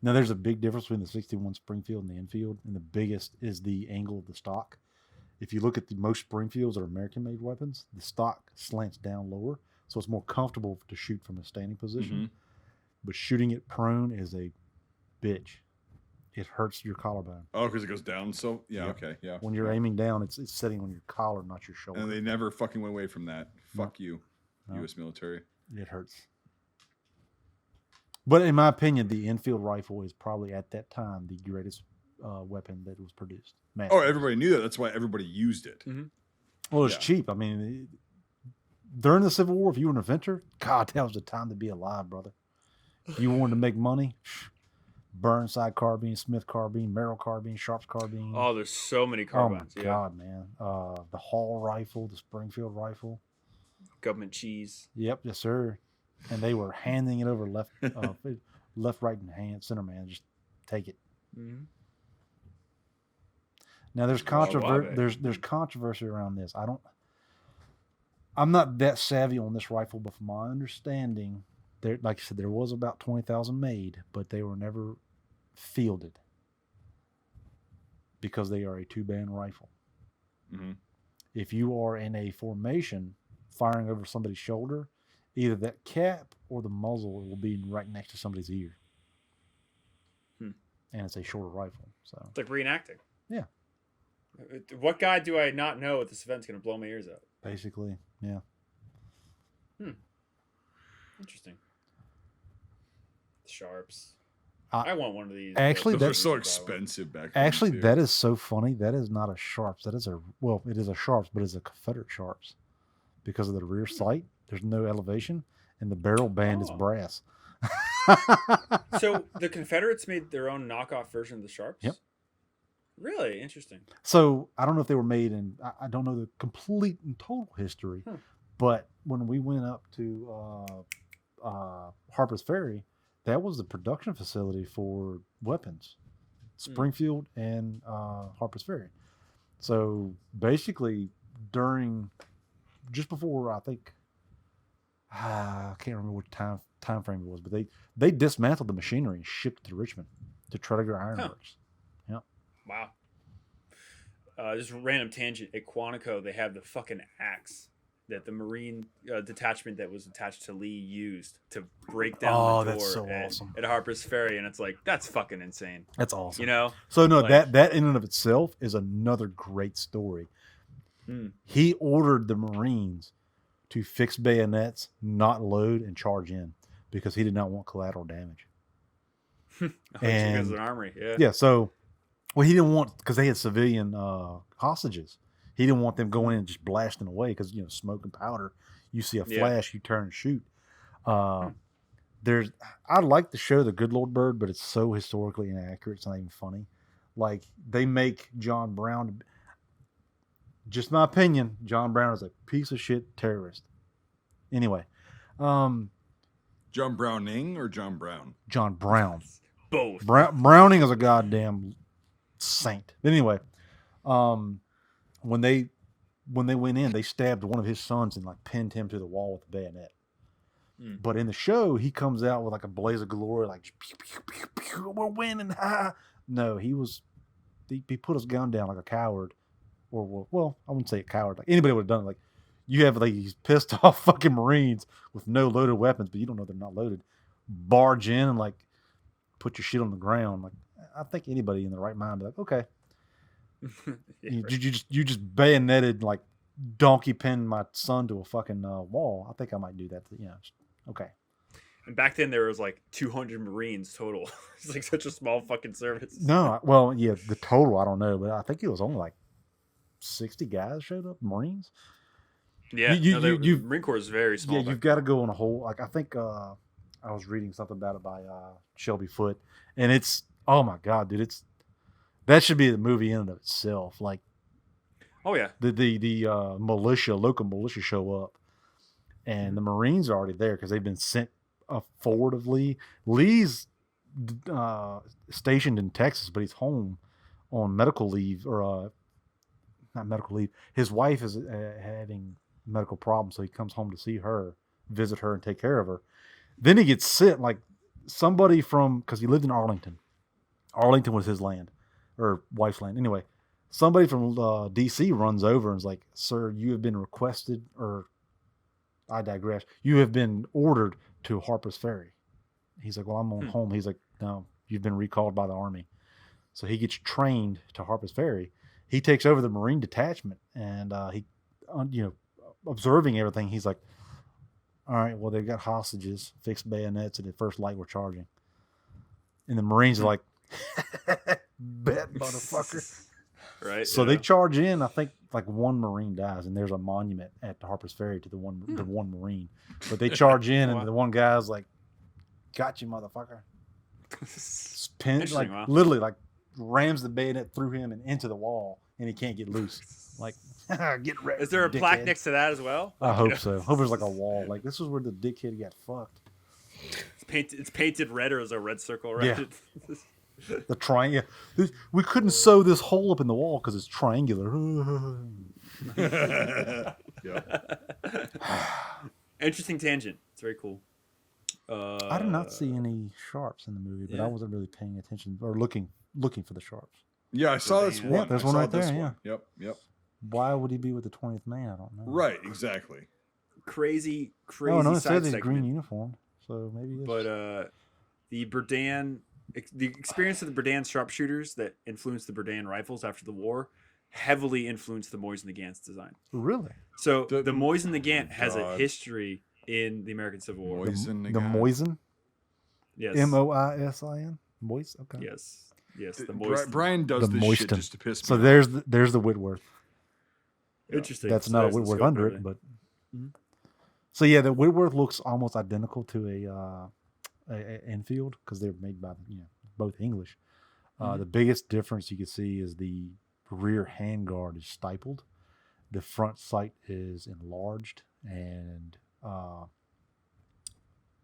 Now there's a big difference between the 61 Springfield and the Enfield, and the biggest is the angle of the stock. If you look at the most Springfields or American-made weapons, the stock slants down lower, so it's more comfortable to shoot from a standing position. Mhm. But shooting it prone is a bitch. It hurts your collarbone. Oh, because it goes down. So yeah, Yep. okay, yeah. When you're aiming down, it's sitting on your collar, not your shoulder. And they never fucking went away from that. No. Fuck you, No. U.S. military. It hurts. But in my opinion, the Enfield rifle is probably at that time the greatest weapon that was produced. Oh, everybody knew that. That's why everybody used it. Well, it's yeah. cheap. I mean, during the Civil War, if you were an inventor, God, that was the time to be alive, brother. If you wanted to make money, Burnside carbine, Smith carbine, Merrill carbine, Sharps carbine. Oh, there's so many Oh my carbines. Yeah. God, man. The Hall rifle, the Springfield rifle. Government cheese. Yep, yes, sir. And they were handing it over left, right, and hand center man. Just take it. Mm-hmm. Now there's there's controversy around this. I'm not that savvy on this rifle, but from my understanding, there, like I said, there was about 20,000 made, but they were never fielded because they are a 2-band rifle. Mm-hmm. If you are in a formation firing over somebody's shoulder, either that cap or the muzzle will be right next to somebody's ear. And it's a shorter rifle. So It's like reenacting. Yeah. What guy do I not know at this event's going to blow my ears out? basically, yeah. Interesting. Sharps. I I want one of these. actually, Those were that's- so expensive back then. Actually, too. that is so funny. That is not a Sharps. That is it is a Sharps, but it's a Confederate Sharps because of the rear sight. There's no elevation, and the barrel band is Oh. brass. So the Confederates made their own knockoff version of the Sharps? Yep. Really interesting. So I don't know if they were made in. I don't know the complete and total history, but when we went up to Harper's Ferry, that was the production facility for weapons, Springfield and Harper's Ferry. So basically, just before I think I can't remember what time frame it was, but they dismantled the machinery and shipped it to Richmond to Tredegar Iron Works. Wow. Just a random tangent. At Quantico, they have the fucking axe that the Marine detachment that was attached to Lee used to break down the door that's so awesome. at Harper's Ferry, and it's like, that's fucking insane. That's awesome. You know? So no, Like- that in and of itself is another great story. He ordered the Marines to fix bayonets, not load, and charge in because he did not want collateral damage. Because of an armory, yeah. Yeah, so he didn't want, because they had civilian hostages. He didn't want them going in and just blasting away because smoke and powder. You see a flash, you turn and shoot. I like the show The Good Lord Bird, but it's so historically inaccurate. It's not even funny. Like they make John Brown. Just my opinion, John Brown is a piece of shit terrorist. Anyway, John Browning or John Brown? John Brown. Both. Browning is a goddamn saint. But anyway, when they went in, they stabbed one of his sons and like pinned him to the wall with a bayonet. But in the show, he comes out with like a blaze of glory, like pew, pew, pew, pew, we're winning. Ha. No, he put his gun down like a coward, or well, I wouldn't say a coward. Like anybody would have done it. Like you have like these pissed off fucking Marines with no loaded weapons, but you don't know they're not loaded. Barge in and like put your shit on the ground. Like I think anybody in the right mind would be like, okay. Yeah, You just bayoneted, like donkey pinned my son to a fucking wall. I think I might do that. Okay. And back then there was like 200 Marines total. It's like such a small fucking service. No, well, yeah, the total I don't know, but I think it was only like 60 guys showed up, Marines. Yeah, you Marine Corps is very small. Yeah, you've got to go on a whole. Like I think I was reading something about it by Shelby Foote, and it's oh my god, dude, that should be the movie in and of itself. Like, oh yeah, the local militia show up, and the Marines are already there because they've been sent forward of Lee. Lee's stationed in Texas, but he's home on medical leave or not medical leave. His wife is having medical problems, so he comes home to see her, visit her, and take care of her. Then he gets sent, like somebody from, because he lived in Arlington. Arlington was his land, or wife's land. Anyway, somebody from D.C. runs over and is like, "Sir, you have been requested," or I digress. "You have been ordered to Harper's Ferry." He's like, "Well, I'm on home." He's like, "No, you've been recalled by the Army." So he gets trained to Harper's Ferry. He takes over the Marine detachment, and he, observing everything, he's like, "All right, well, they've got hostages, fixed bayonets, and at first light we're charging." And the Marines are like, "Bet, motherfucker." Right. So they charge in. I think like one Marine dies, and there's a monument at the Harper's Ferry to the one Marine. But they charge in, and the one guy's like, "Got you, motherfucker." Like literally, like rams the bayonet through him and into the wall, and he can't get loose. Like, get ready. Is there a plaque next to that as well? I hope so. Hope there's like a wall. Like, this is where the dickhead got fucked. It's painted red, or is a red circle around it? The triangle. We couldn't sew this hole up in the wall because it's triangular. Interesting tangent. It's very cool. I did not see any sharps in the movie, but I wasn't really paying attention or looking for the sharps. Yeah, I saw this one. Yeah, there's one right there. Yeah. Yep. Why would he be with the 20th man? I don't know. Right, exactly. Crazy. Oh, no, it says he's green uniform, so maybe. But the experience of the Berdan sharpshooters that influenced the Berdan rifles after the war heavily influenced the Mosin-Nagant's design. Really? So the Mosin-Nagant has a history in the American Civil War. The Mosin? Yes. Moisin? Mois? Okay. Yes. The Moisin. Brian does this shit just to piss me off. So there's the Whitworth. Interesting. That's not a Whitworth under it, but so yeah, the Whitworth looks almost identical to a Enfield because they're made by both English. The biggest difference you can see is the rear handguard is stippled, the front sight is enlarged and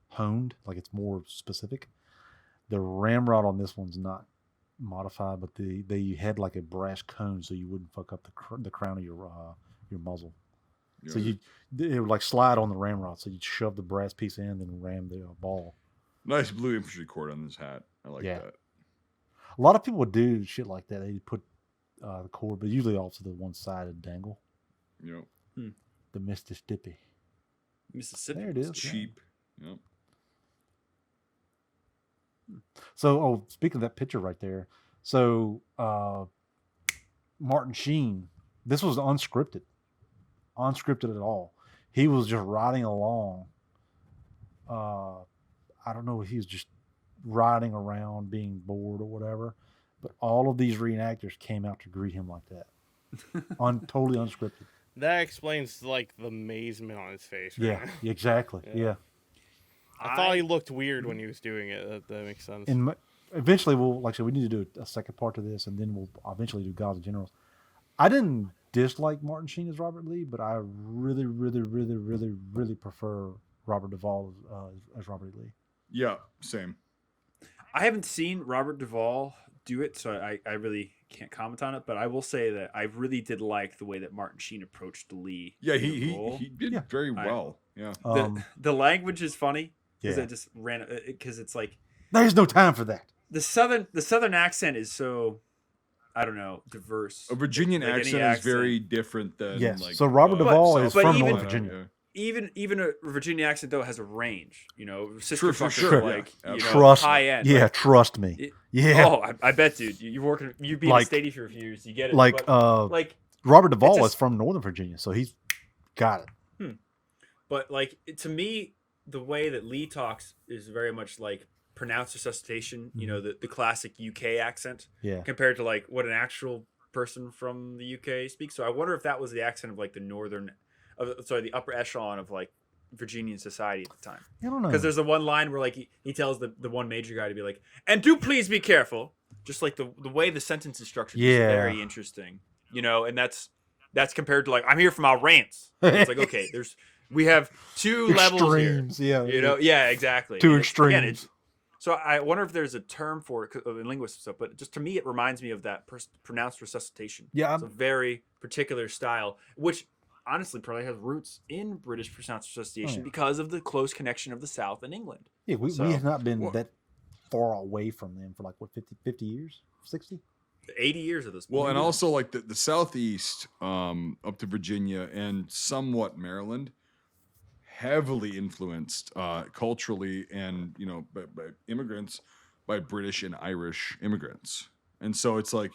honed, like it's more specific. The ramrod on this one's not modified, but they had like a brass cone so you wouldn't fuck up the crown of your muzzle. Yeah. So it would like slide on the ramrod, so you'd shove the brass piece in and then ram the ball. Nice blue infantry cord on this hat. I like that. A lot of people would do shit like that. They put the cord, but usually also the one-sided dangle. Yep. The Mississippi. There it is. Cheap. Yep. So, speaking of that picture right there, so Martin Sheen, this was unscripted at all. He was just riding along. I don't know if he was just riding around being bored or whatever, but all of these reenactors came out to greet him like that. Totally unscripted. That explains like the amazement on his face. Right? Yeah, exactly. Yeah. I thought he looked weird when he was doing it. That makes sense. And eventually, we need to do a second part to this, and then we'll eventually do Gods and Generals. I didn't dislike Martin Sheen as Robert Lee, but I really, really, really, really, really prefer Robert Duvall as Robert Lee. Yeah, same. I haven't seen Robert Duvall do it, so I really can't comment on it. But I will say that I really did like the way that Martin Sheen approached Lee. Yeah, he did very well. The language is funny because Yeah. I just ran because it's like There's no time for that. the southern accent is so I don't know diverse. A Virginian Like any accent is very different than Yes. like. So Robert Duvall is but from even- Northern Virginia. Even a Virginia accent though has a range, sister True, for fucker, sure. like Yeah, Trust high end. Yeah, like, trust me. it- Yeah. Oh, I bet, dude. You've been Like- in Stady for a few years. You get it. like but, like, Robert Duvall just- is from Northern Virginia, so he's got it. but like to me, the way that Lee talks is very much like pronounced resuscitation, you know, the classic UK accent Yeah. compared to like what an actual person from the UK speaks. So I wonder if that was the accent of like the upper echelon of like Virginian society at the time. I don't know. Because there's the one line where like he tells the one major guy to be like, and do please be careful. Just like the way the sentence is structured is very interesting, you know, and that's compared to like, I'm here for my rants. It's like, okay, we have two extremes, levels here, you know, yeah, exactly. Two And extremes. so I wonder if there's a term for it in linguistics stuff, but just to me, it reminds me of that pronounced resuscitation. Yeah, It's a very particular style, which honestly probably has roots in British pronounced resuscitation because of the close connection of the South and England. Yeah, we have not been that far away from them for like, what, 50 years? 60? 80 years of this. Well, and also like the Southeast, up to Virginia and somewhat Maryland, heavily influenced culturally and, you know, by immigrants, by British and Irish immigrants. And so it's like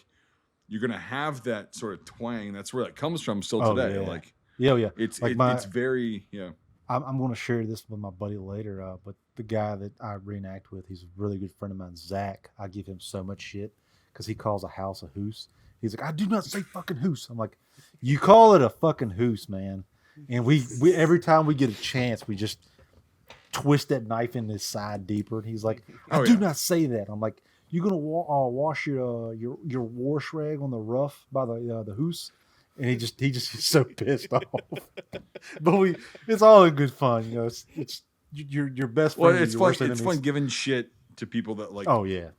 you're going to have that sort of twang. That's where that comes from still today. Yeah. Like, yeah. It's like it's very, yeah. I'm going to share this with my buddy later, but the guy that I reenact with, he's a really good friend of mine, Zach. I give him so much shit because he calls a house a hoose. He's like, I do not say fucking hoose. I'm like, you call it a fucking hoose, man. And we every time we get a chance, we just twist that knife in his side deeper. And he's like, I do not say that. I'm like, you gonna wash your wash rag on the rough by the hoose? And he just gets so pissed off. But it's all in good fun, you know. It's your best friend. Well, it's fun. It's fun giving shit to people that like. Oh yeah.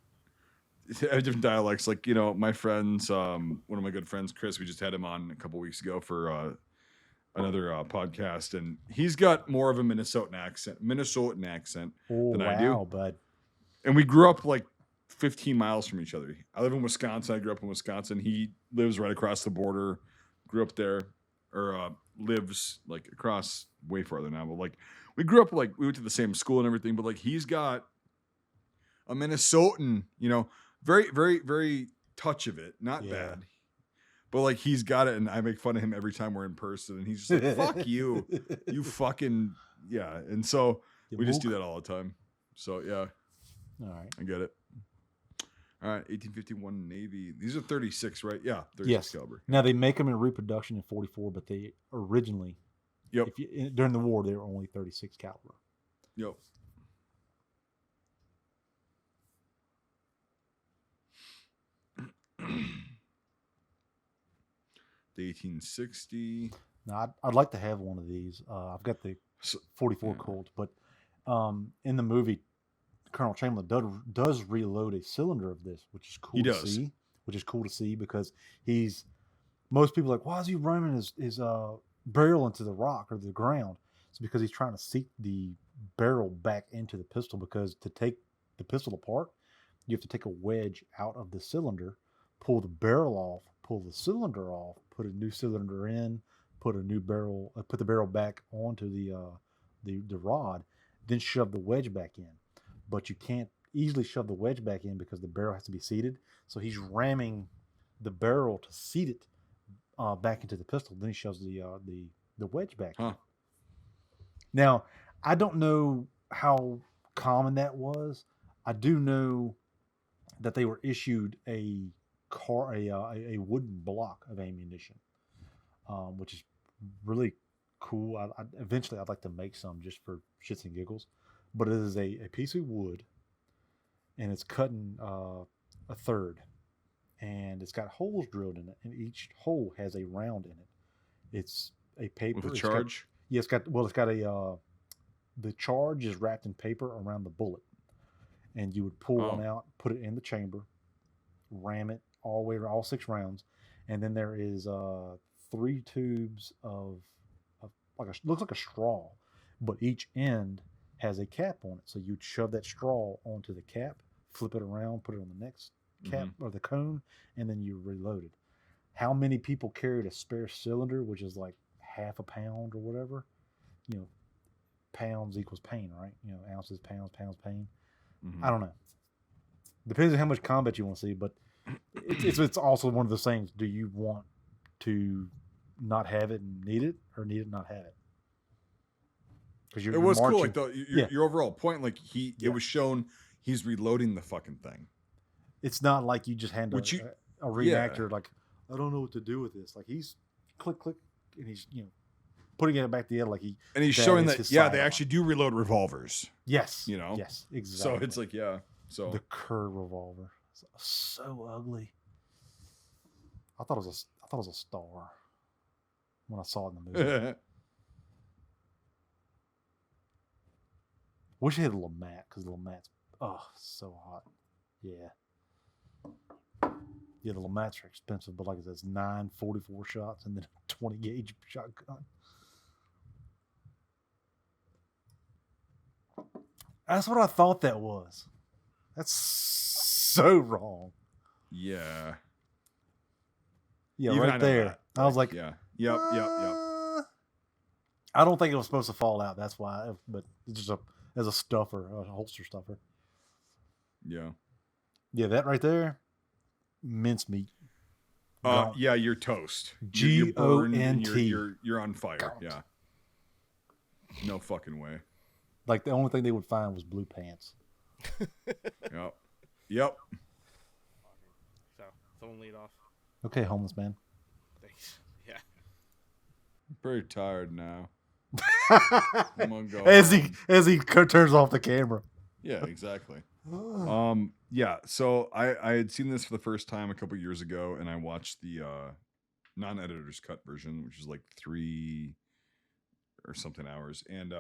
Have different dialects. Like, you know, my friends, one of my good friends, Chris, we just had him on a couple weeks ago for another podcast, and he's got more of a Minnesotan accent than I do. Bud. And we grew up like 15 miles from each other. I live in Wisconsin. I grew up in Wisconsin. He lives right across the border. Grew up there, or lives like across way farther now. But like we grew up, like we went to the same school and everything. But like he's got a Minnesotan, you know, very, very, very touch of it. Not bad. But like he's got it, and I make fun of him every time we're in person, and he's just like, "Fuck you, you fucking yeah." And so we just do that all the time. So yeah, all right, I get it. All right, 1851 Navy. These are 36, right? Yeah, 36 caliber. Now they make them in reproduction in 44, but they originally, during the war, they were only 36 caliber. Yep. The 1860. Now, I'd like to have one of these. I've got the 44 Colt, but in the movie, Colonel Chamberlain does reload a cylinder of this, which is cool to see. Which is cool to see because most people are like, why is he ramming his barrel into the rock or the ground? It's because he's trying to seat the barrel back into the pistol, because to take the pistol apart, you have to take a wedge out of the cylinder, pull the barrel off, pull the cylinder off, put a new cylinder in, put the barrel back onto the rod, then shove the wedge back in. But you can't easily shove the wedge back in because the barrel has to be seated. So he's ramming the barrel to seat it back into the pistol. Then he shoves the wedge back in. Now, I don't know how common that was. I do know that they were issued a wooden block of ammunition, which is really cool. Eventually I'd like to make some just for shits and giggles. But it is a piece of wood, and it's cut in a third, and it's got holes drilled in it, and each hole has a round in it. It's a paper. With a charge? It's got the charge is wrapped in paper around the bullet, and you would pull one out, put it in the chamber, ram it all the way around, all 6 rounds, and then there is 3 tubes of looks like a straw, but each end has a cap on it. So you'd shove that straw onto the cap, flip it around, put it on the next cap or the cone, and then you reload it. How many people carried a spare cylinder, which is like half a pound or whatever? You know, pounds equals pain, right? You know, ounces, pounds, pain. Mm-hmm. I don't know. Depends on how much combat you want to see, but it's also one of those things. Do you want to not have it and need it, or need it and not have it? because It was marching. cool. Like Yeah. your overall point, like Yeah. it was shown he's reloading the fucking thing. It's not like you just hand Which a reenactor like, I don't know what to do with this. Like he's click, and he's putting it back together like and he's showing that they actually do reload revolvers. Yes. You know? Yes, exactly. So it's like so the Kerr revolver. So ugly. I thought it was a star when I saw it in the movie. Wish it had a LeMat, because the LeMat's so hot. Yeah. Yeah, the LeMats are expensive, but like I said, it's 9 44 shots and then a 20 gauge shotgun. That's what I thought that was. That's so wrong. Yeah. Yeah, Even I right know there. that. I was like, yeah. Yep. I don't think it was supposed to fall out. That's why, but it's just as a stuffer, a holster stuffer. Yeah. Yeah, that right there, mincemeat. Gone. Yeah, you're toast. You're burned and GONT. You're on fire. Gone. Yeah. No fucking way. Like the only thing they would find was blue pants. Yep. So, someone lead off. Okay, homeless man. Thanks. Yeah. I'm very tired now. I'm gonna go as home. he turns off the camera. Yeah, exactly. Yeah. So I had seen this for the first time a couple years ago, and I watched the non-editor's cut version, which is like 3 or something hours, and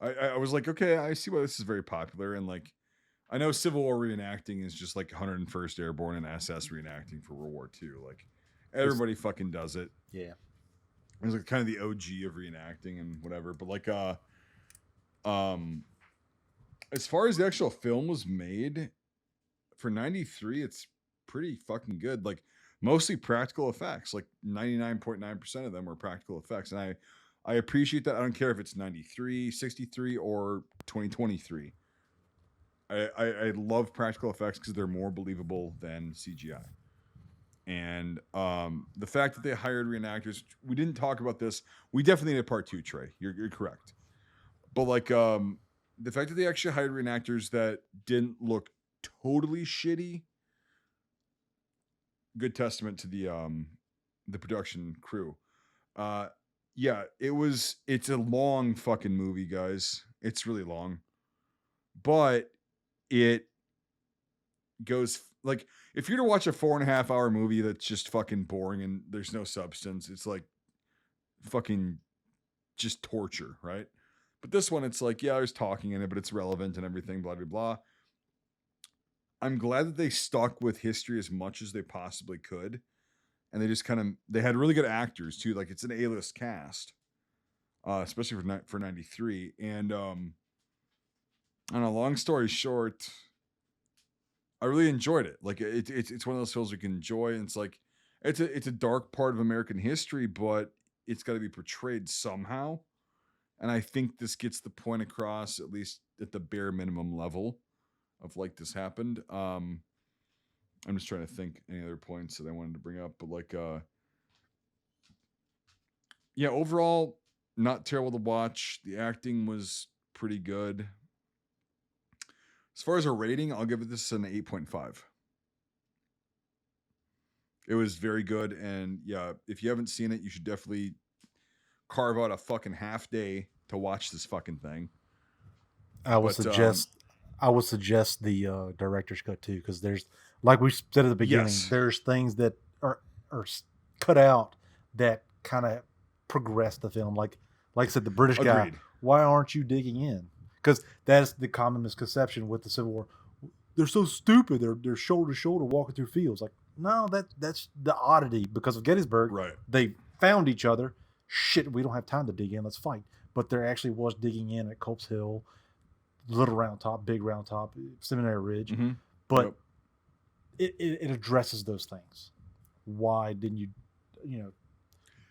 I was like, okay, I see why this is very popular, and like I know Civil War reenacting is just like 101st Airborne and SS reenacting for World War II. Like everybody fucking does it. Yeah. It was like kind of the OG of reenacting and whatever. But like as far as the actual film was made for 93, it's pretty fucking good. Like mostly practical effects. Like 99.9% of them were practical effects. And I appreciate that. I don't care if it's 93, 63, or 2023. I love practical effects because they're more believable than CGI. And the fact that they hired reenactors, we didn't talk about this. We definitely need a part 2, Trey. You're correct. But like the fact that they actually hired reenactors that didn't look totally shitty, good testament to the production crew. Yeah, it's a long fucking movie, guys. It's really long. But it goes like, if you're to watch a 4.5 hour movie that's just fucking boring and there's no substance, it's like fucking just torture, right? But this one, it's like, yeah, there's talking in it, but it's relevant and everything, blah, blah, blah. I'm glad that they stuck with history as much as they possibly could. And they just they had really good actors too. Like it's an A-list cast, especially for 93. And on a long story short, I really enjoyed it. Like it's one of those films you can enjoy. And it's like, it's a dark part of American history, but it's got to be portrayed somehow. And I think this gets the point across, at least at the bare minimum level of like this happened. I'm just trying to think any other points that I wanted to bring up, but like, yeah, overall, not terrible to watch. The acting was pretty good. As far as a rating, I'll give this an 8.5. It was very good. And yeah, if you haven't seen it, you should definitely carve out a fucking half day to watch this fucking thing. I would suggest the director's cut too, because there's, like we said at the beginning, Yes. there's things that are cut out that kind of progress the film. Like I said, the British guy, Agreed. why aren't you digging in? Because that's the common misconception with the Civil War. They're so stupid. They're shoulder to shoulder walking through fields. Like, no, that's the oddity. Because of Gettysburg, Right. they found each other. Shit, we don't have time to dig in. Let's fight. But there actually was digging in at Culp's Hill, Little Round Top, Big Round Top, Seminary Ridge. Mm-hmm. But it addresses those things. Why didn't you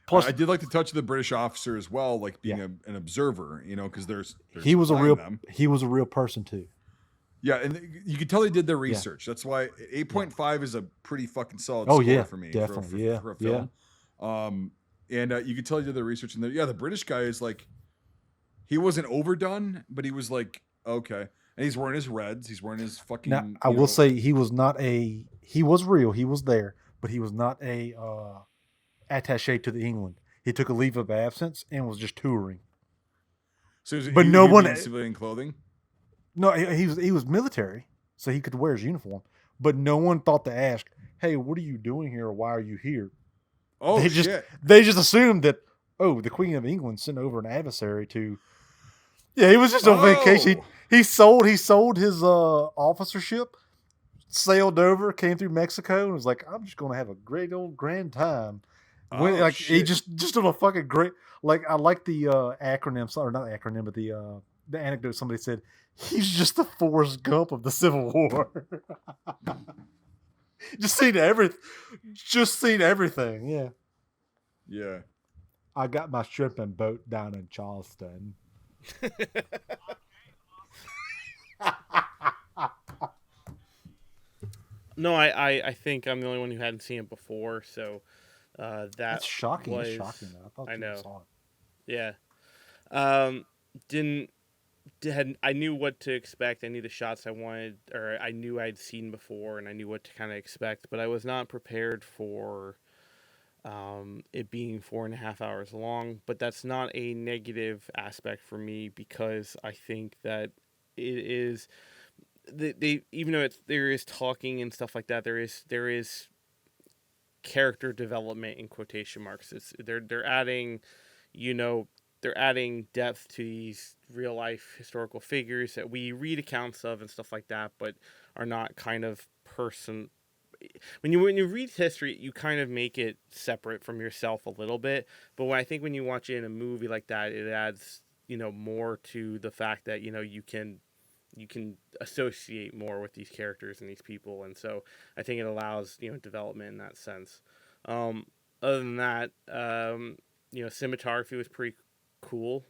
Plus, I did like the touch of the British officer as well, like being an observer, because there's he was a them. real person too. Yeah, and you could tell they did their research. That's why 8.5 is a pretty fucking solid Oh score yeah, for me. definitely, for a film. And you could tell he did the research, and the British guy is like, He wasn't overdone, but he was like, okay. And he's wearing his reds. He's wearing his fucking. Now, I will say he was not a. He was real. He was there, but he was not a attaché to the England. He took a leave of absence and was just touring. So but no one in civilian clothing. No, he was military, so he could wear his uniform. But no one thought to ask, "Hey, what are you doing here? Or why are you here?" Oh, shit! They just assumed that. Oh, the Queen of England sent over an adversary to. Yeah, he was just on vacation. He sold his officership, sailed over, came through Mexico, and was like, "I'm just going to have a great old grand time." He just on a fucking great. Like, I like the acronym, or not acronym, but the anecdote somebody said. He's just the Forrest Gump of the Civil War. Just seen everything. Yeah. Yeah. I got my shrimping boat down in Charleston. No, I think I'm the only one who hadn't seen it before, so that's shocking. It's shocking. I thought I know. Saw it. Yeah. I knew what to expect. I knew the shots I wanted, or I knew I'd seen before, and I knew what to kind of expect. But I was not prepared for it being 4.5 hours long. But that's not a negative aspect for me because I think that it is. They even though there is talking and stuff like that, there is character development in quotation marks. They're adding, they're adding depth to these real life historical figures that we read accounts of and stuff like that, but are not kind of person. When you read history, you kind of make it separate from yourself a little bit. But I think when you watch it in a movie like that, it adds more to the fact that you can associate more with these characters and these people, and so I think it allows development in that sense. Other than that, cinematography was pretty cool.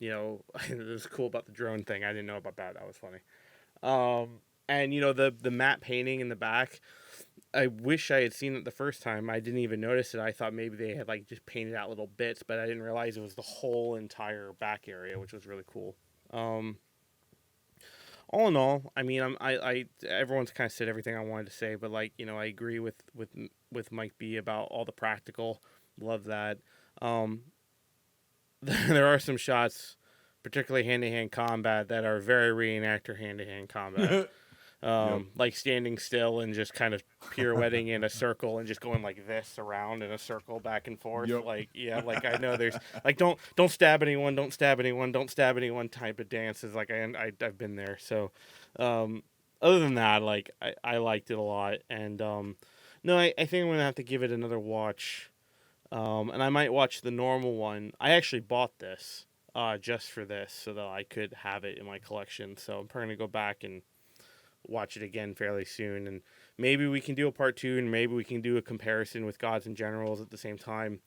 It was cool about the drone thing. I didn't know about that. That was funny. And the matte painting in the back. I wish I had seen it the first time. I didn't even notice it. I thought maybe they had just painted out little bits, but I didn't realize it was the whole entire back area, which was really cool. All in all, I mean, everyone's kind of said everything I wanted to say, but I agree with Mike B about all the practical. Love that. There are some shots, particularly hand-to-hand combat, that are very reenactor hand-to-hand combat. Like standing still and just kind of pirouetting in a circle and just going like this around in a circle back and forth. Yep. I know there's don't stab anyone, don't stab anyone, don't stab anyone type of dances. I've been there. So, other than that, I liked it a lot. And no, I think I'm gonna have to give it another watch. And I might watch the normal one. I actually bought this just for this so that I could have it in my collection. So I'm probably gonna go back and watch it again fairly soon, and maybe we can do a part 2, and maybe we can do a comparison with Gods and Generals at the same time.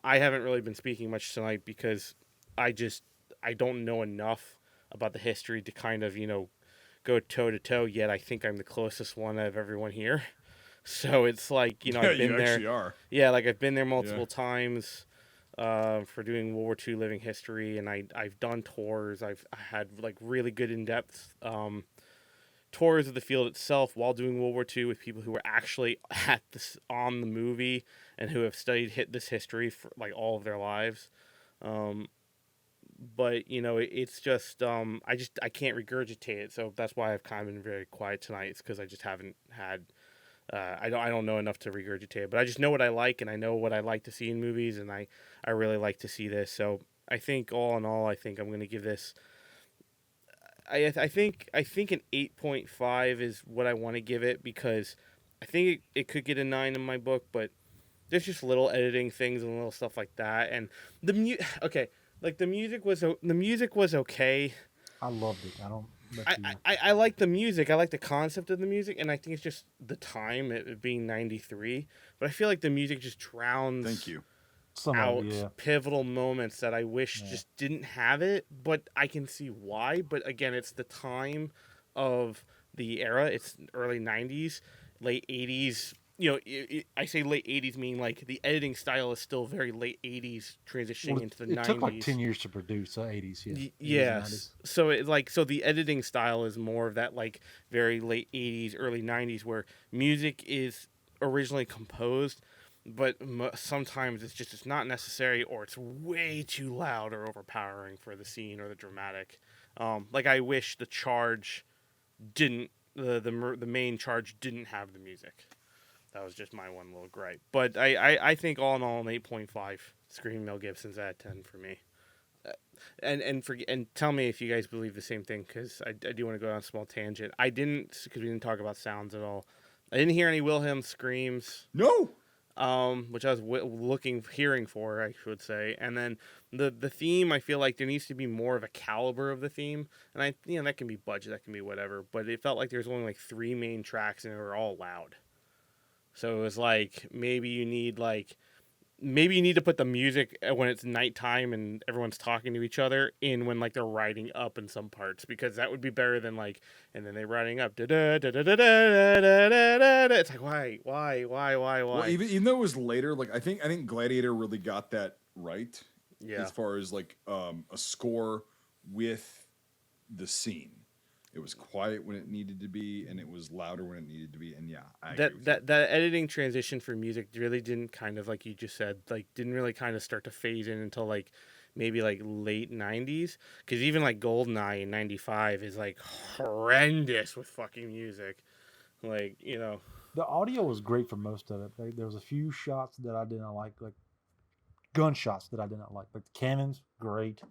I haven't really been speaking much tonight because I don't know enough about the history to kind of go toe to toe yet. I think I'm the closest one out of everyone here, so it's I've been you there. Actually are. Yeah, I've been there multiple times for doing World War II living history, and I've done tours. I've had really good in-depth tours of the field itself while doing World War II with people who were actually on the movie and who have studied this history for all of their lives. But it's just I can't regurgitate it, so that's why I've kind of been very quiet tonight. It's because I just haven't had I don't know enough to regurgitate it, but I just know what I like, and I know what I like to see in movies, and I really like to see this. So I think all in all, I think I'm going to give this. I think an 8.5 is what I want to give it because I think it could get a 9 in my book, but there's just little editing things and little stuff like that. And the music was okay. I loved it. I like the music. I like the concept of the music, and I think it's just the time, it being 93. But I feel like the music just drowns. Thank you. Pivotal moments that I wish just didn't have it, but I can see why. But again, it's the time of the era. It's early 90s, late 80s, I say late 80s, meaning like the editing style is still very late 80s, transitioning Well, into the it 90s. took like 10 years to produce, 80s, yeah. 80s and Yes. 90s. So the editing style is more of that like very late 80s, early 90s, where music is originally composed, but sometimes it's not necessary, or it's way too loud or overpowering for the scene or the dramatic. Like I wish the charge didn't the main charge didn't have the music. That was just my one little gripe. But I think all in all, an 8.5 Screaming Mel Gibson's out of 10 for me. And tell me if you guys believe the same thing, because I do want to go on a small tangent. I didn't, because we didn't talk about sounds at all. I didn't hear any Wilhelm screams, No. which I was hearing for, I should say. And then the theme, I feel like there needs to be more of a caliber of the theme. And that can be budget, that can be whatever. But it felt like there was only like 3 main tracks, and they were all loud. So it was like maybe you need to put the music when it's nighttime and everyone's talking to each other in when like they're riding up in some parts, because that would be better than like, and then they're riding up. Da, da, da, da, da, da, da, da, da. It's like why? Well, even though it was later, like I think Gladiator really got that right. Yeah. As far as like a score with the scene. It was quiet when it needed to be, and it was louder when it needed to be. And yeah, I agree with you. That editing transition for music really didn't, kind of like you just said, like didn't really kind of start to phase in until like maybe like late 90s, because even like Goldeneye in 95 is like horrendous with fucking music, like The audio was great for most of it. There was a few shots that I did not like gunshots that I did not like. Like the cannons, great.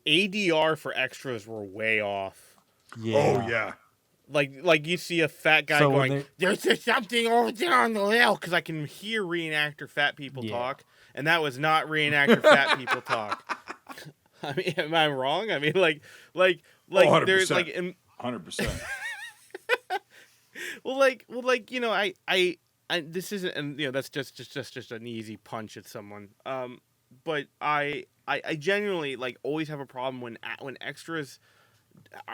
ADR for extras were way off. Yeah. Oh yeah. Like you see a fat guy So when going, "There's just something over there on the hill," because I can hear reenactor fat people talk, and that was not reenactor fat people talk. I mean, am I wrong? I mean, like there's like 100%. I this isn't, and that's just an easy punch at someone. But I genuinely like always have a problem when extras,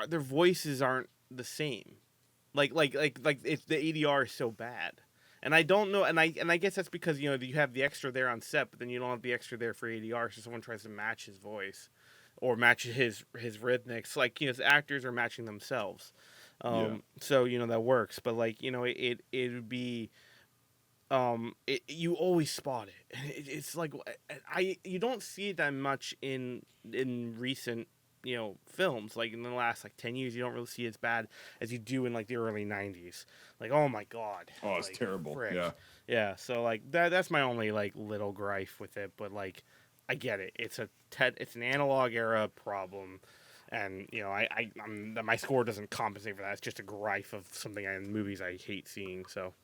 their voices aren't the same. Like if the ADR is so bad. And I don't know, and I guess that's because you have the extra there on set, but then you don't have the extra there for ADR, so someone tries to match his voice or match his rhythmics. Like the actors are matching themselves. So that works, but like it would be you always spot it. It's like you don't see it that much in recent films. Like in the last like 10 years, you don't really see it as bad as you do in like the early 90s. Like, oh my god, Oh, it's like, terrible. frick. Yeah. So like that's my only like little gripe with it. But like I get it. It's an analog era problem. And my score doesn't compensate for that. It's just a gripe of something in movies I hate seeing. So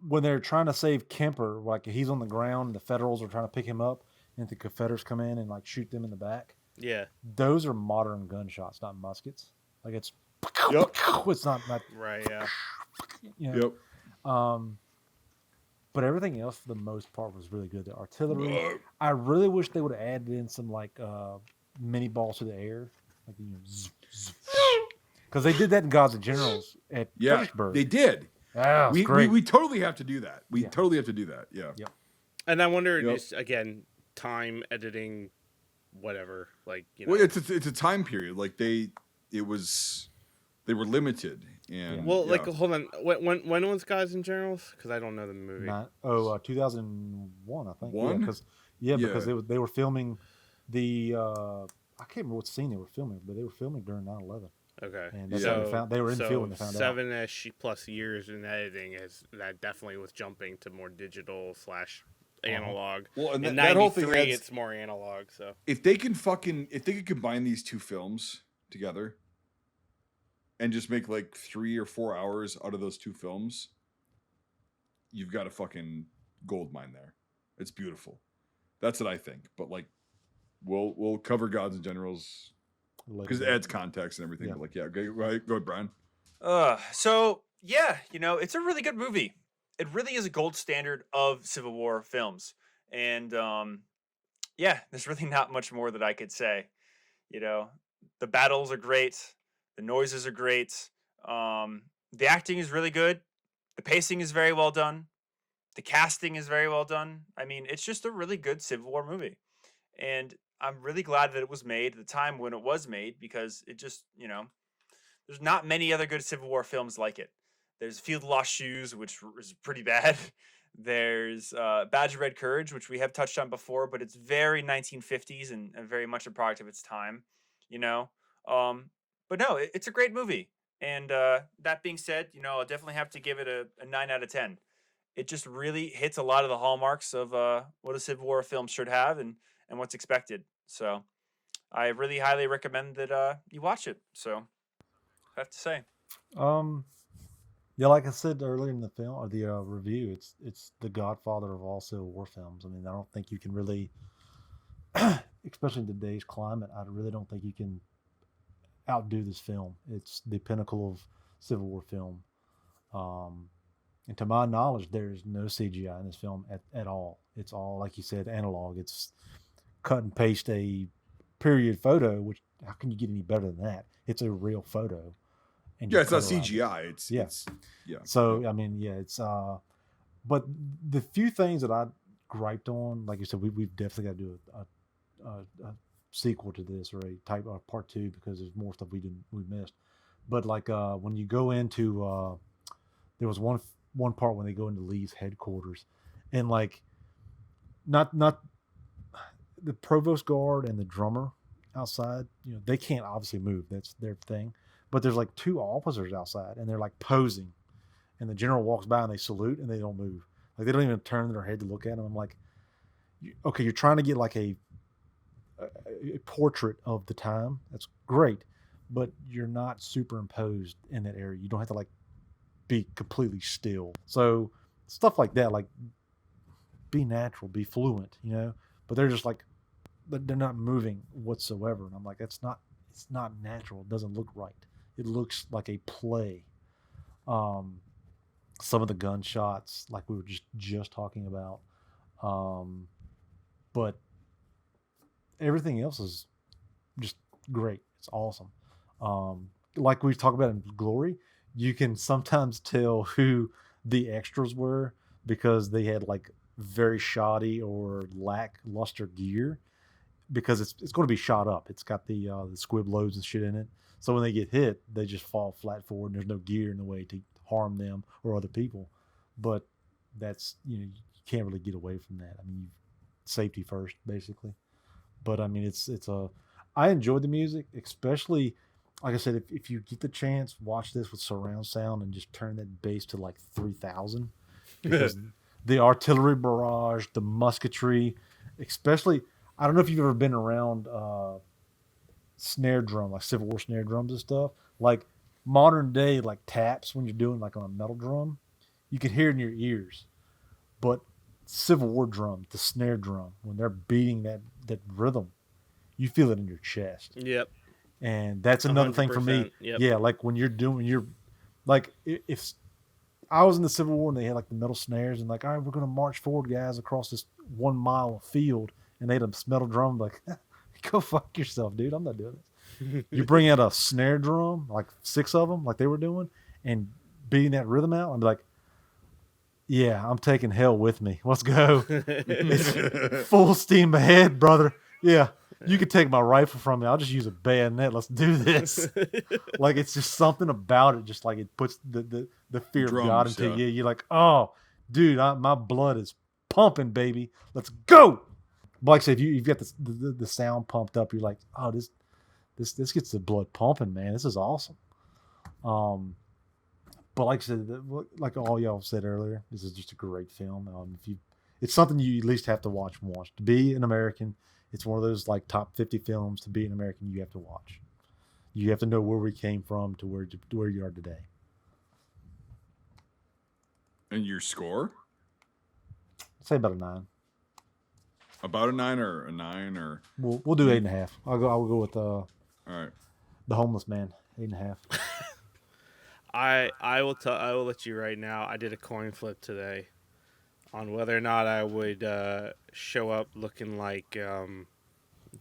when they're trying to save Kemper, like he's on the ground, the Federals are trying to pick him up, and the Confederates come in and like shoot them in the back. Yeah, those are modern gunshots, not muskets. Like it's it's not right. Yeah. Yep. But everything else for the most part was really good. The artillery, I really wish they would have added in some like mini balls to the air, like because they did that in Gods and Generals at Gettysburg. They did. Ah, we totally have to do that. We totally have to do that. Yeah. Yep. And I wonder, just again, time, editing, whatever. Like Well, it's a time period. Like they were limited. And like hold on, when was Gods and Generals? Because I don't know the movie. 2001, I think. One? Because they were filming the I can't remember what scene they were filming, but they were filming during 9/11. Okay. And that's how they were in the field when they found out. 7-ish plus years in editing that definitely was jumping to more digital / analog. Well, and in that whole thing it's more analog. So if they could combine these two films together and just make like 3 or 4 hours out of those two films, you've got a fucking gold mine there. It's beautiful. That's what I think. But like, we'll cover Gods and Generals because it adds context and everything. Yeah. But like, go ahead, Brian. So yeah, it's a really good movie. It really is a gold standard of Civil War films, and there's really not much more that I could say. The battles are great, the noises are great. The acting is really good. The pacing is very well done. The casting is very well done. I mean, it's just a really good Civil War movie. And I'm really glad that it was made at the time when it was made, because it just, there's not many other good Civil War films like it. There's Field of Lost Shoes, which is pretty bad. There's Badge of Red Courage, which we have touched on before, but it's very 1950s and very much a product of its time, you know. But no, it's a great movie. And that being said, I'll definitely have to give it a 9 out of 10. It just really hits a lot of the hallmarks of what a Civil War film should have and what's expected. So I really highly recommend that you watch it. So I have to say. Um, yeah, like I said earlier in the film or the review, it's the godfather of all Civil War films. I mean, I don't think you can really, especially in today's climate, I really don't think you can outdo this film. It's the pinnacle of Civil War film. Um, and to my knowledge, there's no CGI in this film at all. It's all, like you said, analog. It's cut and paste a period photo, which how can you get any better than that? It's a real photo. And Yeah, it's not colorize it. CGI. Yeah. It's yeah. So I mean, yeah, it's but the few things that I griped on, like you said, we've definitely got to do a sequel to this, or a type of part two, because there's more stuff we missed. But like when you go into there was one part when they go into Lee's headquarters, and like not the provost guard and the drummer outside, they can't obviously move. That's their thing. But there's like two officers outside, and they're like posing, and the general walks by and they salute and they don't move. Like they don't even turn their head to look at him. I'm like, okay, you're trying to get like a portrait of the time. That's great, but you're not superimposed in that area. You don't have to like be completely still. So stuff like that, like be natural, be fluent, But they're just like, they're not moving whatsoever, and I'm like, it's not natural. It doesn't look right. It looks like a play. Some of the gunshots, like we were just talking about, but everything else is just great. It's awesome. Like we talked about in Glory, you can sometimes tell who the extras were because they had like very shoddy or lackluster gear, because it's going to be shot up. It's got the squib loads and shit in it. So when they get hit, they just fall flat forward, and there's no gear in the way to harm them or other people. But that's, you can't really get away from that. I mean, safety first, basically. But I mean, I enjoyed the music, especially, like I said, if you get the chance, watch this with surround sound and just turn that bass to like 3,000, because the artillery barrage, the musketry, especially, I don't know if you've ever been around snare drum, like Civil War snare drums and stuff, like modern day, like taps when you're doing like on a metal drum, you can hear it in your ears. But Civil War drum, the snare drum, when they're beating that rhythm, you feel it in your chest. Yep. And that's another thing for me. Yep. Yeah, like when you're like, if I was in the Civil War and they had like the metal snares and like, all right, we're gonna march forward, guys, across this 1 mile of field, and they had a metal drum, like, go fuck yourself, dude. I'm not doing this. You bring out a snare drum, like 6 of them, like they were doing, and beating that rhythm out, I'd be like, yeah, I'm taking hell with me. Let's go. It's full steam ahead, brother. Yeah, you can take my rifle from me. I'll just use a bayonet. Let's do this. Like, it's just something about it, just like it puts the fear of God into you. You're like, oh, dude, my blood is pumping, baby. Let's go. But like I said, if you've got the sound pumped up, you're like, oh, this gets the blood pumping, man. This is awesome. But like I said, like all y'all said earlier, this is just a great film. It's something you at least have to watch once. To be an American, it's one of those like top 50 films. To be an American, you have to watch. You have to know where we came from to where you are today. And your score? I'd say about a 9. About a 9 or a 9 or? We'll do 8.5. I'll go with all right. The Homeless Man, 8.5. I will let you right now. I did a coin flip today on whether or not I would show up looking like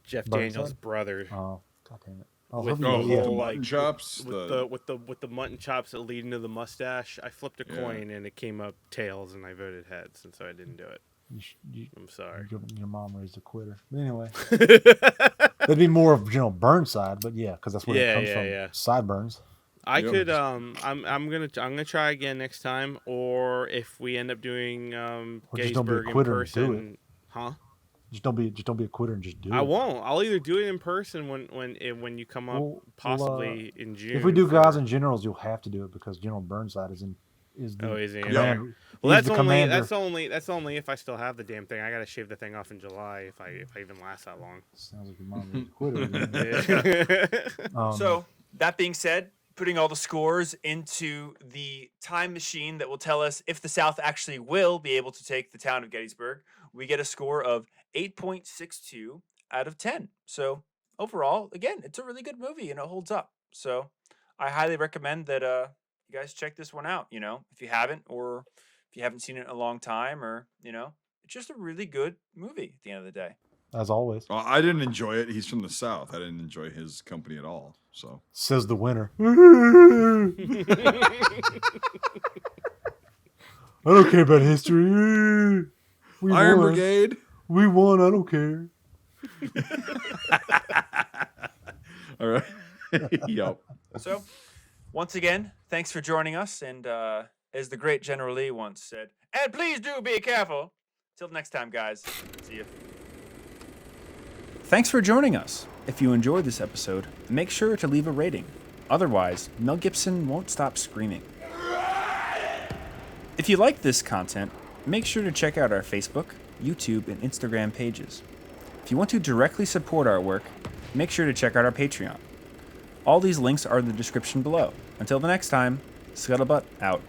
Jeff Daniels' brother. Oh, God damn it! I'll with have the you know, yeah. whole mutton like chops, with the mutton chops that lead into the mustache. I flipped a Yeah. coin and it came up tails, and I voted heads, and so I didn't do it. I'm sorry. Your mom raised a quitter. But anyway, that'd be more of General Burnside, but yeah, because that's where it comes from. Sideburns. I Yep. could I'm gonna try again next time, or if we end up doing Or just don't be a Gettysburg in quitter and do person, huh? Just don't be a quitter and just do it. I won't. I'll either do it in person when you come up, possibly in June. If we do guys and generals, you'll have to do it because General Burnside is the he's in commander. there. Well, He's the commander. that's only if I still have the damn thing. I gotta shave the thing off in July if I even last that long. Sounds like your mom raised a quitter. Again. So that being said, putting all the scores into the time machine that will tell us if the South actually will be able to take the town of Gettysburg, we get a score of 8.62 out of 10. So overall, again, it's a really good movie and it holds up. So I highly recommend that you guys check this one out, if you haven't, or if you haven't seen it in a long time, or, it's just a really good movie at the end of the day. As always. Well, I didn't enjoy it. He's from the South. I didn't enjoy his company at all. So Says the winner. I don't care about history. We Iron won. Brigade. We won. I don't care. All right. Yep. So, once again, thanks for joining us. And as the great General Lee once said, and please do be careful. Till next time, guys. See you. Thanks for joining us. If you enjoyed this episode, make sure to leave a rating. Otherwise, Mel Gibson won't stop screaming. If you like this content, make sure to check out our Facebook, YouTube, and Instagram pages. If you want to directly support our work, make sure to check out our Patreon. All these links are in the description below. Until the next time, Scuttlebutt out.